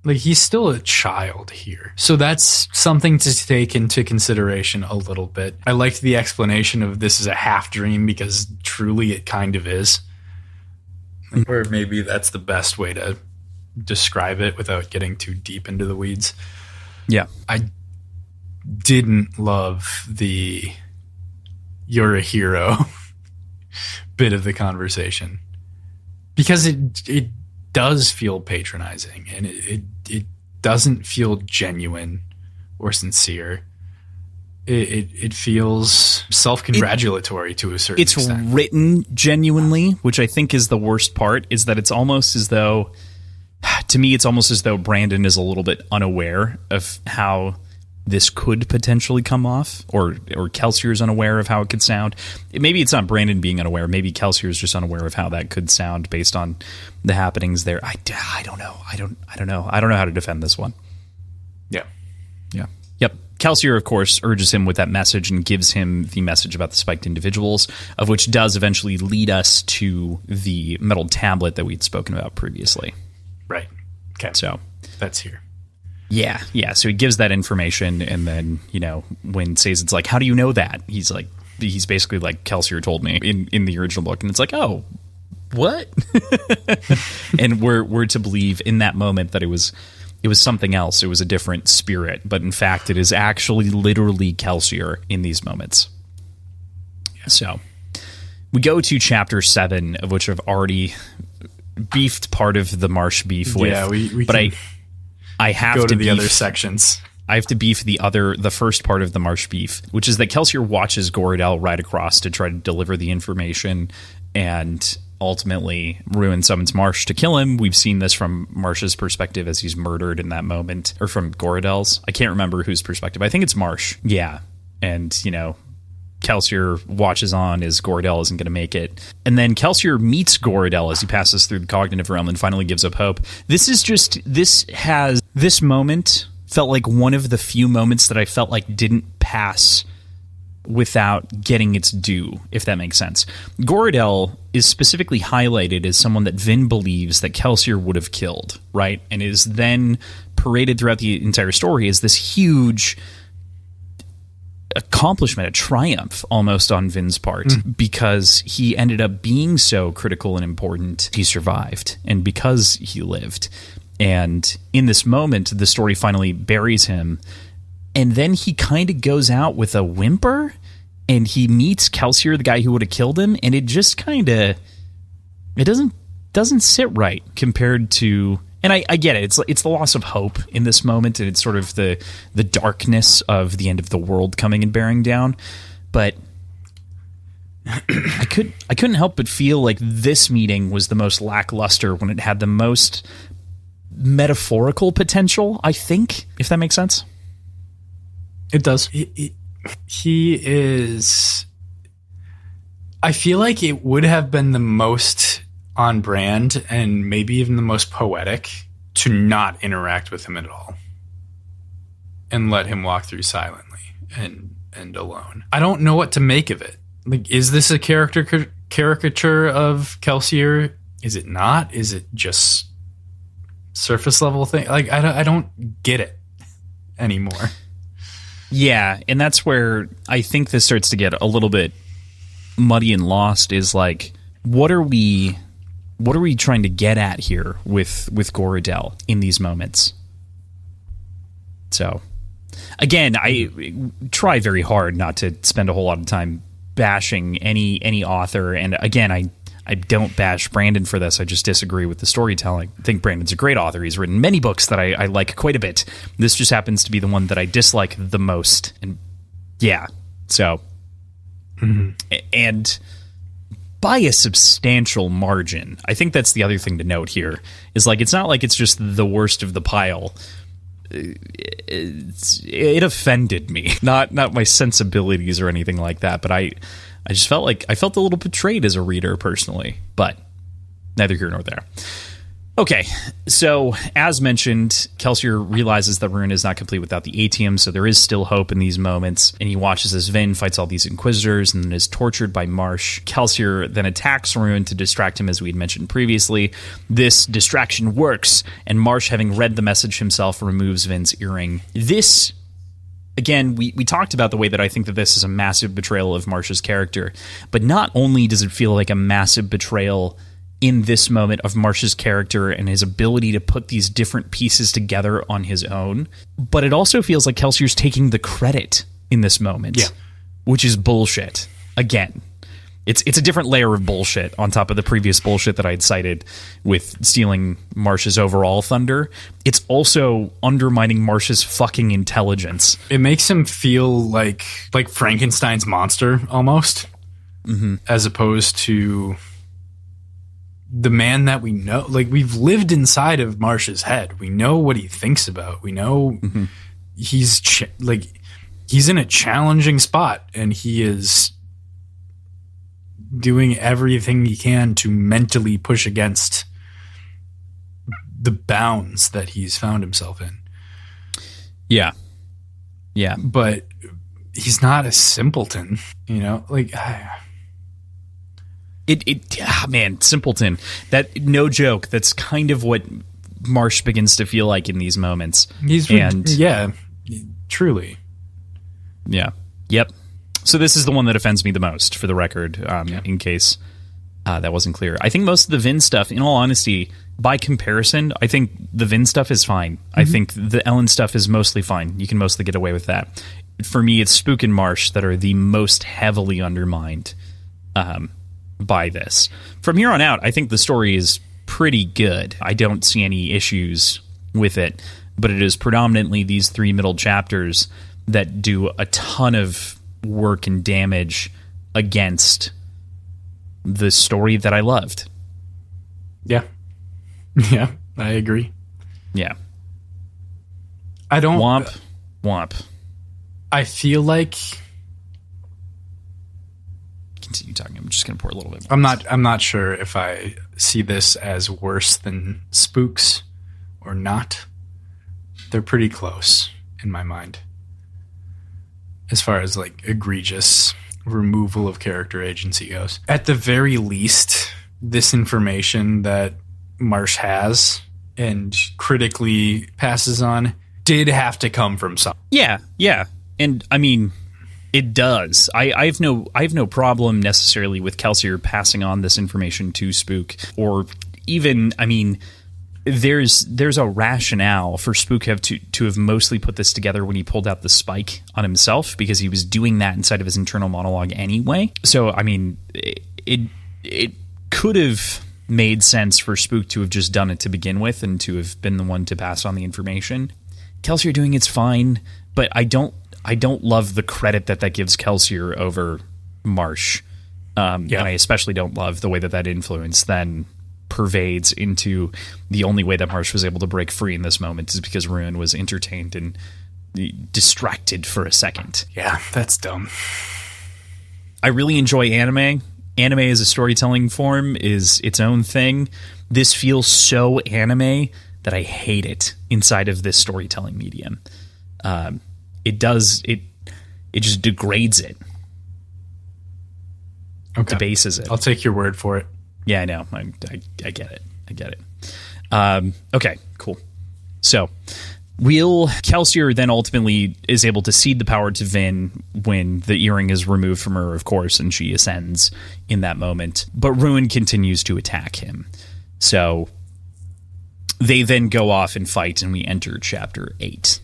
Like, he's still a child here. So that's something to take into consideration a little bit. I liked the explanation of this is a half dream, because truly it kind of is. Or maybe that's the best way to describe it without getting too deep into the weeds. Yeah. I didn't love the "you're a hero" bit of the conversation, because it does feel patronizing, and it doesn't feel genuine or sincere. It feels self-congratulatory to a certain extent. It's written genuinely, which I think is the worst part, is that it's almost as though, to me, it's almost as though Brandon is a little bit unaware of how this could potentially come off, or Kelsier is unaware of how it could sound. Maybe it's not Brandon being unaware. Maybe Kelsier is just unaware of how that could sound based on the happenings there. I don't know. I don't know. I don't know how to defend this one. Yeah. Yep. Kelsier, of course, urges him with that message and gives him the message about the spiked individuals, of which does eventually lead us to the metal tablet that we'd spoken about previously. Right. Okay. So that's here. Yeah. So he gives that information, and then, when Sazed's like, how do you know that? He's basically like, Kelsier told me in the original book. And it's like, oh, what? And we're to believe in that moment that it was something else. It was a different spirit. But in fact, it is actually literally Kelsier in these moments. Yeah. So we go to chapter 7, of which I've already beefed part of the Marsh beef with. Yeah, we but I have go to the beef other sections. I have to beef the first part of the Marsh beef, which is that Kelsier watches Gorodel ride across to try to deliver the information, and ultimately Ruin summons Marsh to kill him. We've seen this from Marsh's perspective as he's murdered in that moment, or from Gorodel's. I can't remember whose perspective. I think it's Marsh. Yeah. And, Kelsier watches on as Gorodel isn't going to make it. And then Kelsier meets Gorodel as he passes through the cognitive realm and finally gives up hope. This moment felt like one of the few moments that I felt like didn't pass without getting its due, if that makes sense. Gorodel is specifically highlighted as someone that Vin believes that Kelsier would have killed, right? And is then paraded throughout the entire story as this huge accomplishment, a triumph almost on Vin's part, because he ended up being so critical and important. He survived, and because he lived. And in this moment, the story finally buries him, and then he kind of goes out with a whimper, and he meets Kelsier, the guy who would have killed him, and it just kind of, it doesn't sit right compared to. And I get it. It's the loss of hope in this moment, and it's sort of the darkness of the end of the world coming and bearing down. But I couldn't help but feel like this meeting was the most lackluster when it had the most metaphorical potential, I think, if that makes sense. It does. He is. I feel like it would have been the most on brand and maybe even the most poetic to not interact with him at all and let him walk through silently and alone. I don't know what to make of it. Like, is this a caricature of Kelsier? Is it not? Is it just surface level thing? Like, I don't get it anymore. Yeah, and that's where I think this starts to get a little bit muddy and lost, is like, what are we trying to get at here with Gorodel in these moments? So, again, I try very hard not to spend a whole lot of time bashing any author, and again, I don't bash Brandon for this. I just disagree with the storytelling. I think Brandon's a great author. He's written many books that I like quite a bit. This just happens to be the one that I dislike the most. And yeah, so and by a substantial margin. I think that's the other thing to note here, is like, it's not like it's just the worst of the pile. It offended me, not my sensibilities or anything like that, but I just felt like I felt a little betrayed as a reader personally, but neither here nor there. Okay, so as mentioned, Kelsier realizes that Ruin is not complete without the Atium, so there is still hope in these moments, and he watches as Vin fights all these Inquisitors and then is tortured by Marsh. Kelsier then attacks Ruin to distract him, as we had mentioned previously. This distraction works, and Marsh, having read the message himself, removes Vin's earring. This, again, we talked about the way that I think that this is a massive betrayal of Marsh's character, but not only does it feel like a massive betrayal in this moment of Marsh's character and his ability to put these different pieces together on his own, but it also feels like Kelsier's taking the credit in this moment, which is bullshit. Again, It's a different layer of bullshit on top of the previous bullshit that I had cited with stealing Marsh's overall thunder. It's also undermining Marsh's fucking intelligence. It makes him feel like Frankenstein's monster almost, as opposed to the man that we know. Like, we've lived inside of Marsh's head. We know what he thinks about. We know he's in a challenging spot, and he is doing everything he can to mentally push against the bounds that he's found himself in. Yeah. But he's not a simpleton, you know? Like, man, simpleton. That, no joke, that's kind of what Marsh begins to feel like in these moments. Truly. Yeah. Yep. So this is the one that offends me the most, for the record, in case that wasn't clear. I think most of the Vin stuff, in all honesty, by comparison, I think the Vin stuff is fine. I think the Ellen stuff is mostly fine. You can mostly get away with that. For me, it's Spook and Marsh that are the most heavily undermined by this. From here on out, I think the story is pretty good. I don't see any issues with it, but it is predominantly these 3 middle chapters that do a ton of work and damage against the story that I loved. Yeah, I agree. Yeah. I don't... Womp. I feel like... Continue talking. I'm just going to pour a little bit more. I'm not sure if I see this as worse than Spooks or not. They're pretty close in my mind, as far as like egregious removal of character agency goes. At the very least, this information that Marsh has and critically passes on did have to come from some. Yeah. And I mean, it does. I have no problem necessarily with Kelsier passing on this information to Spook, or even, I mean, there's a rationale for Spook to have mostly put this together when he pulled out the spike on himself, because he was doing that inside of his internal monologue anyway. So, I mean, it could have made sense for Spook to have just done it to begin with and to have been the one to pass on the information. Kelsier doing it's fine, but I don't love the credit that gives Kelsier over Marsh. And I especially don't love the way that influence then pervades into the only way that Marsh was able to break free in this moment is because Ruin was entertained and distracted for a second. Yeah, that's dumb. I really enjoy anime. Anime as a storytelling form is its own thing. This feels so anime that I hate it inside of this storytelling medium. It just degrades it. Okay. Debases it. I'll take your word for it. Yeah, I know. I get it. Okay, cool. So, Kelsier then ultimately is able to cede the power to Vin when the earring is removed from her, of course, and she ascends in that moment. But Ruin continues to attack him. So, they then go off and fight, and we enter Chapter 8.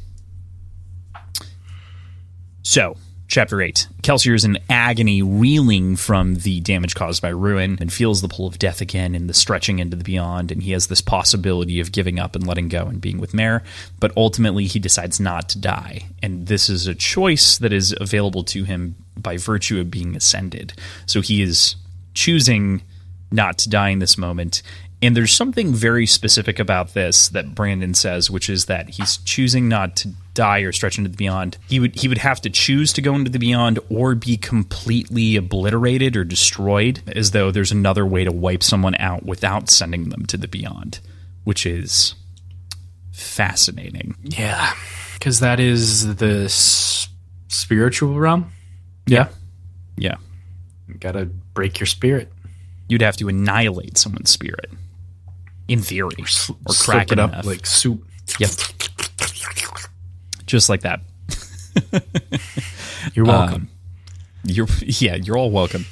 So, Chapter 8. Kelsier is in agony, reeling from the damage caused by Ruin, and feels the pull of death again and the stretching into the beyond, and he has this possibility of giving up and letting go and being with Mare, but ultimately he decides not to die, and this is a choice that is available to him by virtue of being ascended. So he is choosing not to die in this moment, and there's something very specific about this that Brandon says, which is that he's choosing not to die or stretch into the beyond. He would have to choose to go into the beyond or be completely obliterated or destroyed, as though there's another way to wipe someone out without sending them to the beyond, which is fascinating. Yeah, because that is the spiritual realm. Yeah. You gotta break your spirit. You'd have to annihilate someone's spirit, in theory, or crack it up enough. like soup. Yep. Just like that. You're welcome. You're all welcome.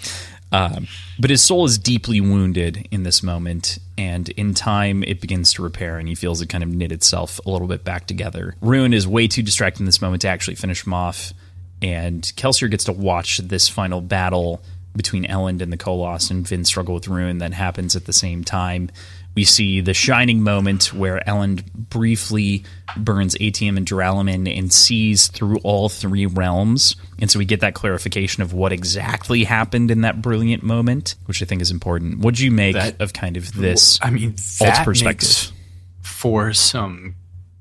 But his soul is deeply wounded in this moment, and in time it begins to repair, and he feels it kind of knit itself a little bit back together. Ruin is way too distracted in this moment to actually finish him off, and Kelsier gets to watch this final battle between Elend and the Koloss, and Vin struggle with Ruin that happens at the same time. We see the shining moment where Elend briefly burns Atium and Duralumin and sees through all three realms. And so we get that clarification of what exactly happened in that brilliant moment, which I think is important. What do you make of kind of this alt perspective? Makes for some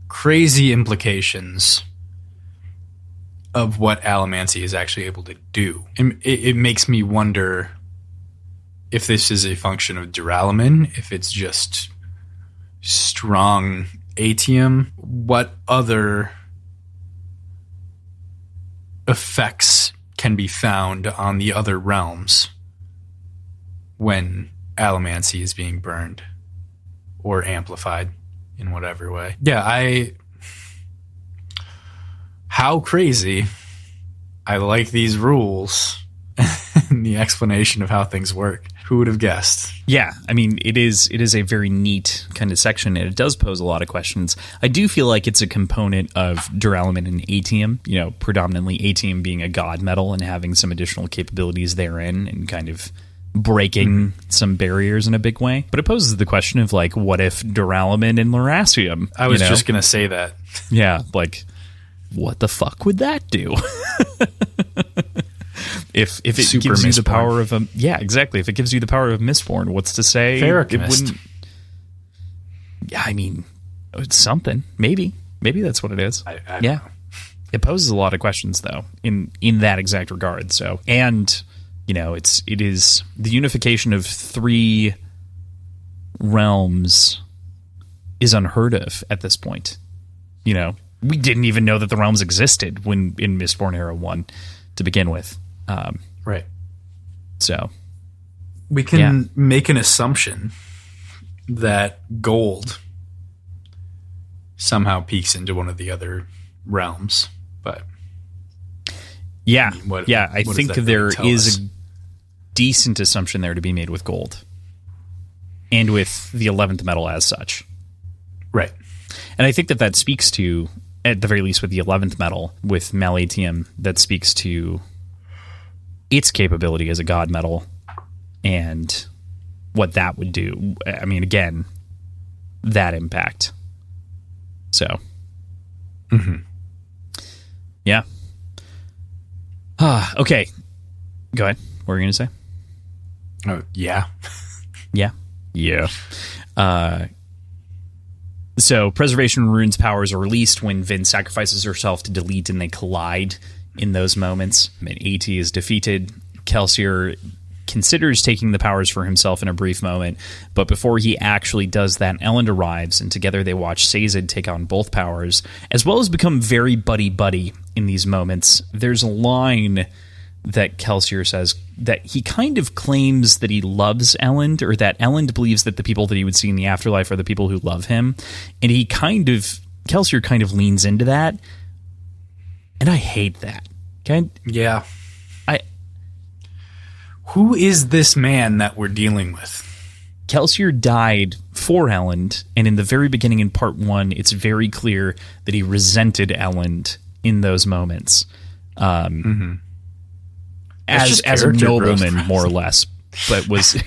crazy implications of what Allomancy is actually able to do. It makes me wonder if this is a function of Duralumin, if it's just strong Atium, what other effects can be found on the other realms when Allomancy is being burned or amplified in whatever way. Yeah, how crazy. I like these rules and the explanation of how things work. Who would have guessed? Yeah, I mean, it is a very neat kind of section, and it does pose a lot of questions. I do feel like it's a component of Duralumin and Atium, predominantly Atium being a god metal and having some additional capabilities therein and kind of breaking some barriers in a big way. But it poses the question of, like, what if Duralumin and Lerasium? I was just going to say that. Yeah, like, what the fuck would that do? If it Super gives you the Mistborn. power of exactly. If it gives you the power of Mistborn, what's to say Ferric it Mist. wouldn't? Yeah, I mean, it's something. Maybe that's what it is. I don't yeah, know. it poses a lot of questions though in that exact regard. So, and it is the unification of three realms is unheard of at this point. We didn't even know that the realms existed when in Mistborn Era 1 to begin with. Right. So we can make an assumption that gold somehow peeks into one of the other realms, but yeah, what I does think that really there tell is us? a decent assumption there to be made with gold and with the 11th metal as such. Right. And I think that speaks to, at the very least with the 11th metal, with Malatium, that speaks to its capability as a god metal and what that would do. I mean, again, that impact. So. Yeah. Okay. Go ahead. What were you going to say? Oh, yeah. Yeah. So Preservation Rune's powers are released when Vin sacrifices herself to delete, and they collide in those moments. And AT is defeated. Kelsier considers taking the powers for himself in a brief moment, but before he actually does that, Elend arrives, and together they watch Sazed take on both powers, as well as become very buddy-buddy in these moments. There's a line that Kelsier says that he kind of claims that he loves Elend, or that Elend believes that the people that he would see in the afterlife are the people who love him. And Kelsier kind of leans into that. And I hate that. Okay? Yeah. Who is this man that we're dealing with? Kelsier died for Elend, and in the very beginning in part 1, it's very clear that he resented Elend in those moments. As a nobleman, more or less, but was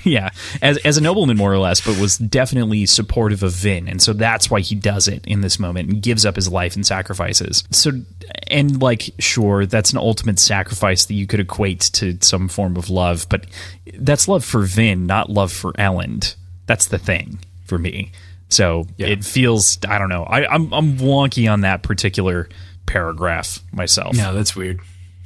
as a nobleman, more or less, but was definitely supportive of Vin, and so that's why he does it in this moment and gives up his life and sacrifices. So, and sure, that's an ultimate sacrifice that you could equate to some form of love, but that's love for Vin, not love for Elend. That's the thing for me. So it feels, I don't know, I'm wonky on that particular paragraph myself. Yeah, that's weird.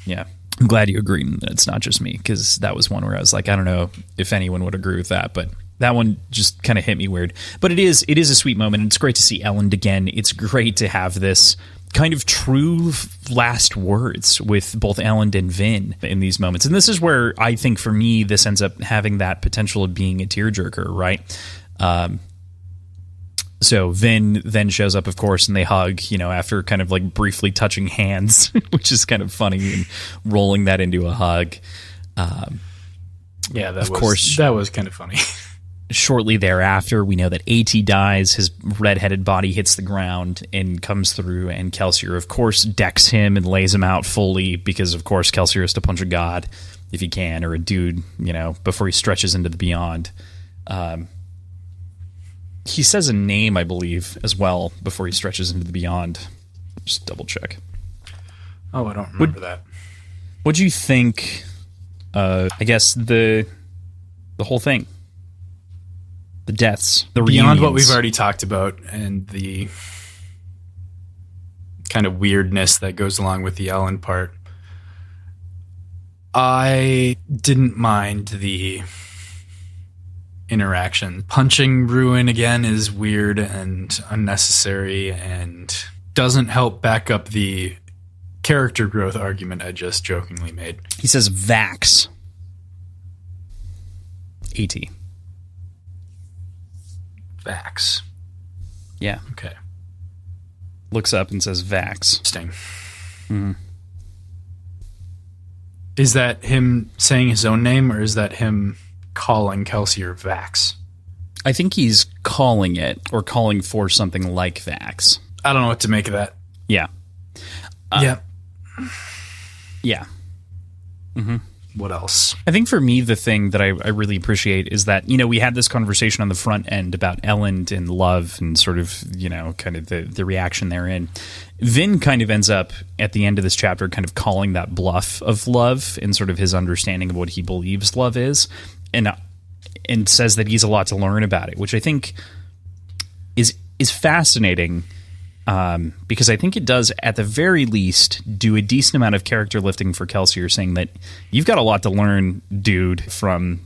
Yeah. I'm glad you agree that it's not just me, because that was one where I was like, I don't know if anyone would agree with that, but that one just kind of hit me weird. But it is a sweet moment, and it's great to see Elend again. It's great to have this kind of true last words with both Elend and Vin in these moments. And this is where I think for me this ends up having that potential of being a tearjerker, right? So Vin then shows up, of course, and they hug, after kind of briefly touching hands, which is kind of funny, and rolling that into a hug. That was kind of funny. shortly thereafter, we know that AT dies, his red-headed body hits the ground and comes through, and Kelsier, of course, decks him and lays him out fully because, of course, Kelsier has to punch a god if he can, or a dude, before he stretches into the beyond. He says a name, I believe, as well, before he stretches into the beyond. Just double check. Oh, I don't remember that. What'd you think, I guess, the whole thing? The deaths, the beyond reunions. What we've already talked about, and the kind of weirdness that goes along with the Ellen part. I didn't mind the interaction. Punching Ruin again is weird and unnecessary and doesn't help back up the character growth argument I just jokingly made. He says Vax. AT. Vax. Yeah. Okay. Looks up and says Vax. Interesting. Mm-hmm. Is that him saying his own name, or is that him calling Kelsier Vax? I think he's calling it, or calling for something like Vax. I don't know what to make of that. Yeah. Yeah. Yeah. Mm-hmm. What else? I think for me, the thing that I really appreciate is that, we had this conversation on the front end about Ellen and love and sort of, kind of the reaction therein. Vin kind of ends up at the end of this chapter kind of calling that bluff of love and sort of his understanding of what he believes love is, and says that he's a lot to learn about it, which I think is fascinating. Because I think it does, at the very least, do a decent amount of character lifting for Kelsier, saying that you've got a lot to learn, dude, from,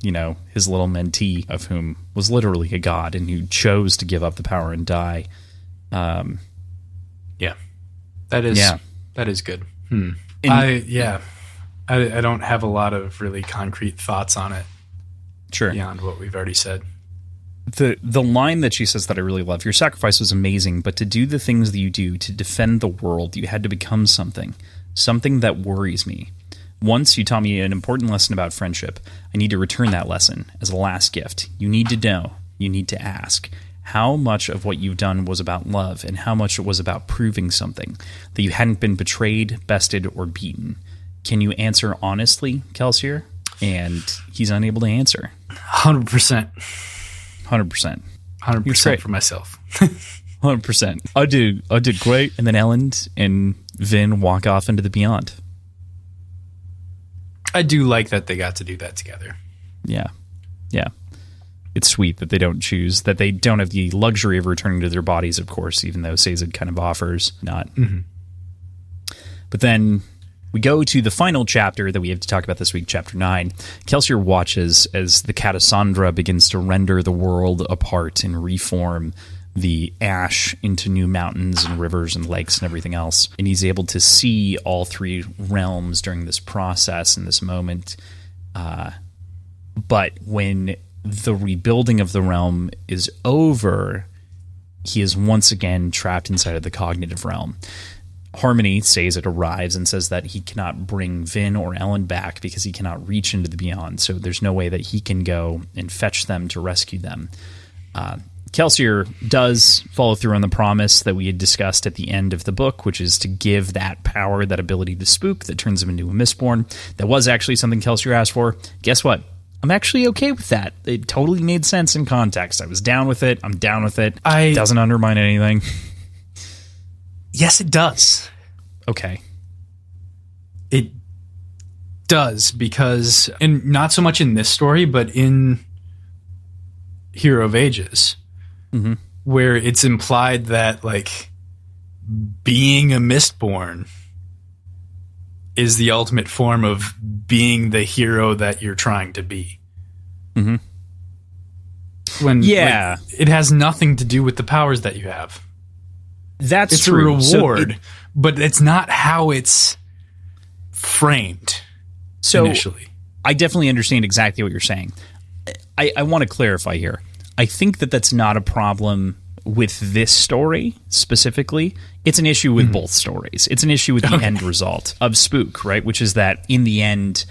his little mentee, of whom was literally a god and who chose to give up the power and die. Yeah. That is good. I don't have a lot of really concrete thoughts on it. Sure. Beyond what we've already said. The line that she says that I really love, your sacrifice was amazing, but to do the things that you do, to defend the world, you had to become something that worries me. Once you taught me an important lesson about friendship. I need to return that lesson as a last gift. You need to know, you need to ask, how much of what you've done was about love and how much it was about proving something, that you hadn't been betrayed, bested, or beaten. Can you answer honestly, Kelsier? And he's unable to answer. 100%. 100%. 100% for myself. 100%. I did great. And then Ellen and Vin walk off into the beyond. I do like that they got to do that together. Yeah. Yeah. It's sweet that they don't have the luxury of returning to their bodies, of course, even though Sazed kind of offers not. Mm-hmm. But then we go to the final chapter that we have to talk about this week, Chapter 9. Kelsier watches as the Catasandra begins to render the world apart and reform the ash into new mountains and rivers and lakes and everything else. And he's able to see all three realms during this process and this moment. But when the rebuilding of the realm is over, he is once again trapped inside of the cognitive realm. Harmony says it arrives and says that he cannot bring Vin or Ellen back because he cannot reach into the beyond. So there's no way that he can go and fetch them to rescue them. Kelsier does follow through on the promise that we had discussed at the end of the book, which is to give that power, that ability to spook that turns him into a Mistborn. That was actually something Kelsier asked for. Guess what? I'm actually okay with that. It totally made sense in context. I was down with it. I'm down with it. It doesn't undermine anything. Yes, it does. Okay. It does, because, and not so much in this story, but in Hero of Ages, mm-hmm. where it's implied that, like, being a Mistborn is the ultimate form of being the hero that you're trying to be. Mm-hmm. When it has nothing to do with the powers that you have. It's true. It's a reward, but it's not how it's framed initially. I definitely understand exactly what you're saying. I want to clarify here. I think that that's not a problem with this story specifically. It's an issue with both stories. It's an issue with the end result of Spook, right? Which is that in the end,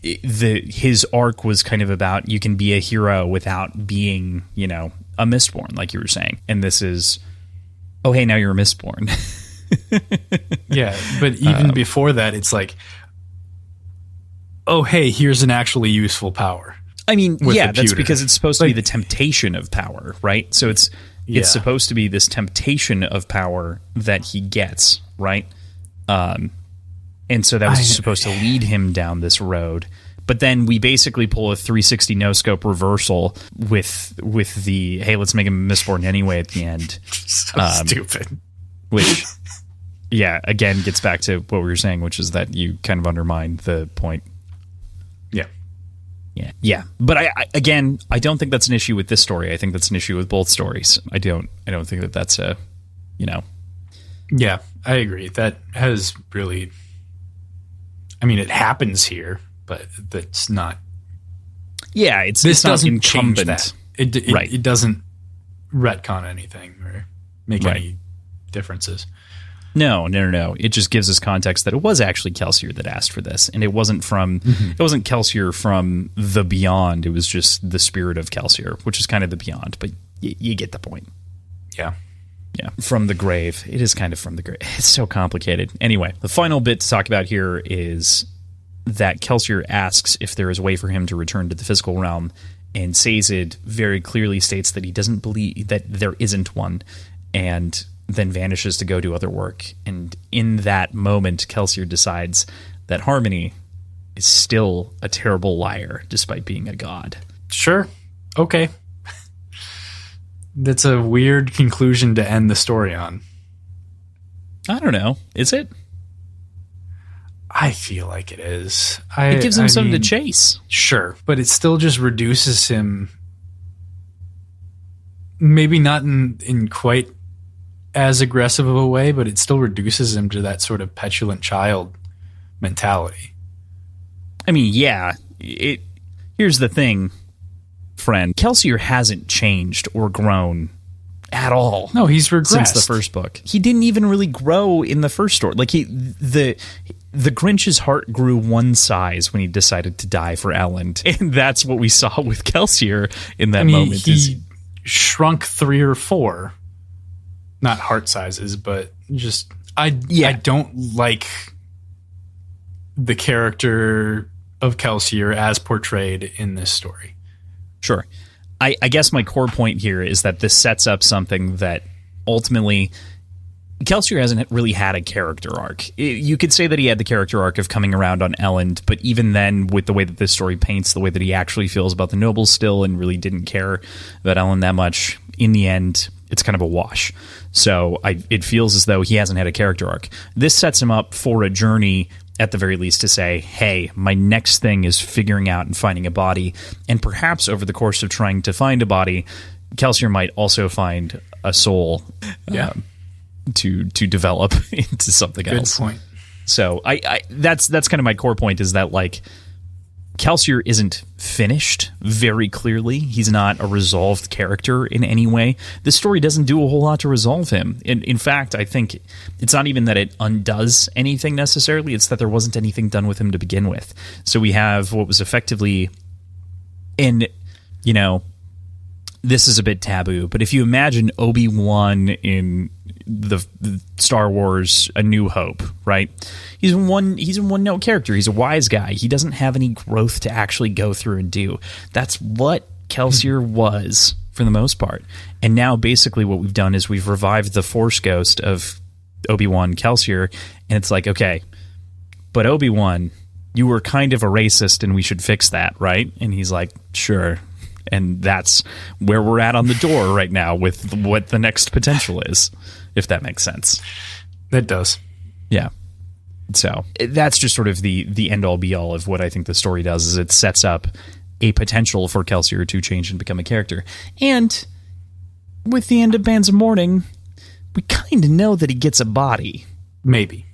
his arc was kind of about you can be a hero without being, a Mistborn, like you were saying. And this is, oh, hey, now you're a Mistborn. Yeah, but even before that, it's like, oh, hey, here's an actually useful power. I mean, yeah, that's because it's supposed to be the temptation of power, right? So it's supposed to be this temptation of power that he gets, right? And so that was supposed to lead him down this road. But then we basically pull a 360 no-scope reversal with the, hey, let's make him a Mistborn anyway at the end. So stupid. Which, yeah, again, gets back to what we were saying, which is that you kind of undermine the point. Yeah. But I don't think that's an issue with this story. I think that's an issue with both stories. I don't think that that's a, Yeah, I agree. That has really, I mean, it happens here, but that's not. Yeah, it's doesn't change incumbent. that. Right. It doesn't retcon anything or make any differences. No. It just gives us context that it was actually Kelsier that asked for this, and it wasn't from it wasn't Kelsier from the beyond. It was just the spirit of Kelsier, which is kind of the beyond, but you get the point. Yeah. From the grave. It is kind of from the grave. It's so complicated. Anyway, the final bit to talk about here is that Kelsier asks if there is a way for him to return to the physical realm, and Sazed very clearly states that he doesn't believe that there isn't one, and then vanishes to go do other work. And in that moment, Kelsier decides that Harmony is still a terrible liar, despite being a god. Sure. Okay. That's a weird conclusion to end the story on. I don't know. Is it? I feel like it is. It gives him something to chase. Sure, but it still just reduces him, maybe not in quite as aggressive of a way, but it still reduces him to that sort of petulant child mentality. I mean, yeah. Here's the thing, friend. Kelsier hasn't changed or grown at all. No, he's regressed since the first book. He didn't even really grow in the first story. Like the Grinch's heart grew one size when he decided to die for Elend, and that's what we saw with Kelsier in that moment. He shrunk 3 or 4. Not heart sizes, but just I don't like the character of Kelsier as portrayed in this story. Sure. I guess my core point here is that this sets up something that ultimately Kelsier hasn't really had a character arc. You could say that he had the character arc of coming around on Elend, but even then, with the way that this story paints, the way that he actually feels about the nobles still and really didn't care about Elend that much, in the end, it's kind of a wash. So it feels as though he hasn't had a character arc. This sets him up for a journey, at the very least, to say, hey, my next thing is figuring out and finding a body. And perhaps over the course of trying to find a body, Kelsier might also find a soul to develop into something else. Good point. So that's kind of my core point, is that, like, Kelsier isn't finished very clearly. He's not a resolved character in any way. This story doesn't do a whole lot to resolve him. In fact, I think it's not even that it undoes anything necessarily. It's that there wasn't anything done with him to begin with. So we have what was effectively, and, this is a bit taboo, but if you imagine Obi-Wan in the Star Wars A New Hope, right? He's a one-note character. He's a wise guy. He doesn't have any growth to actually go through and do. That's what Kelsier was for the most part. And now basically what we've done is we've revived the Force ghost of Obi-Wan Kelsier, and it's like, okay, but Obi-Wan, you were kind of a racist and we should fix that, right? And he's like, sure. And that's where we're at on the door right now with what the next potential is, if that makes sense. That does. Yeah. So that's just sort of the end-all be-all of what I think the story does, is it sets up a potential for Kelsier to change and become a character. And with the end of Bands of Mourning, we kind of know that he gets a body. Maybe.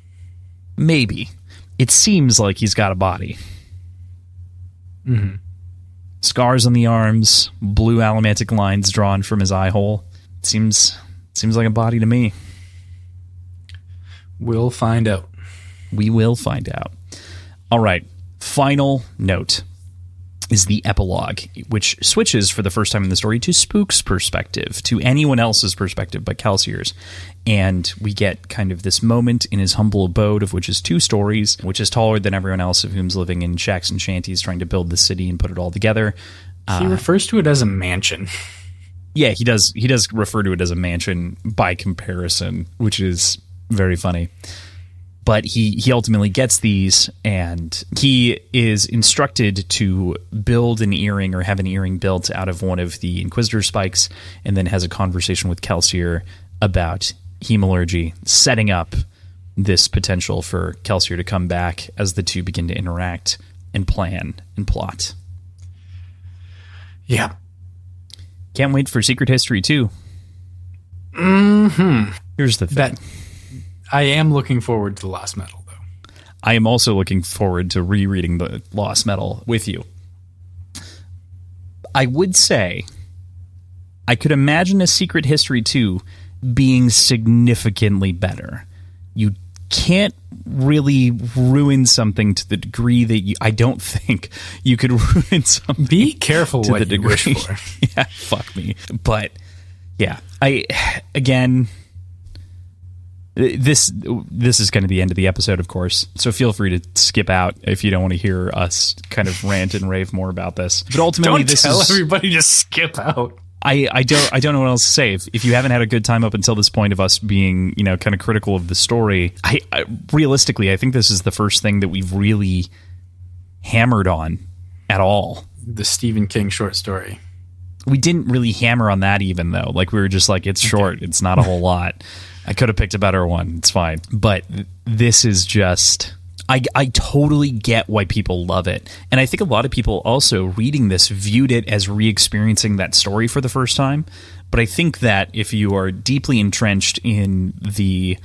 It seems like he's got a body. Mm-hmm. Scars on the arms, blue allomantic lines drawn from his eye hole. Seems like a body to me. We'll find out. We will find out. All right. final note is the epilogue, which switches for the first time in the story to Spook's perspective, to anyone else's perspective but Calcier's. And we get kind of this moment in his humble abode, of which is 2 stories, which is taller than everyone else, of whom's living in shacks and shanties trying to build the city and put it all together. He refers to it as a mansion. Yeah, he does refer to it as a mansion by comparison, which is very funny. But he ultimately gets these, and he is instructed to build an earring or have an earring built out of one of the Inquisitor spikes, and then has a conversation with Calcier about hemalurgy, setting up this potential for Calcier to come back as the two begin to interact and plan and plot. Yeah. Can't wait for Secret History 2. Mm-hmm. Here's the thing. I am looking forward to The Lost Metal, though. I am also looking forward to rereading The Lost Metal with you. I would say I could imagine a Secret History 2 being significantly better. You can't really ruin something to the degree that I don't think you could ruin something. Be careful to what the degree. You wish for. Yeah, fuck me. But yeah, This is kind of the end of the episode, of course, so feel free to skip out if you don't want to hear us kind of rant and rave more about this. But ultimately, don't tell everybody to skip out. I don't know what else to say. If you haven't had a good time up until this point of us being, kind of critical of the story, I realistically, I think this is the first thing that we've really hammered on at all. The Stephen King short story. We didn't really hammer on that even, though. Like, we were just like, it's short. It's not a whole lot. I could have picked a better one. It's fine. But this is just... I totally get why people love it. And I think a lot of people also reading this viewed it as re-experiencing that story for the first time. But I think that if you are deeply entrenched in the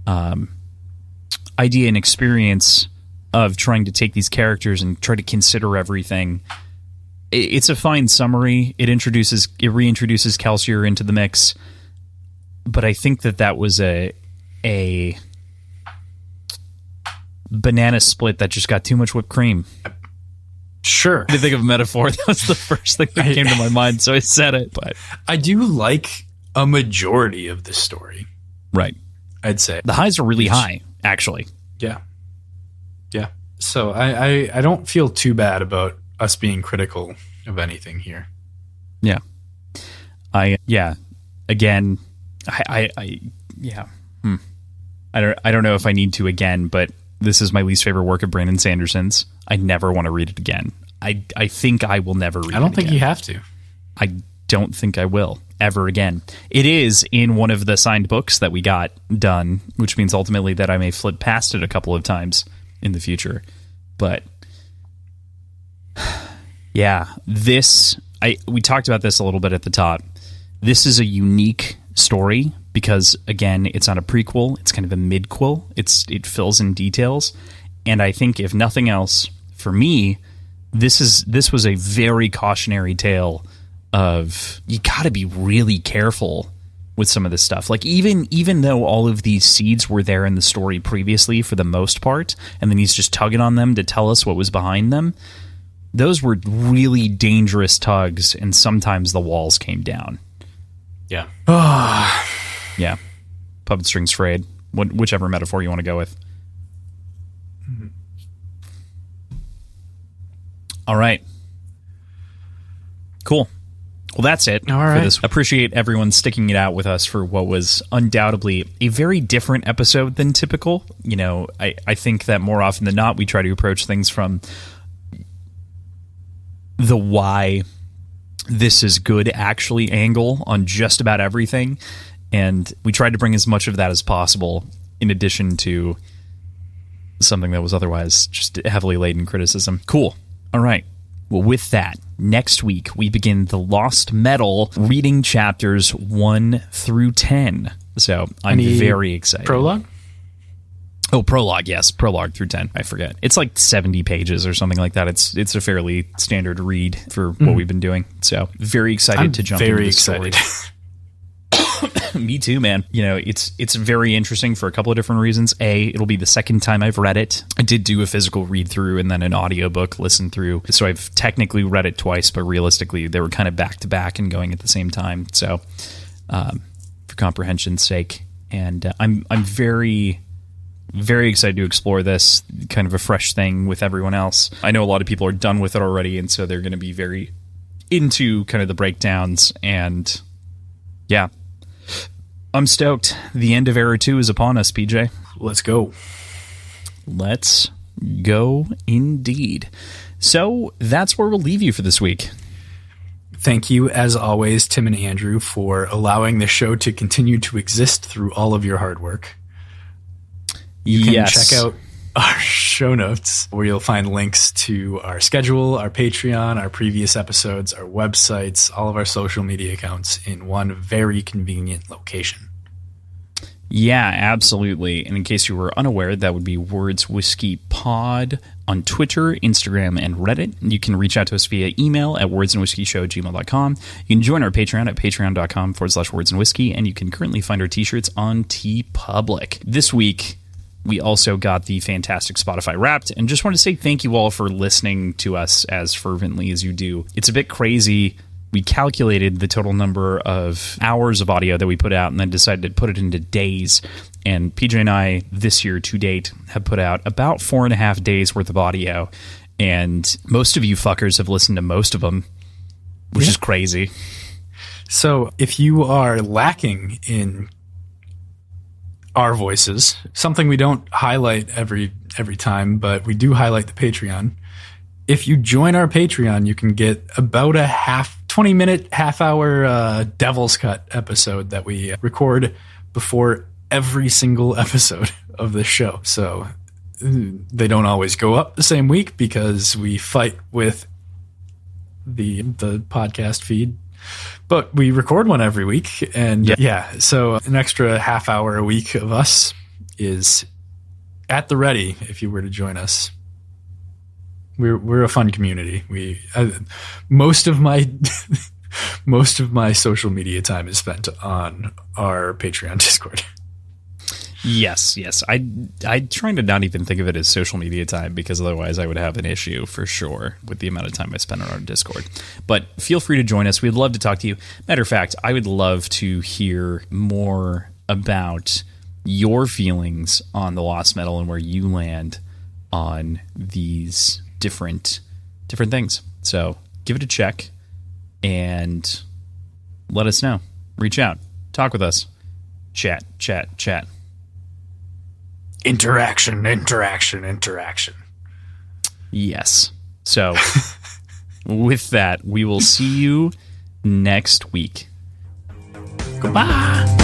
idea and experience of trying to take these characters and try to consider everything, it's a fine summary. It reintroduces Calcier into the mix. But I think that was a banana split that just got too much whipped cream. Sure. I think of a metaphor. That was the first thing that came to my mind, so I said it. But I do like a majority of the story. Right. I'd say. The highs are really high, actually. Yeah. Yeah. So I don't feel too bad about us being critical of anything here. Yeah. Again, I don't know if I need to again, but this is my least favorite work of Brandon Sanderson's. I never want to read it again. I think I will never read it again. I don't think you have to. I don't think I will ever again. It is in one of the signed books that we got done, which means ultimately that I may flip past it a couple of times in the future. But yeah, we talked about this a little bit at the top. This is a unique story because, again, it's not a prequel. It's kind of a midquel. It fills in details. And I think, if nothing else, for me, this was a very cautionary tale of you got to be really careful with some of this stuff. Like, even though all of these seeds were there in the story previously for the most part, and then he's just tugging on them to tell us what was behind them, those were really dangerous tugs, and sometimes the walls came down. Yeah. Yeah. Puppet strings frayed. Whichever metaphor you want to go with. Mm-hmm. All right. Cool. Well, that's it. All right. For this. Appreciate everyone sticking it out with us for what was undoubtedly a very different episode than typical. I think that more often than not, we try to approach things from the why this is good actually angle on just about everything. And we tried to bring as much of that as possible in addition to something that was otherwise just heavily laden criticism. Cool. All right. Well, with that, next week we begin the Lost Metal reading chapters 1 through 10. So I'm very excited. Prologue? Oh, prologue, yes. Prologue through 10. I forget. It's like 70 pages or something like that. It's a fairly standard read for what we've been doing. So very excited to jump into this story. Very excited. Me too, man. You know, it's very interesting for a couple of different reasons. A, it'll be the second time I've read it. I did do a physical read through and then an audiobook listen through. So I've technically read it twice, but realistically they were kind of back to back and going at the same time. So for comprehension's sake. And I'm very, very excited to explore this, kind of a fresh thing with everyone else. I know a lot of people are done with it already, and so they're going to be very into kind of the breakdowns. And yeah, I'm stoked. The end of Era 2 is upon us, PJ. Let's go. Let's go indeed. So that's where we'll leave you for this week. Thank you, as always, Tim and Andrew, for allowing the show to continue to exist through all of your hard work. You can check out our show notes where you'll find links to our schedule, our Patreon, our previous episodes, our websites, all of our social media accounts in one very convenient location. Yeah, absolutely. And in case you were unaware, that would be Words Whiskey Pod on Twitter, Instagram, and Reddit. You can reach out to us via email at wordsandwhiskeyshow@gmail.com. You can join our Patreon at patreon.com/wordsandwhiskey, and you can currently find our t-shirts on TeePublic. This week, we also got the fantastic Spotify Wrapped, and just want to say thank you all for listening to us as fervently as you do. It's a bit crazy. We calculated the total number of hours of audio that we put out and then decided to put it into days. And PJ and I, this year to date, have put out about 4.5 days worth of audio. And most of you fuckers have listened to most of them, which is crazy. So if you are lacking in our voices, something we don't highlight every time, but we do highlight the Patreon. If you join our Patreon, you can get about a 20-minute, half-hour Devil's Cut episode that we record before every single episode of this show. So they don't always go up the same week because we fight with the podcast feed. But we record one every week. And so an extra half hour a week of us is at the ready if you were to join us. We're a fun community. Most of my social media time is spent on our Patreon Discord. Yes. I try to not even think of it as social media time because otherwise I would have an issue for sure with the amount of time I spend on our Discord. But feel free to join us. We'd love to talk to you. Matter of fact, I would love to hear more about your feelings on the Lost Metal and where you land on these different things. So give it a check and let us know. Reach out. Talk with us. Chat. Interaction. Yes. So with that, we will see you next week. Goodbye.